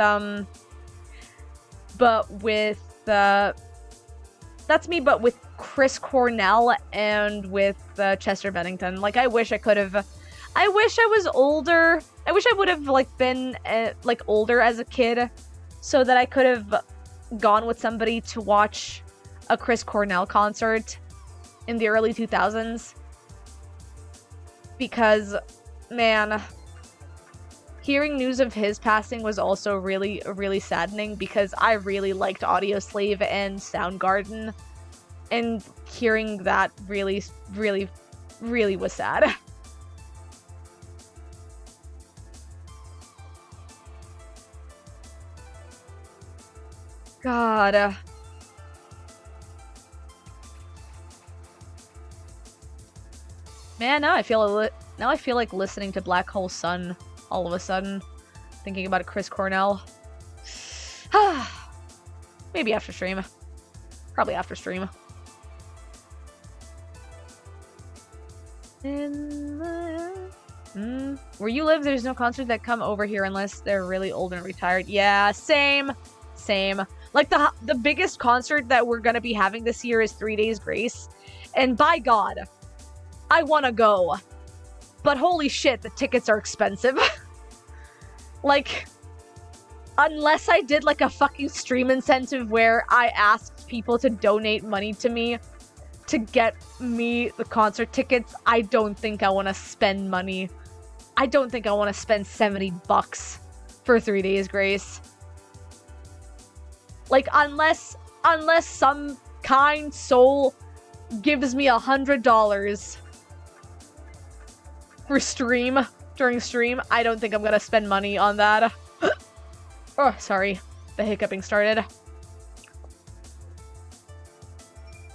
Chris Cornell and with Chester Bennington. Like, I wish I was older. I wish I would have, like, been, older as a kid so that I could have gone with somebody to watch a Chris Cornell concert in the early 2000s. Because, man, hearing news of his passing was also really, really saddening because I really liked Audioslave and Soundgarden. And hearing that really, really, really was sad. God. Man, now I feel like listening to Black Hole Sun all of a sudden. Thinking about Chris Cornell. Maybe after stream. Probably after stream. Where you live, there's no concert that come over here unless they're really old and retired. Yeah, same. Like, the biggest concert that we're gonna be having this year is 3 Days Grace. And by God, I wanna go. But holy shit, the tickets are expensive. Like, unless I did, like, a fucking stream incentive where I asked people to donate money to me to get me the concert tickets, I don't think I want to spend money. I don't think I want to spend $70 for 3 Days Grace. Like, unless some kind soul gives me $100 for stream, during stream, I don't think I'm gonna spend money on that. Oh, sorry. The hiccuping started.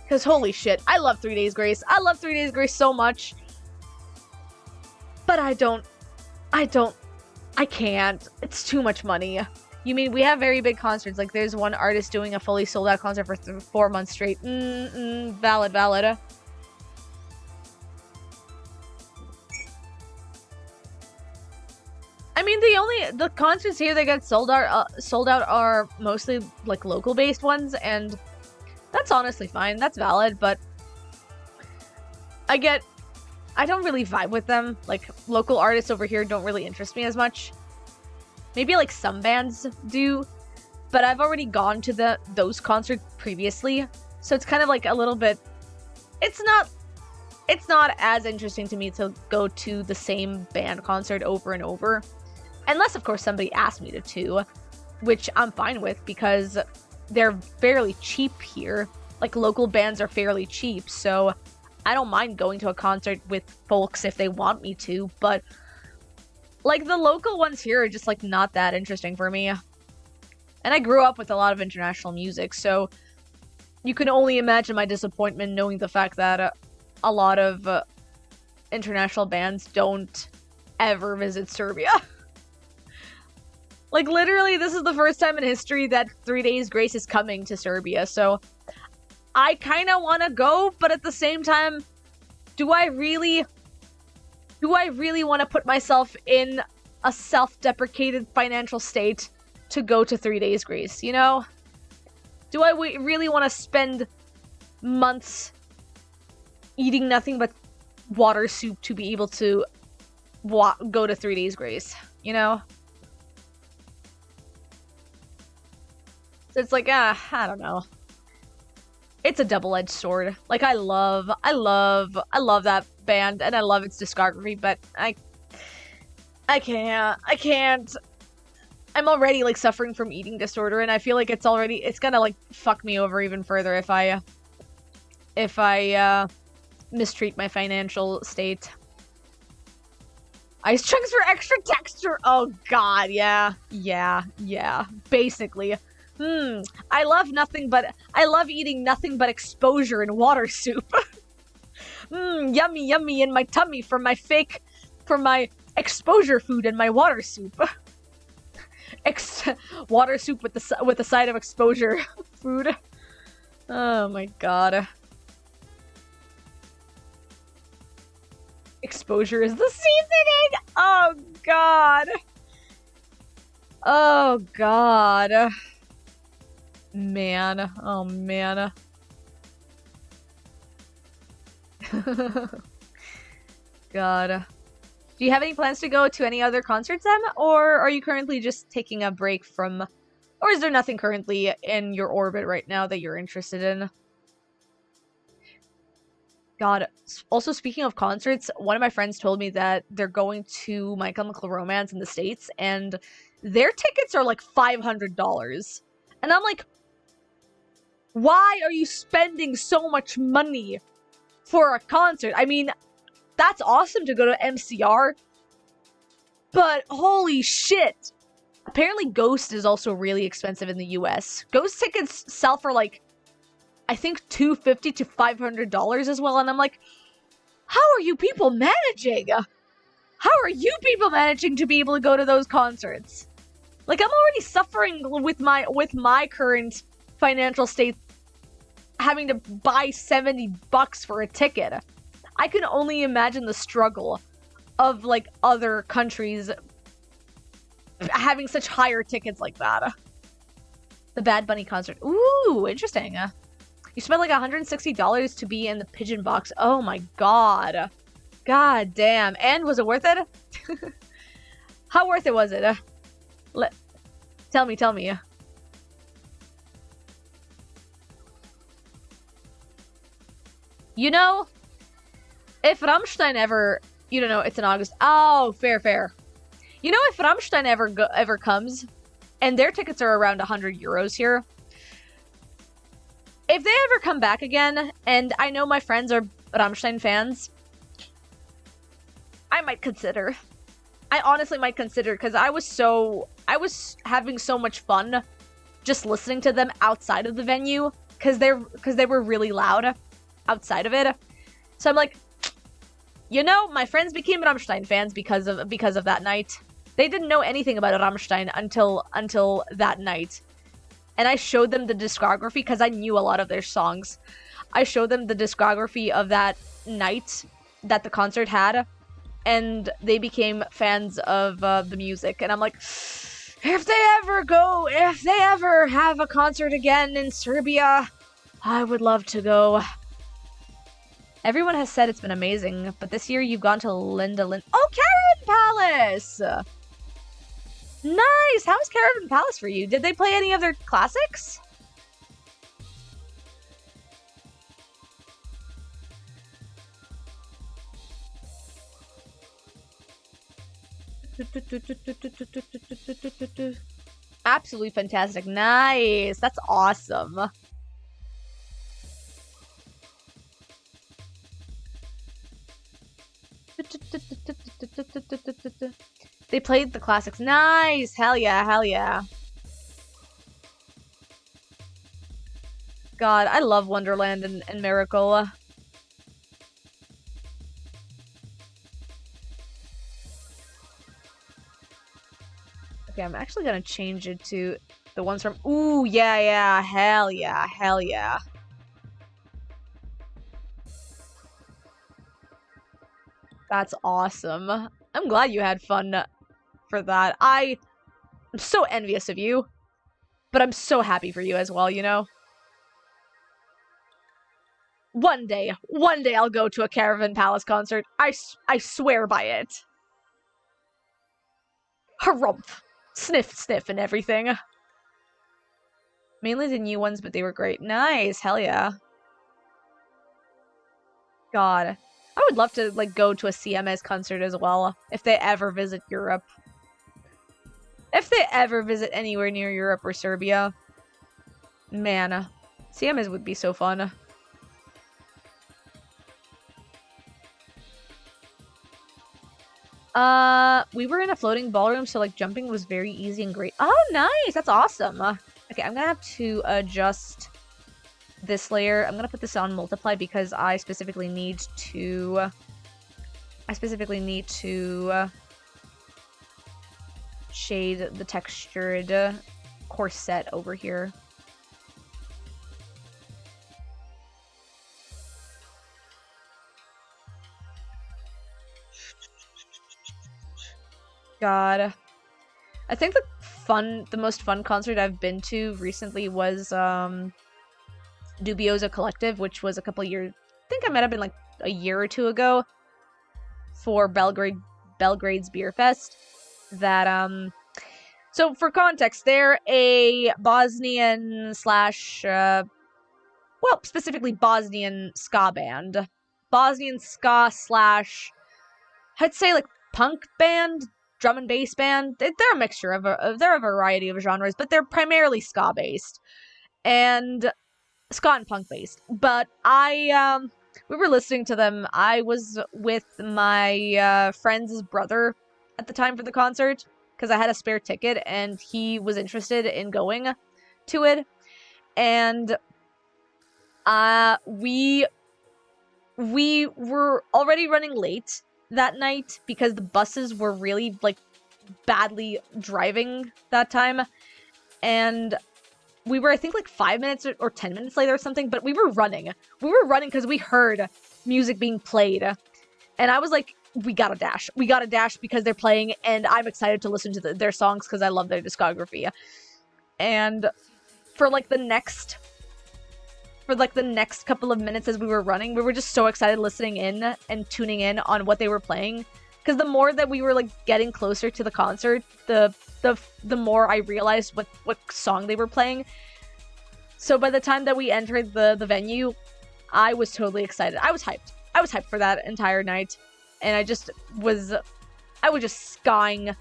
Because holy shit, I love 3 Days Grace. I love 3 Days Grace so much. But I can't. It's too much money. You mean, we have very big concerts. Like, there's one artist doing a fully sold out concert for 4 months straight. Valid. I mean, the concerts here that get sold out are mostly, like, local-based ones, and that's honestly fine. That's valid, but I don't really vibe with them. Like, local artists over here don't really interest me as much. Maybe, like, some bands do, but I've already gone to those concerts previously, so it's kind of like a little bit... It's not as interesting to me to go to the same band concert over and over. Unless, of course, somebody asked me to, which I'm fine with, because they're fairly cheap here. Like, local bands are fairly cheap, so I don't mind going to a concert with folks if they want me to, but, like, the local ones here are just, like, not that interesting for me. And I grew up with a lot of international music, so you can only imagine my disappointment knowing the fact that a lot of international bands don't ever visit Serbia. Like, literally, this is the first time in history that 3 Days Grace is coming to Serbia, so I kind of want to go, but at the same time, do I really want to put myself in a self-deprecated financial state to go to 3 Days Grace, you know? Do I really want to spend months eating nothing but water soup to be able to go to 3 days grace, you know? So it's like, I don't know. It's a double-edged sword. Like, I love that band, and I love its discography, but I can't. I'm already, like, suffering from eating disorder, and I feel like it's gonna, like, fuck me over even further if I mistreat my financial state. Ice chunks for extra texture! Oh god, yeah, basically. I love eating nothing but exposure and water soup. Yummy, yummy in my tummy for my exposure food and my water soup. Water soup with the side of exposure food. Oh my god. Exposure is the seasoning! Oh god. Oh god. Man. Oh man. God. Do you have any plans to go to any other concerts, Em? Or are you currently just taking a break from... Or is there nothing currently in your orbit right now that you're interested in? God. Also, speaking of concerts, one of my friends told me that they're going to My Chemical Romance in the States, and their tickets are like $500. And I'm like, why are you spending so much money for a concert? I mean, that's awesome to go to MCR, but holy shit. Apparently Ghost is also really expensive in the US. Ghost tickets sell for like, I think $250 to $500 as well, and I'm like, how are you people managing? How are you people managing to be able to go to those concerts? Like, I'm already suffering with my current financial state, having to buy $70 for a ticket. I can only imagine the struggle of, like, other countries having such higher tickets like that. The Bad Bunny concert. Ooh, interesting. You spent like $160 to be in the pigeon box. Oh my god. God damn. And was it worth it? How worth it was it? Tell me. You know, if Rammstein ever... You don't know, it's in August. Oh, fair. You know, if Rammstein ever comes, and their tickets are around 100 euros here, if they ever come back again, and I know my friends are Rammstein fans, I might consider. I honestly might consider, because I was having so much fun just listening to them outside of the venue, because they were really loud outside of it. So I'm like, you know, my friends became Rammstein fans because of that night. They didn't know anything about Rammstein until that night. And I showed them the discography because I knew a lot of their songs. I showed them the discography of that night that the concert had, and they became fans of the music. And I'm like, if they ever have a concert again in Serbia, I would love to go. Everyone has said it's been amazing, but this year you've gone to Ocarinia Palace! Nice! How was Caravan Palace for you? Did they play any of their classics? Absolutely fantastic. Nice! That's awesome. They played the classics. Nice! Hell yeah. God, I love Wonderland and Miracle. Okay, I'm actually gonna change it to the ones from... Ooh, yeah. Hell yeah. That's awesome. I'm glad you had fun for that. I'm so envious of you, but I'm so happy for you as well, you know? One day I'll go to a Caravan Palace concert. I swear by it. Harumph. Sniff, sniff, and everything. Mainly the new ones, but they were great. Nice, hell yeah. God. I would love to, like, go to a CMS concert as well, if they ever visit Europe. If they ever visit anywhere near Europe or Serbia. Man, CMS would be so fun. We were in a floating ballroom, so, like, jumping was very easy and great. Oh, nice! That's awesome! Okay, I'm gonna have to adjust this layer. I'm gonna put this on multiply because I specifically need to shade the textured corset over here. God. I think the most fun concert I've been to recently was Dubiosa Collective, which was a couple years, I think it might have been like a year or two ago, for Belgrade's Beer Fest. That so for context, they're a Bosnian slash well, specifically Bosnian ska band. Bosnian ska slash, I'd say, like, punk band, drum and bass band. They're a mixture of they're a variety of genres, but they're primarily ska based and ska and punk based. But we were listening to them. I was with my friend's brother at the time for the concert because I had a spare ticket and he was interested in going to it, and we were already running late that night because the buses were really, like, badly driving that time, and we were, I think, like 5 minutes or 10 minutes later or something, but we were running because we heard music being played, and I was like, we gotta dash because they're playing, and I'm excited to listen to their songs because I love their discography. And for like the next couple of minutes as we were running, we were just so excited listening in and tuning in on what they were playing. Because the more that we were, like, getting closer to the concert, the more I realized what song they were playing. So by the time that we entered the venue, I was totally excited. I was hyped. I was hyped for that entire night. And I was just skaing.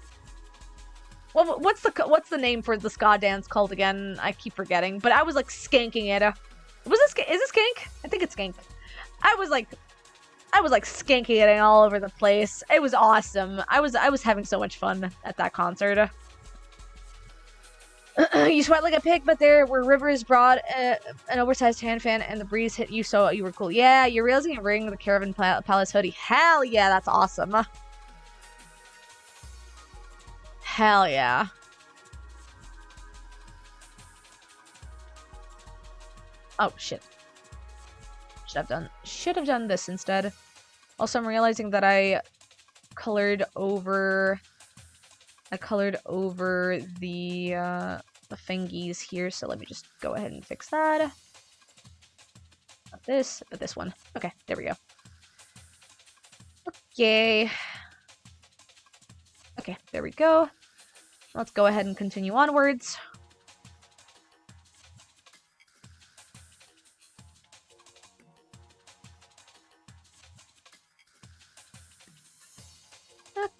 Well, what's the name for the ska dance called again? I keep forgetting. But I was, like, skanking it. Is this skank? I think it's skank. I was like skanking it all over the place. It was awesome. I was having so much fun at that concert. You sweat like a pig, but there were rivers brought an oversized hand fan, and the breeze hit you, so you were cool. Yeah, you're realizing you're wearing the Caravan Palace hoodie. Hell yeah, that's awesome. Hell yeah. Oh, shit. Should have done this instead. Also, I'm realizing that I colored over the fingies here, so let me just go ahead and fix that. Not this, but this one. Okay, there we go. Okay. Okay, there we go. Let's go ahead and continue onwards.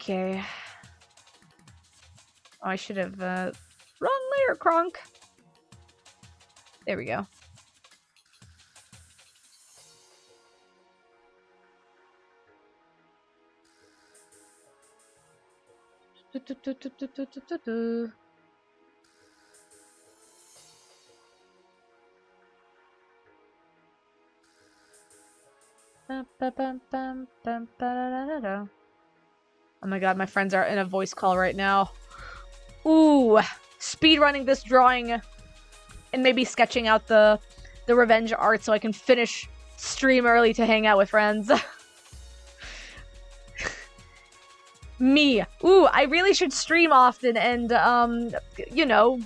Okay. Oh, I should have, wrong layer, Kronk. There we go. Oh my god, my friends are in a voice call right now. Ooh, speedrunning this drawing and maybe sketching out the revenge art so I can finish stream early to hang out with friends. Me. Ooh, I really should stream often and, you know,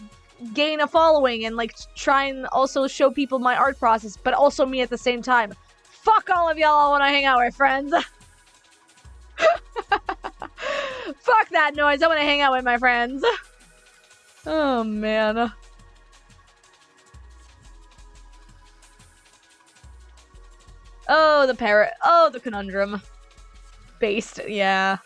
gain a following and, like, try and also show people my art process, but also me at the same time. Fuck all of y'all when I hang out with friends. Fuck that noise. I want to hang out with my friends. Oh, man. Oh, the parrot. Oh, the conundrum. Based, yeah.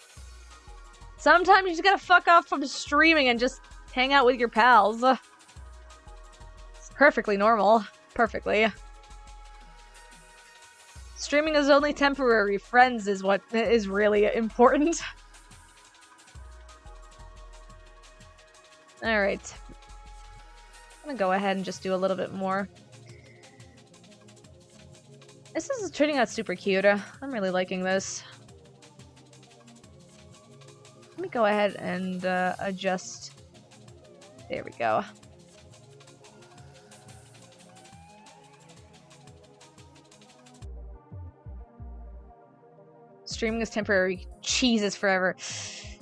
Sometimes you just gotta fuck off from streaming and just hang out with your pals. It's perfectly normal. Perfectly. Streaming is only temporary. Friends is what is really important. Alright. I'm gonna go ahead and just do a little bit more. This is turning out super cute. I'm really liking this. Let me go ahead and adjust. There we go. Streaming is temporary. Cheese is forever.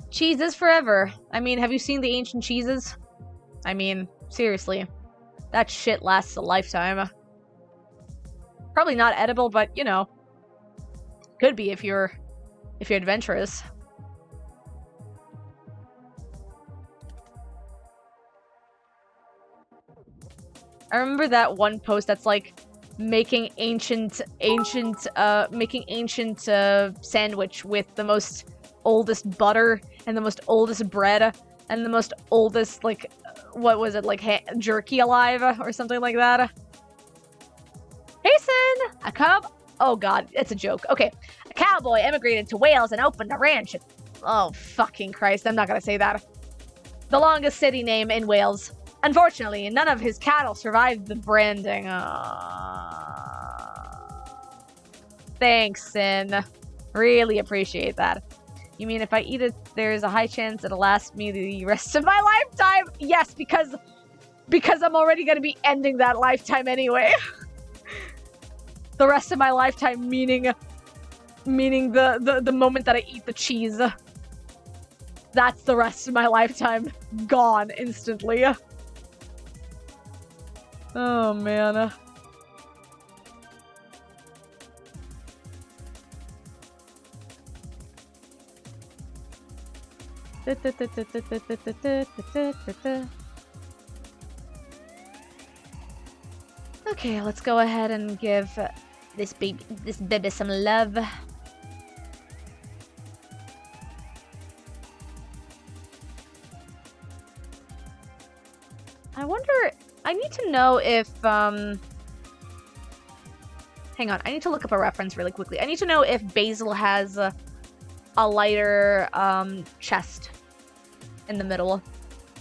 Cheese is forever. I mean, have you seen the ancient cheeses? I mean, seriously. That shit lasts a lifetime. Probably not edible, but, you know. Could be if you're adventurous. I remember that one post that's like making ancient sandwich with the most oldest butter and the most oldest bread and the most oldest, like, what was it, like jerky alive or something like that. Hasten! A cub? Oh god, it's a joke. Okay. A cowboy emigrated to Wales and opened a ranch. Oh, fucking Christ, I'm not gonna say that. The longest city name in Wales. Unfortunately, none of his cattle survived the branding. Thanks, Sin. Really appreciate that. You mean if I eat it, there's a high chance it'll last me the rest of my lifetime? Yes, because I'm already gonna be ending that lifetime anyway. The rest of my lifetime meaning the moment that I eat the cheese. That's the rest of my lifetime. Gone instantly. Oh, man. Okay, let's go ahead and give this baby some love. I wonder... I need to know if, hang on, I need to look up a reference really quickly. I need to know if Basil has a lighter, chest in the middle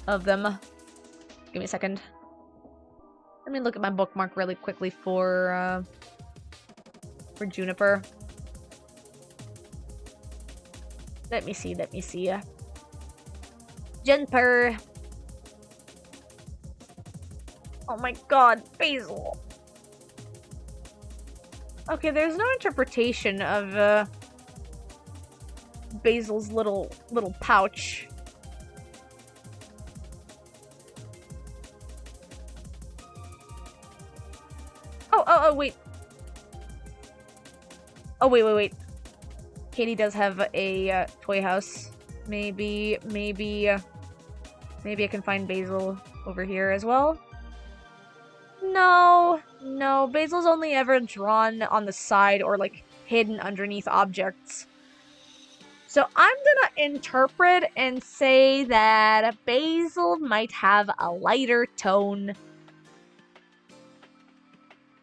of them. Give me a second. Let me look at my bookmark really quickly for Juniper. Let me see. Juniper. Oh my god, Basil. Okay, there's no interpretation of Basil's little pouch. Oh, wait. Oh, wait. Katie does have a toy house. Maybe I can find Basil over here as well. No, Basil's only ever drawn on the side or, like, hidden underneath objects. So I'm gonna interpret and say that Basil might have a lighter tone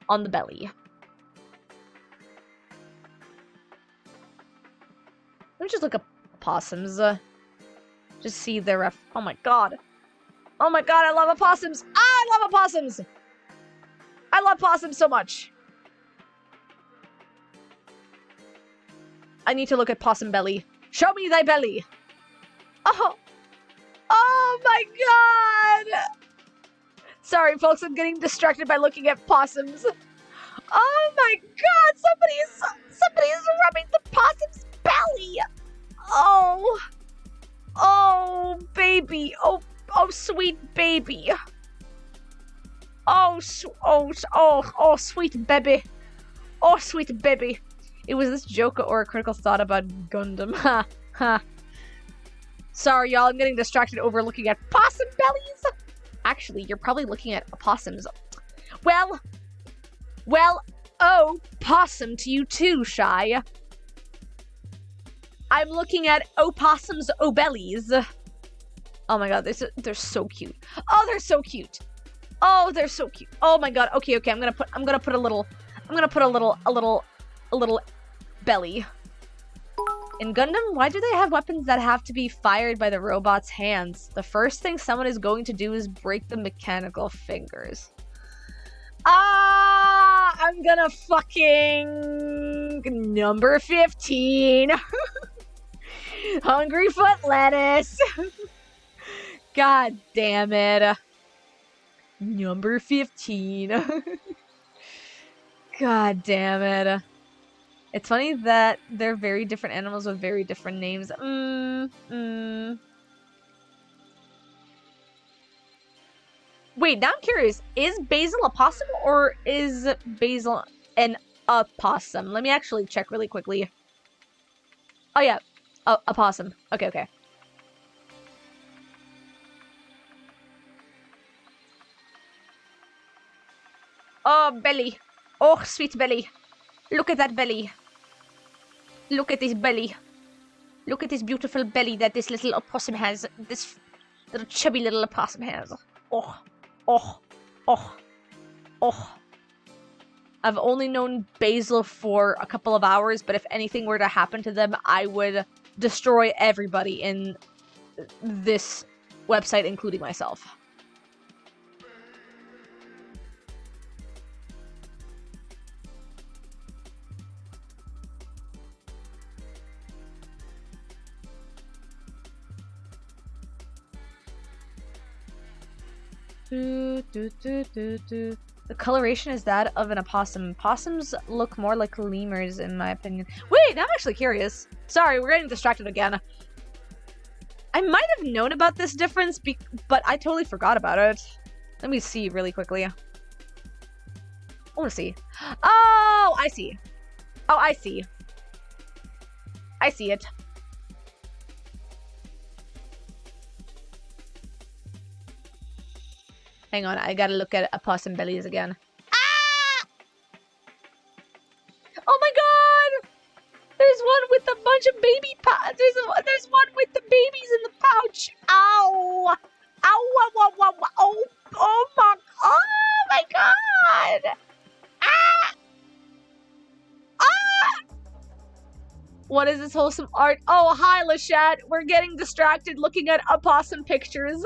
on the belly. Let me just look up opossums. Just see their oh my god, I love opossums! I love opossums! I love possums so much. I need to look at possum belly. Show me thy belly. Oh my god. Sorry, folks. I'm getting distracted by looking at possums. Oh my god. Somebody's rubbing the possum's belly. Oh, baby. Oh, sweet baby. Oh, sweet baby. Oh, sweet baby. It was this joke or a critical thought about Gundam. Ha, ha. Sorry, y'all. I'm getting distracted over looking at possum bellies. Actually, you're probably looking at opossums. Well, oh, possum to you too, Shy. I'm looking at opossums bellies. Oh my god, they're so cute. Oh, they're so cute. Oh, they're so cute. Oh my god. Okay, I'm gonna put a little belly. In Gundam, why do they have weapons that have to be fired by the robot's hands? The first thing someone is going to do is break the mechanical fingers. I'm gonna fucking number 15. Hungry foot lettuce. God damn it. Number 15. God damn it. It's funny that they're very different animals with very different names. Wait, now I'm curious. Is Basil a possum or is Basil an opossum? Let me actually check really quickly. Oh yeah, a possum. Okay. Oh, belly. Oh, sweet belly. Look at that belly. Look at this belly. Look at this beautiful belly that this little opossum has. This little chubby little opossum has. Oh. I've only known Basil for a couple of hours, but if anything were to happen to them, I would destroy everybody in this website, including myself. The coloration is that of an opossum. Possums look more like lemurs, in my opinion. Wait, I'm actually curious. Sorry, we're getting distracted again. I might have known about this difference, but I totally forgot about it. Let me see really quickly. I want to see. Oh, I see. Oh, I see. I see it. Hang on, I gotta look at opossum bellies again. Ah! Oh my god! There's one with a bunch of baby there's one with the babies in the pouch. Ow! Ow! Oh my god! Ah! Ah! What is this wholesome art? Oh, hi, Lachette. We're getting distracted looking at opossum pictures.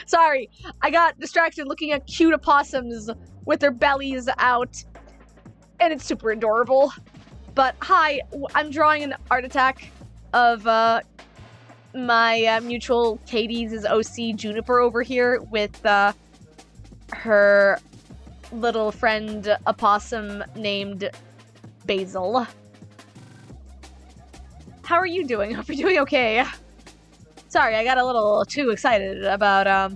Sorry, I got distracted looking at cute opossums with their bellies out. And it's super adorable. But hi, I'm drawing an art attack of my mutual Katie's OC Juniper over here with her little friend opossum named Basil. How are you doing? Hope you're doing okay. Sorry, I got a little too excited about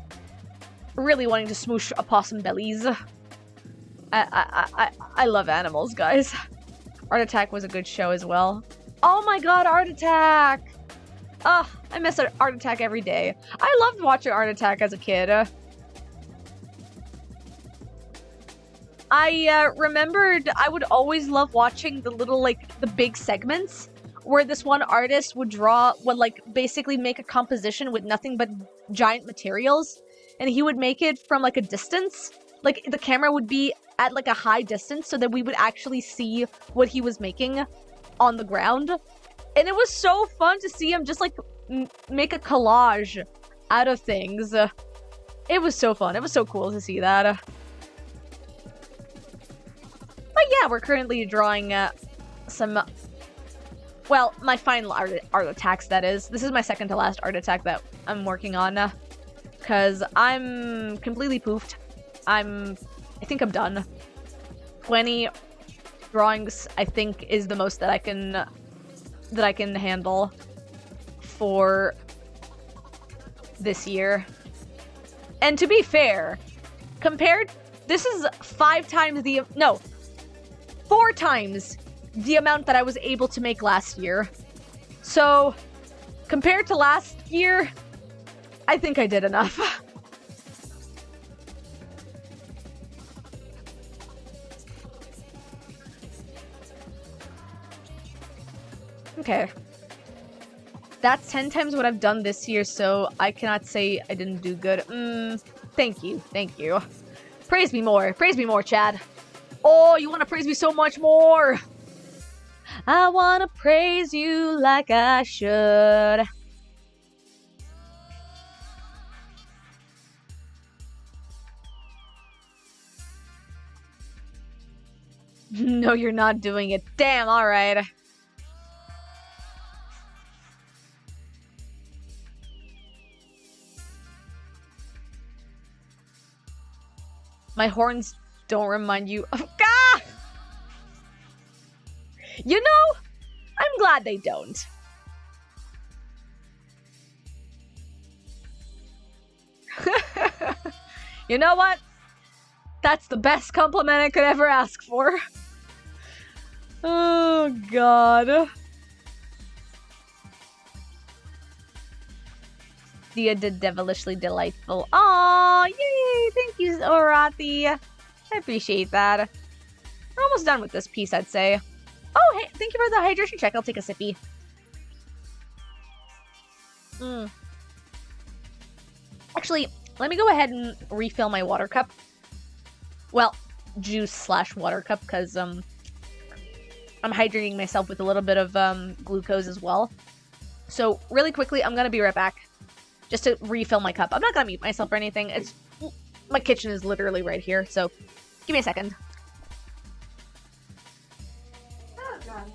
really wanting to smoosh opossum bellies. I love animals, guys. Art Attack was a good show as well. Oh my god, Art Attack! Ugh, I miss Art Attack every day. I loved watching Art Attack as a kid. I remembered I would always love watching the little, the big segments where this one artist would basically make a composition with nothing but giant materials, and he would make it from, a distance. The camera would be at, a high distance so that we would actually see what he was making on the ground. And it was so fun to see him just, make a collage out of things. It was so fun. It was so cool to see that. But yeah, we're currently drawing some... Well, my final art attacks, that is. This is my second to last art attack that I'm working on. Because I'm completely poofed. I think I'm done. 20 drawings, I think, is the most that I can handle for this year. And to be fair, compared This is 5 times the... No. 4 times the amount that I was able to make last year. So, compared to last year, I think I did enough. Okay. That's 10 times what I've done this year, so I cannot say I didn't do good. Thank you. Thank you. Praise me more. Praise me more, Chad. Oh, you want to praise me so much more. I want to praise you like I should. No, you're not doing it. Damn, alright. My horns don't remind you of... Gah! You know, I'm glad they don't. You know what? That's the best compliment I could ever ask for. Oh, God. Dia did devilishly delightful. Aw, yay! Thank you, Orati. I appreciate that. We're almost done with this piece, I'd say. Oh, hey, thank you for the hydration check. I'll take a sippy. Actually, let me go ahead and refill my water cup. Well, juice/water cup, because I'm hydrating myself with a little bit of glucose as well. So, really quickly, I'm gonna be right back. Just to refill my cup. I'm not gonna mute myself or anything. It's... My kitchen is literally right here, so give me a second. Oh, God.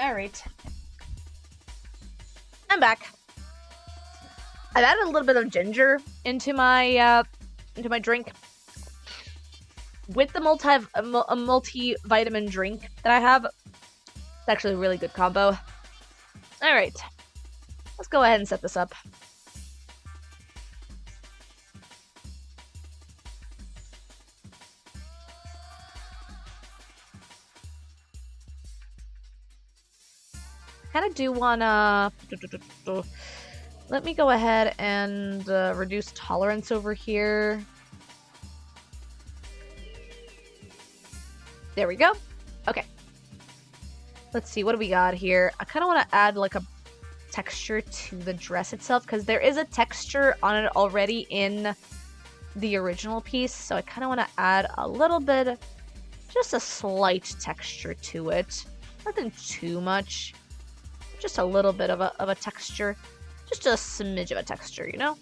Alright. I'm back. I've added a little bit of ginger into my drink. With the multivitamin drink that I have, it's actually a really good combo. Alright. Let's go ahead and set this up. Kind of do wanna... Let me go ahead and reduce tolerance over here. There we go. Okay. Let's see, what do we got here? I kind of want to add like a texture to the dress itself, because there is a texture on it already in the original piece, so I kind of want to add a little bit, just a slight texture to it. Nothing too much. Just a little bit of a texture. Just a smidge of a texture, you know?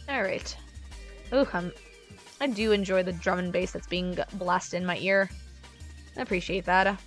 Alright. Ooh, I do enjoy the drum and bass that's being blasted in my ear. I appreciate that.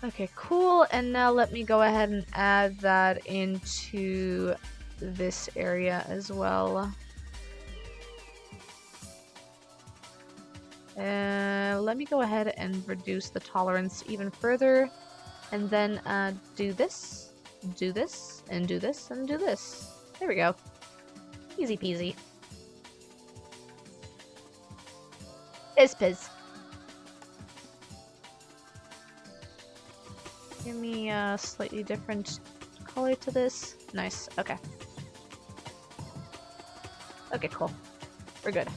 Okay, cool. And now let me go ahead and add that into this area as well. Let me go ahead and reduce the tolerance even further. And then do this, and do this, and do this. There we go. Easy peasy. Ispiz. Give me a slightly different color to this. Nice. Okay. Okay, cool. We're good.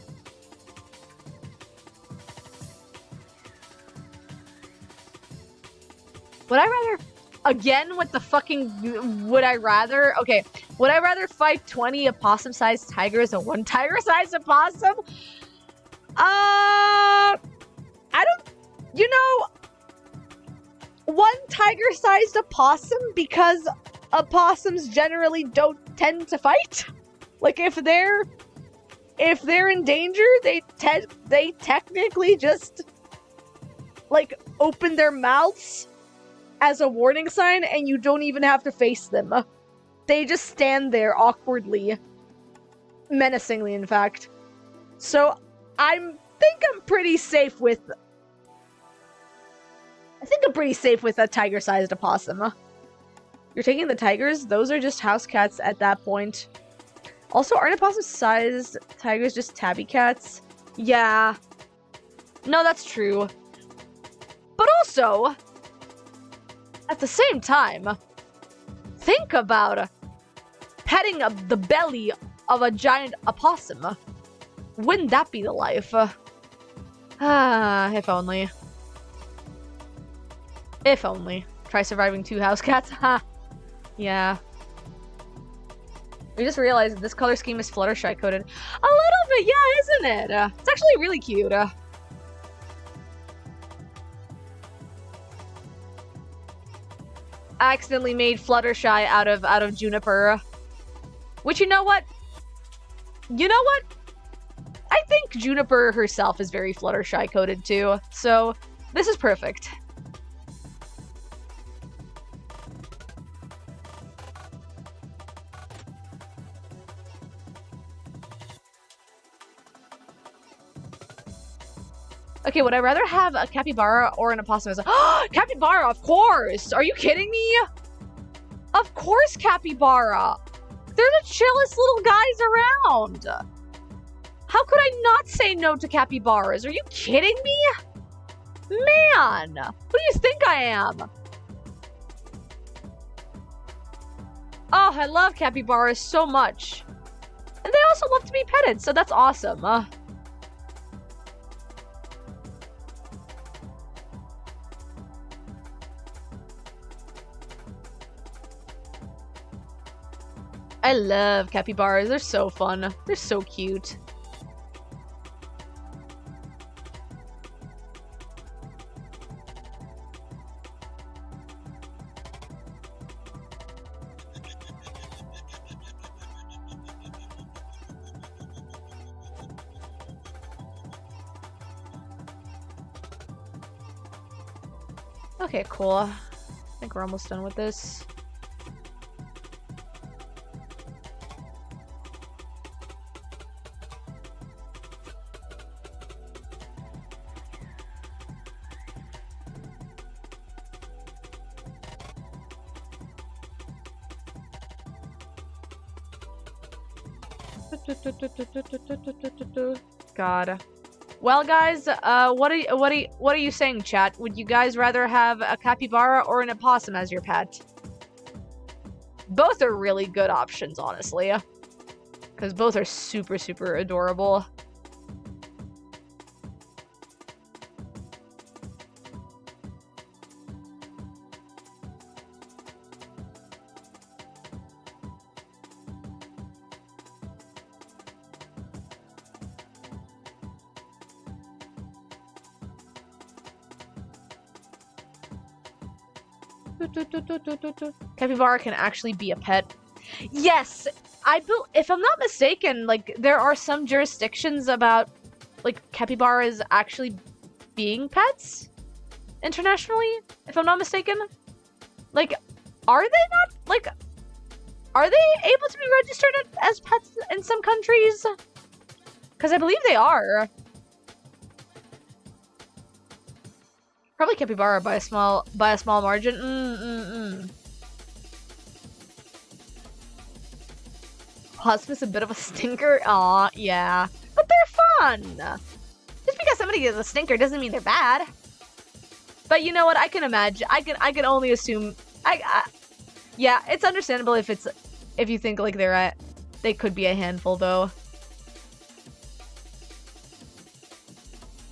Would I rather... Again with the fucking... Would I rather... Okay. Would I rather fight 20 opossum-sized tigers than 1 tiger-sized opossum? I don't... You know... 1 tiger-sized opossum, because opossums generally don't tend to fight. Like, if they're in danger, they technically just, like, open their mouths as a warning sign, and you don't even have to face them. They just stand there awkwardly. Menacingly, in fact. So, I think I'm pretty safe with a tiger-sized opossum. You're taking the tigers? Those are just house cats at that point. Also, aren't opossum-sized tigers just tabby cats? Yeah. No, that's true. But also, at the same time, think about petting the belly of a giant opossum. Wouldn't that be the life? If only. If only. Try surviving 2 house cats. Ha. Yeah. We just realized this color scheme is Fluttershy coded. A little bit, yeah, isn't it? It's actually really cute. I accidentally made Fluttershy out of Juniper. Which, you know what? You know what? I think Juniper herself is very Fluttershy coded too. So, this is perfect. Okay, would I rather have a capybara or an opossum as a- Capybara, of course! Are you kidding me? Of course capybara! They're the chillest little guys around! How could I not say no to capybaras? Are you kidding me? Man! Who do you think I am? Oh, I love capybaras so much. And they also love to be petted, so that's awesome. I love capybaras. They're so fun. They're so cute. Okay, cool. I think we're almost done with this. God. Well, guys, what are you saying, chat? Would you guys rather have a capybara or an opossum as your pet? Both are really good options, honestly. Because both are super, super adorable. Capybara can actually be a pet. Yes, if I'm not mistaken, like, there are some jurisdictions about, like, capybaras actually being pets internationally, if I'm not mistaken. Like, are they not, like, are they able to be registered as pets in some countries? Because I believe they are. Probably capybara by a small margin. Hospice a bit of a stinker. Aw, yeah. But they're fun. Just because somebody is a stinker doesn't mean they're bad. But you know what? I can imagine. I can only assume. Yeah, it's understandable if you think like they could be a handful though.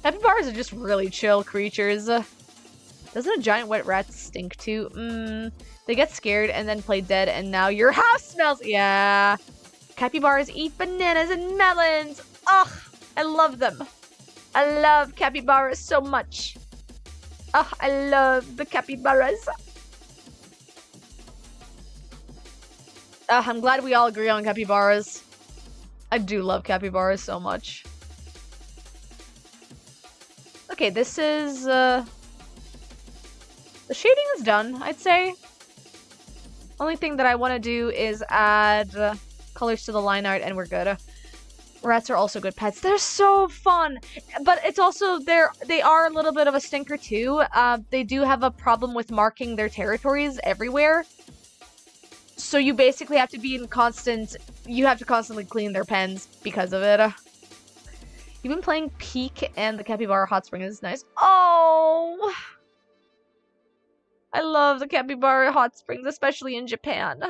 Capybaras are just really chill creatures. Doesn't a giant wet rat stink too? They get scared and then play dead, and now your house smells. Yeah. Capybaras eat bananas and melons. Ugh, I love them. I love capybaras so much. Ugh, I love the capybaras. I'm glad we all agree on capybaras. I do love capybaras so much. Okay, this is, the shading is done, I'd say. Only thing that I want to do is add colors to the line art, and we're good. Rats are also good pets. They're so fun! But it's also, they are a little bit of a stinker too. They do have a problem with marking their territories everywhere. So you basically have to be in you have to constantly clean their pens because of it. You've been playing Peak and the Capybara Hot Spring is nice. Oh! I love the Capybara Hot Springs, especially in Japan.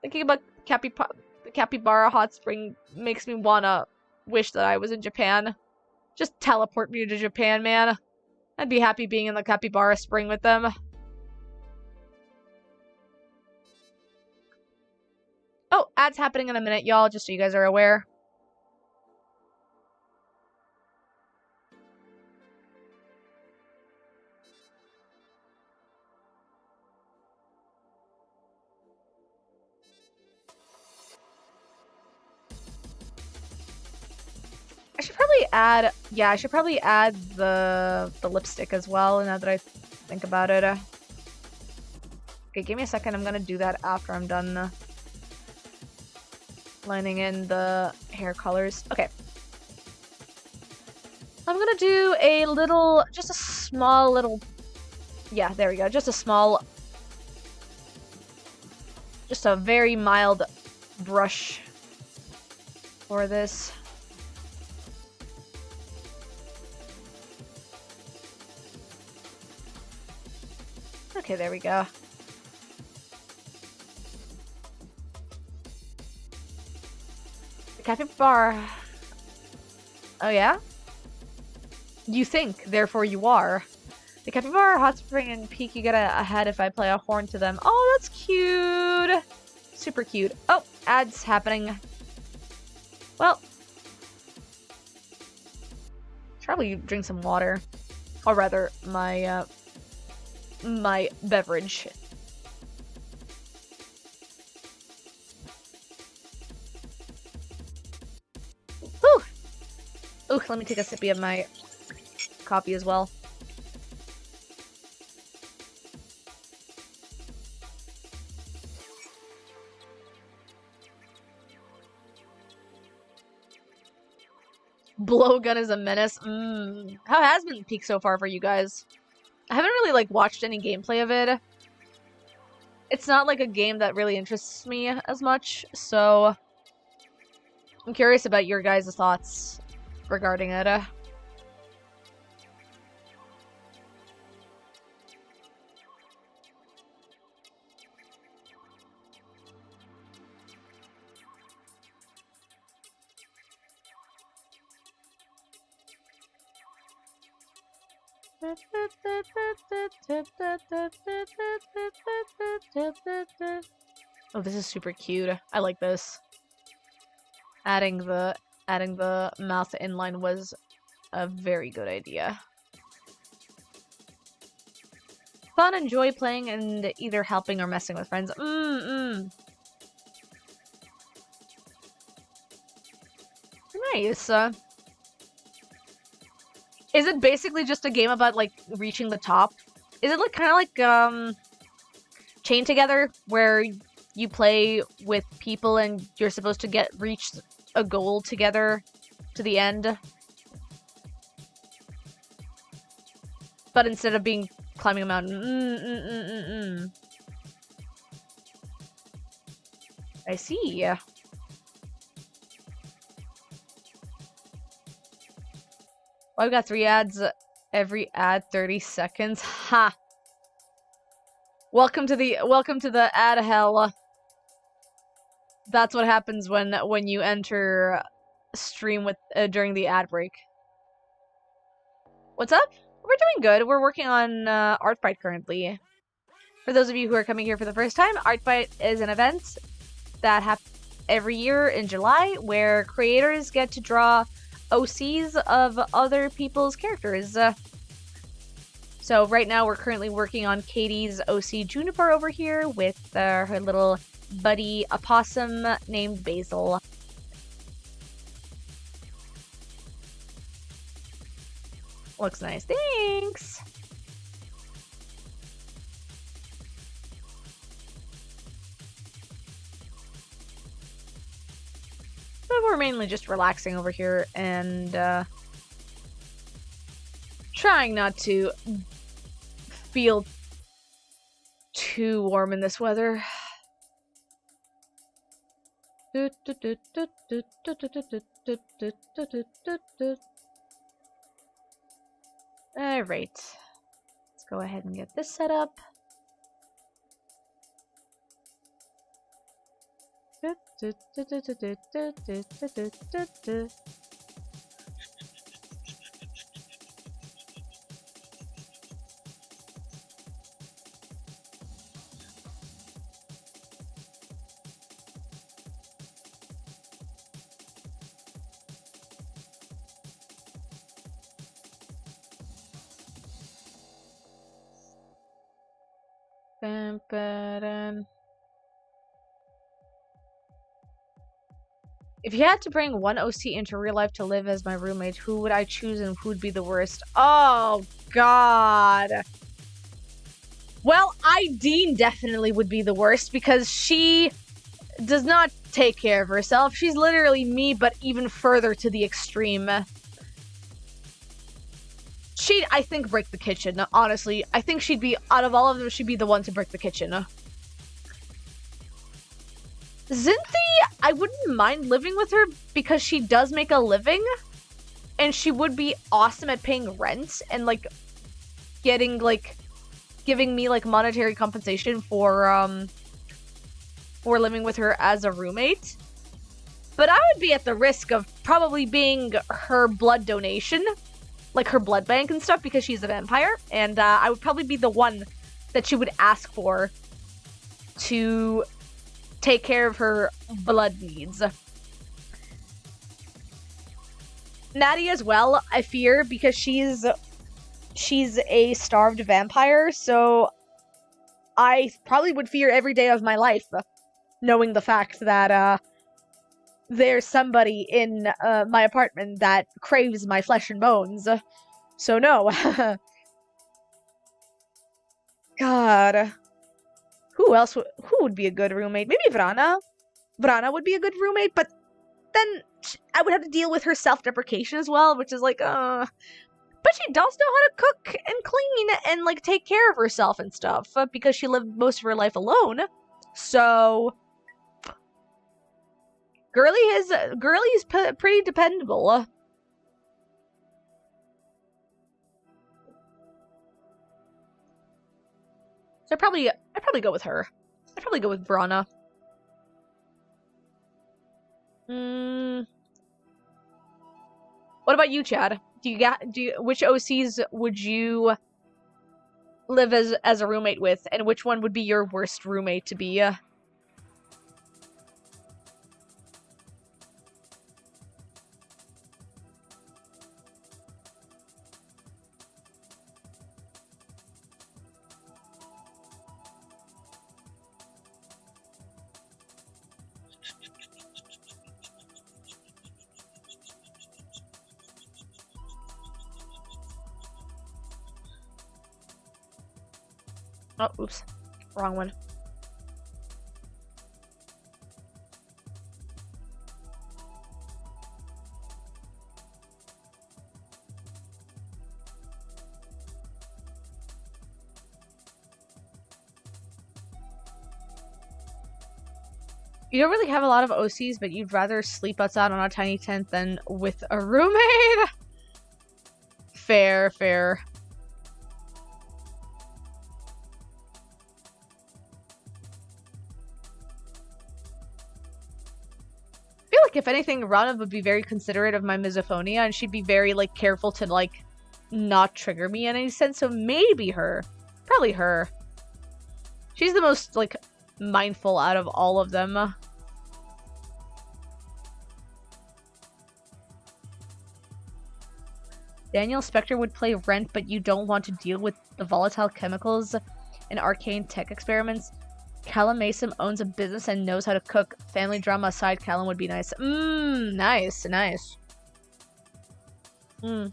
Thinking about the Capybara Hot Spring makes me wanna wish that I was in Japan. Just teleport me to Japan, man. I'd be happy being in the Capybara Spring with them. Oh, ads happening in a minute, y'all, just so you guys are aware. I should probably add the lipstick as well, now that I think about it. Okay, give me a second, I'm gonna do that after I'm done lining in the hair colors. Okay. I'm gonna do just a small little, yeah, there we go, just a very mild brush for this. Okay, there we go. The capybara. Oh yeah? You think, therefore you are. The capybara, hot spring, and peak, you get a head if I play a horn to them. Oh, that's cute! Super cute. Oh, ads happening. Well. Should probably drink some water. Or rather, my beverage. Whew! Ooh, let me take a sippy of my coffee as well. Blowgun is a menace. How has been Peak so far for you guys? I haven't really, like, watched any gameplay of it. It's not, like, a game that really interests me as much, so I'm curious about your guys' thoughts regarding it. Oh, this is super cute. I like this. Adding the mouth inline was a very good idea. Fun, enjoy playing, and either helping or messing with friends. Nice. Is it basically just a game about, like, reaching the top? Is it, like, kind of like, Chain Together, where you play with people and you're supposed to reach a goal together to the end? But instead of climbing a mountain. I see. Well, I've got 3 ads every ad 30 seconds. Ha! Welcome to the ad hell. That's what happens when you enter stream with during the ad break. What's up? We're doing good. We're working on Art Fight currently. For those of you who are coming here for the first time, Art Fight is an event that happens every year in July where creators get to draw OCs of other people's characters. So right now we're currently working on Katie's OC Juniper over here with her little buddy opossum named Basil. Looks nice. Thanks! But we're mainly just relaxing over here and trying not to feel too warm in this weather. Alright. Let's go ahead and get this set up. If you had to bring one OC into real life to live as my roommate, who would I choose and who would be the worst? Oh, God. Well, Dean definitely would be the worst because she does not take care of herself. She's literally me, but even further to the extreme. She'd, I think, break the kitchen, honestly. I think she'd be, out of all of them, she'd be the one to break the kitchen. Zinthi, I wouldn't mind living with her because she does make a living, and she would be awesome at paying rent and, like, giving me, like, monetary compensation for living with her as a roommate. But I would be at the risk of probably being her blood donation, like her blood bank and stuff, because she's a vampire, and I would probably be the one that she would ask for to take care of her blood needs. Natty as well, I fear, because she's a starved vampire, so I probably would fear every day of my life, knowing the fact that there's somebody in my apartment that craves my flesh and bones. So no. God. Who would be a good roommate? Maybe Vrana. Vrana would be a good roommate, but then I would have to deal with her self-deprecation as well, which is like, But she does know how to cook and clean and, like, take care of herself and stuff, because she lived most of her life alone. So Girly's pretty dependable. So I'd probably go with her. I'd probably go with Brana. What about you, Chad? Which OCs would you live as a roommate with, and which one would be your worst roommate to be? Oh, oops. Wrong one. You don't really have a lot of OCs, but you'd rather sleep outside on a tiny tent than with a roommate? Fair, fair. I feel like if anything, Rana would be very considerate of my misophonia, and she'd be very, like, careful to, like, not trigger me in any sense, so maybe her. Probably her. She's the most, like, mindful out of all of them. Daniel Spector would play Rent, but you don't want to deal with the volatile chemicals and arcane tech experiments. Callum Mason owns a business and knows how to cook. Family drama aside, Callum would be nice. Nice, nice. You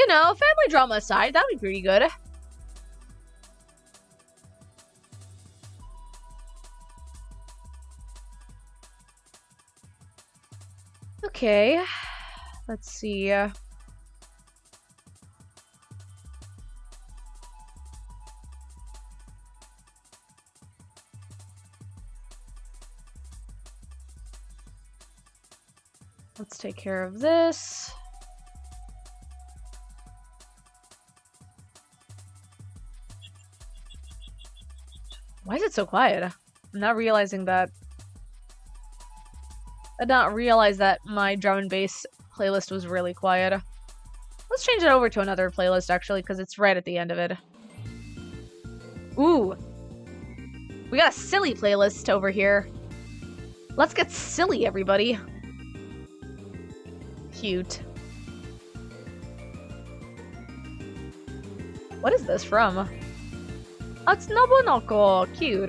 know, family drama aside, that'd be pretty good. Okay, let's see. Let's take care of this. Why is it so quiet? I'm not realizing that. I did not realize that my drum and bass playlist was really quiet. Let's change it over to another playlist, actually, because it's right at the end of it. Ooh. We got a silly playlist over here. Let's get silly, everybody. Cute. What is this from? Oh, it's Nobunoko. Cute.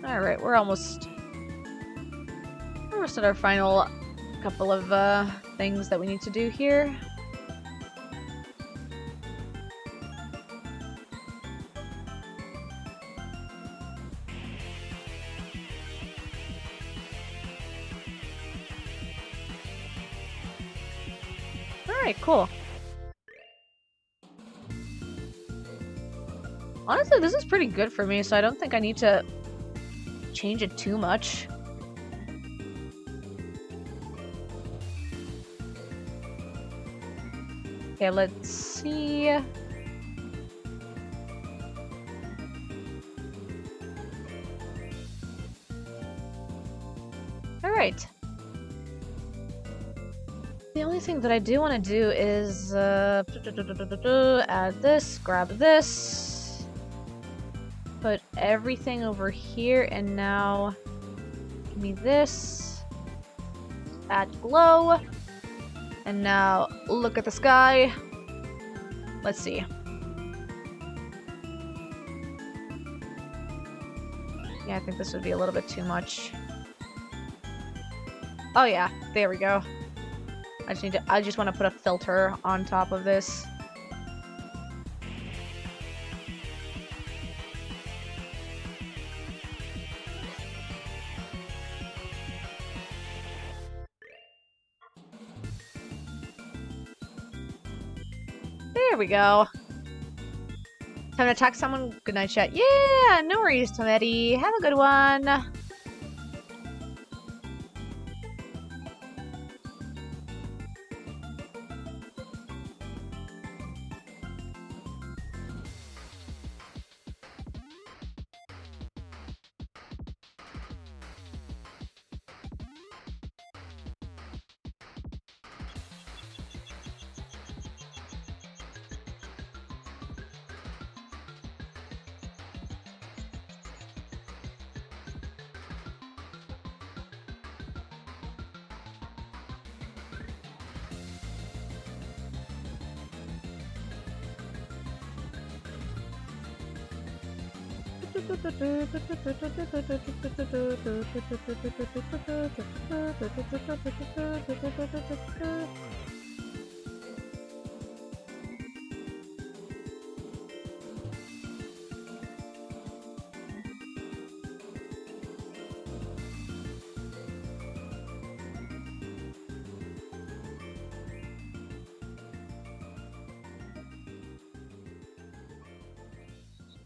Alright, we're almost at our final couple of things that we need to do here. Alright, cool. Honestly, this is pretty good for me, so I don't think I need to change it too much. Okay, let's see. Alright. The only thing that I do want to do is add this, grab this, put everything over here, and now give me this, add glow, and now look at the sky. Let's see. Yeah, I think this would be a little bit too much. Oh yeah, there we go. I just want to put a filter on top of this. There we go. Time to attack someone. Good night, chat. Yeah, no worries, Tometi. Have a good one.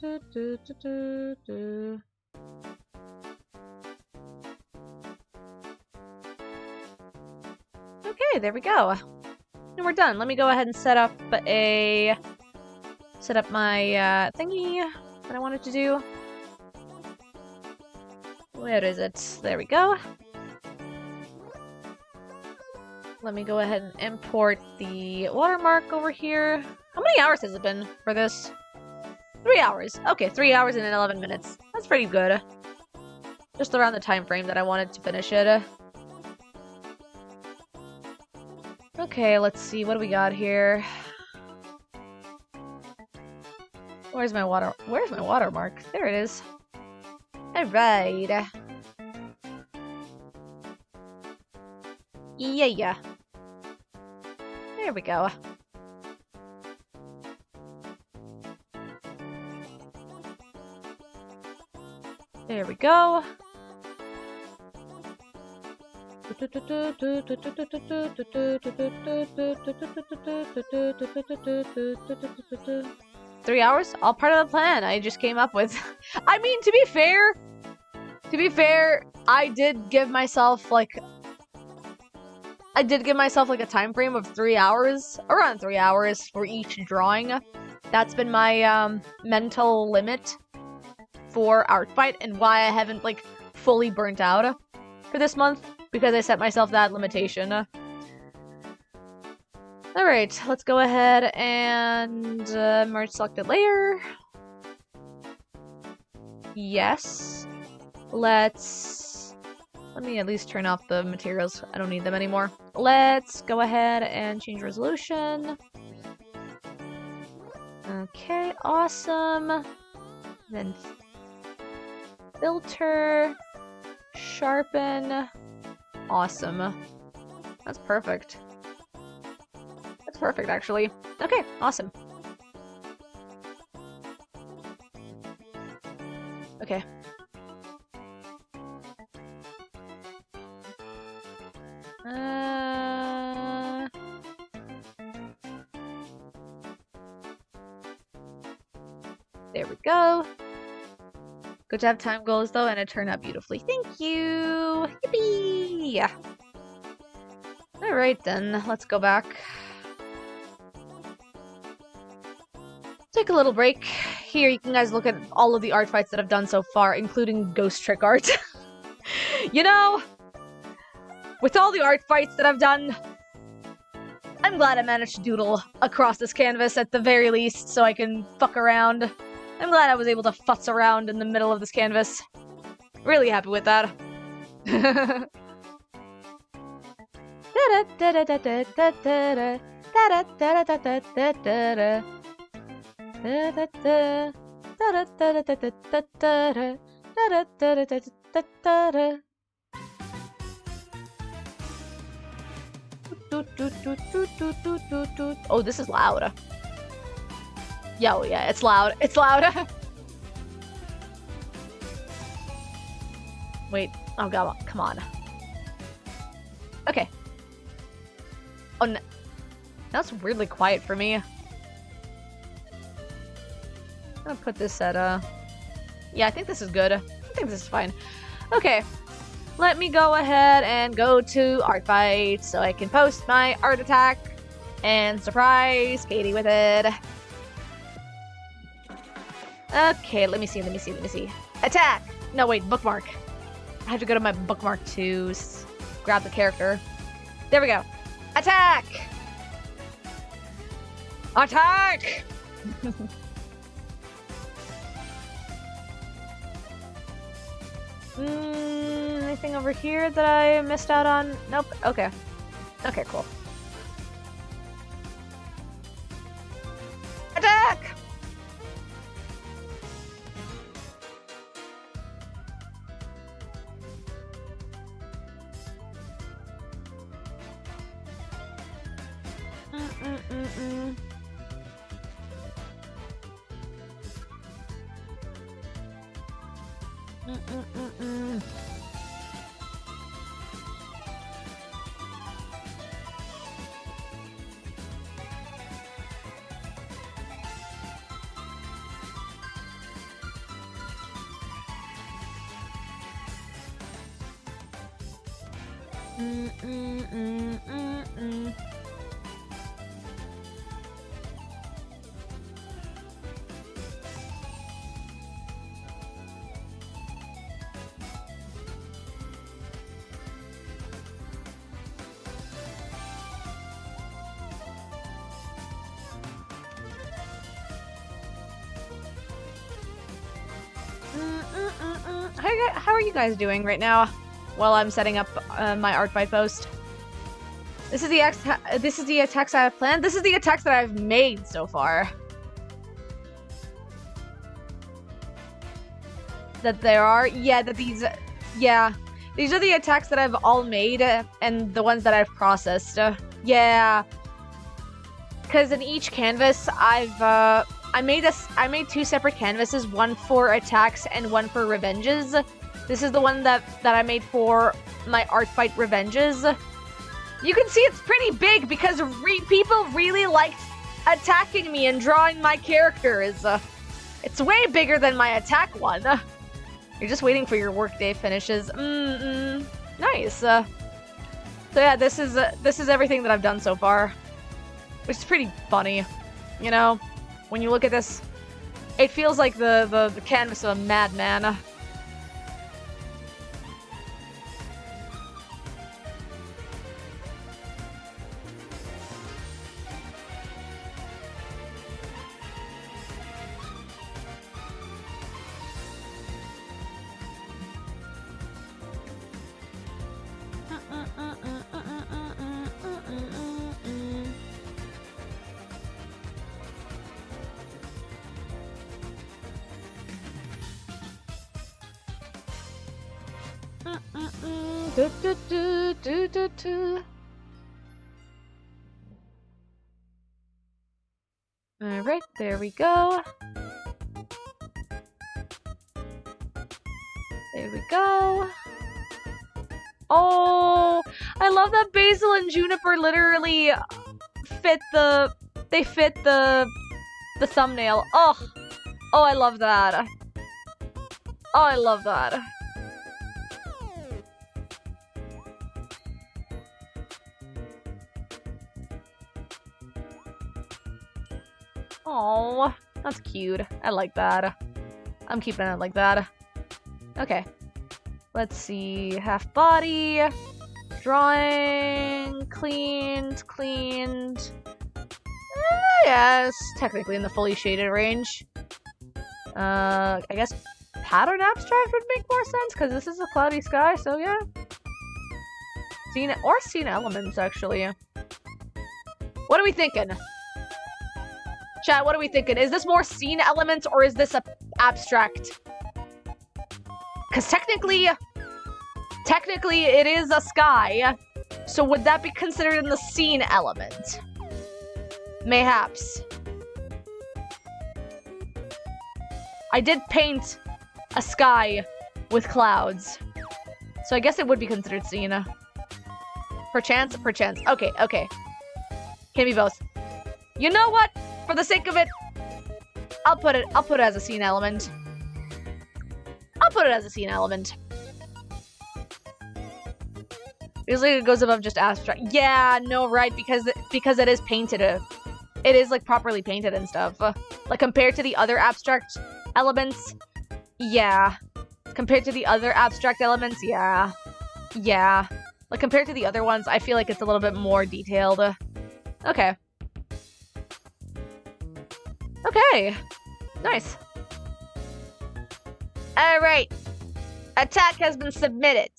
Okay, there we go. And we're done. Let me go ahead and set up my thingy that I wanted to do. Where is it? There we go. Let me go ahead and import the watermark over here. How many hours has it been for this? 3 hours. Okay, 3 hours and 11 minutes. That's pretty good. Just around the time frame that I wanted to finish it. Okay, let's see. What do we got here? Where's my watermark? There it is. Alright. Yeah. There we go. There we go. 3 hours? All part of the plan I just came up with. I mean, to be fair, I did give myself like a time frame of 3 hours, around 3 hours for each drawing. That's been my mental limit for Art Fight and why I haven't like fully burnt out for this month, because I set myself that limitation. Alright, let's go ahead and merge selected layer. Yes. Let me at least turn off the materials. I don't need them anymore. Let's go ahead and change resolution. Okay, awesome. Then filter, sharpen. Awesome. That's perfect. That's perfect, actually. Okay, awesome. Okay. There we go. Good to have time goals, though, and it turned out beautifully. Thank you! Yippee! Alright, then. Let's go back. Take a little break. Here, you can guys look at all of the art fights that I've done so far, including ghost trick art. You know, with all the art fights that I've done, I'm glad I managed to doodle across this canvas at the very least, so I can fuck around. I'm glad I was able to futz around in the middle of this canvas. Really happy with that. Oh, this is loud. Yo, yeah, it's loud. It's loud. Wait. Oh, God, come on. Okay. Oh, no. That's weirdly quiet for me. I'm gonna put this at, yeah, I think this is good. I think this is fine. Okay. Let me go ahead and go to art fight so I can post my art attack and surprise Katie with it. Okay, let me see. Attack! No, wait, bookmark. I have to go to my bookmark to grab the character. There we go. Attack! Attack! Anything over here that I missed out on? Nope. Okay. Okay, cool. Attack! How are you guys doing right now? While I'm setting up my art by post. This is the attacks I have planned. This is the attacks that I've made so far. That there are, yeah. These are the attacks that I've all made and the ones that I've processed. Yeah. Because in each canvas, I made 2 separate canvases, one for attacks and one for revenges. This is the one that I made for my art fight revenges. You can see it's pretty big because people really liked attacking me and drawing my characters. It's way bigger than my attack one. You're just waiting for your workday finishes. Nice. So yeah, this is everything that I've done so far, which is pretty funny. You know, when you look at this, it feels like the canvas of a madman. Alright, there we go. There we go. Oh, I love that Basil and Juniper literally fit the thumbnail. Oh, I love that. Oh, I love that. Oh, that's cute. I like that. I'm keeping it like that. Okay. Let's see. Half body. Drawing. Cleaned. Yeah, it's technically in the fully shaded range. I guess pattern abstract would make more sense because this is a cloudy sky, so yeah. Scene elements, actually. What are we thinking? Chat, what are we thinking? Is this more scene elements or is this a abstract? Because technically it is a sky. So would that be considered in the scene element? Mayhaps. I did paint a sky with clouds. So I guess it would be considered scene. Perchance. Okay. Can be both. You know what? For the sake of it, I'll put it as a scene element. Usually it goes above just abstract. Yeah, no, right, because it is painted. It is like properly painted and stuff. Like compared to the other abstract elements, yeah. Compared to the other abstract elements, yeah. Like compared to the other ones, I feel like it's a little bit more detailed. Okay. Okay, nice. Alright, attack has been submitted.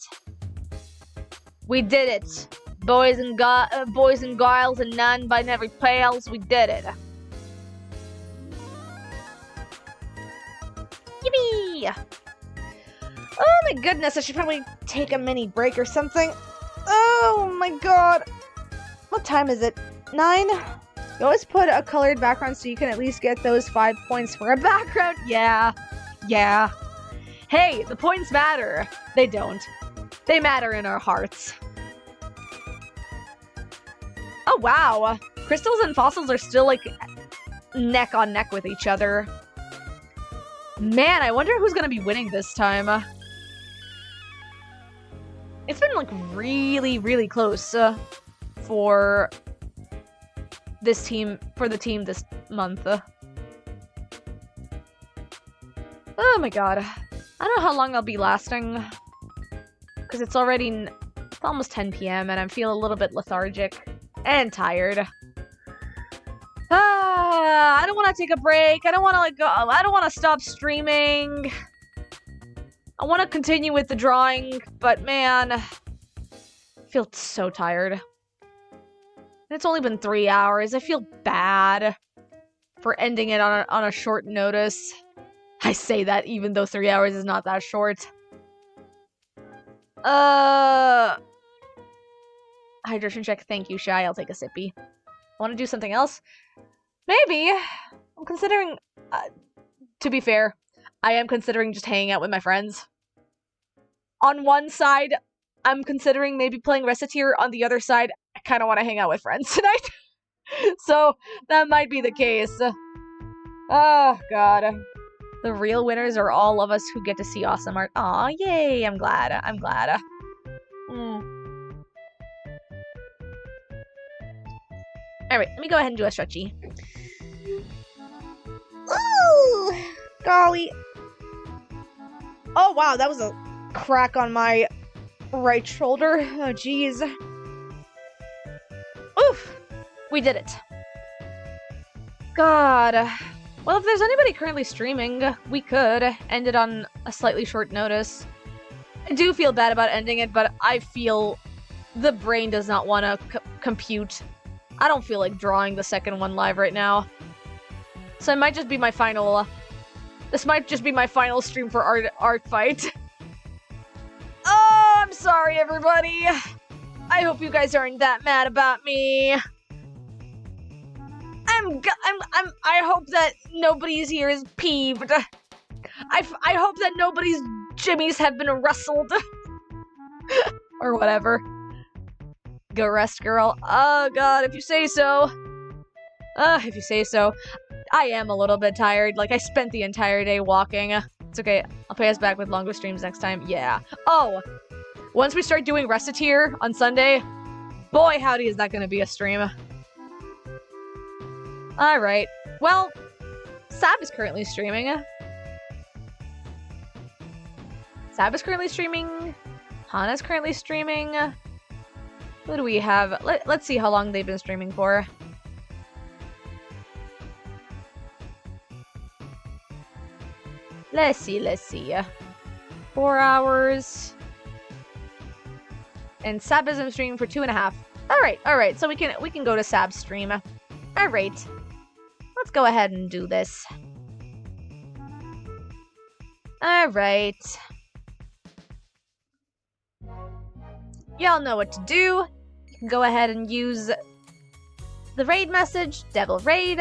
We did it. Boys and girls and non-binary pales, we did it. Yippee! Oh my goodness, I should probably take a mini break or something. Oh my god. What time is it? 9? You always put a colored background so you can at least get those 5 points for a background. Yeah. Yeah. Hey, the points matter. They don't. They matter in our hearts. Oh, wow. Crystals and fossils are still, like, neck on neck with each other. Man, I wonder who's gonna be winning this time. It's been, like, really, really close for this team, for the team this month. Oh my god. I don't know how long I'll be lasting. Because it's already, it's almost 10 p.m. and I feel a little bit lethargic and tired. I don't want to take a break. I don't want to like go. I don't want to stop streaming. I want to continue with the drawing, but man, I feel so tired. And it's only been 3 hours. I feel bad for ending it on a short notice. I say that even though 3 hours is not that short. Hydration check. Thank you, Shy. I'll take a sippy. Want to do something else? Maybe. I'm considering, to be fair, I am considering just hanging out with my friends. On one side, I'm considering maybe playing Reciteer. On the other side, I kind of want to hang out with friends tonight. So, that might be the case. Oh, God. The real winners are all of us who get to see awesome art. Aw, yay! I'm glad. I'm glad. Alright, let me go ahead and do a stretchy. Ooh! Golly. Oh, wow, that was a crack on my right shoulder. Oh, jeez. Oof! We did it. God. Well, if there's anybody currently streaming, we could end it on a slightly short notice. I do feel bad about ending it, but I feel the brain does not want to compute. I don't feel like drawing the second one live right now. So it might just be my final... this might just be my final stream for art fight. Oh, I'm sorry, everybody. I hope you guys aren't that mad about me. I hope that nobody's here is peeved. I hope that nobody's jimmies have been rustled. Or whatever. Go rest, girl. Oh, God, if you say so. If you say so. I am a little bit tired. Like, I spent the entire day walking. It's okay. I'll pay us back with longer streams next time. Yeah. Oh, once we start doing Reciteer on Sunday, boy, howdy, is that going to be a stream. Alright. Well, Sab is currently streaming. Hana's currently streaming. Who do we have? Let's see how long they've been streaming for. Let's see. 4 hours. And Sab has been streaming for 2.5. Alright, so we can go to Sab's stream. Alright. Let's go ahead and do this. Alright. Y'all know what to do. You can go ahead and use the raid message, Devil Raid.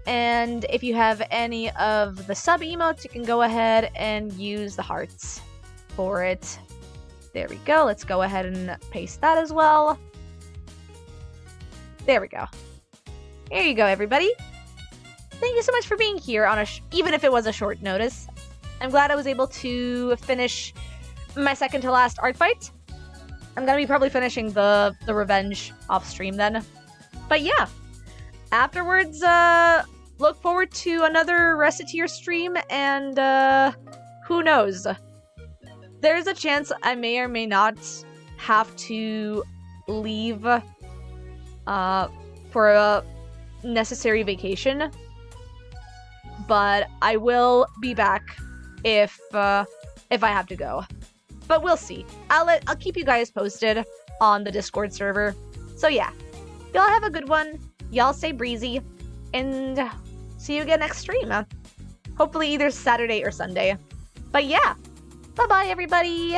And if you have any of the sub emotes, you can go ahead and use the hearts for it. There we go. Let's go ahead and paste that as well. There we go. Here you go, everybody. Thank you so much for being here on even if it was a short notice. I'm glad I was able to finish my second to last art fight. I'm gonna be probably finishing the revenge off stream then. But yeah, afterwards, look forward to another Reciteer stream, and who knows? There's a chance I may or may not have to leave for a necessary vacation, but I will be back if I have to go. But we'll see. I'll keep you guys posted on the Discord server. So yeah, y'all have a good one. Y'all stay breezy, and see you again next stream. Hopefully either Saturday or Sunday. But yeah, bye-bye, everybody.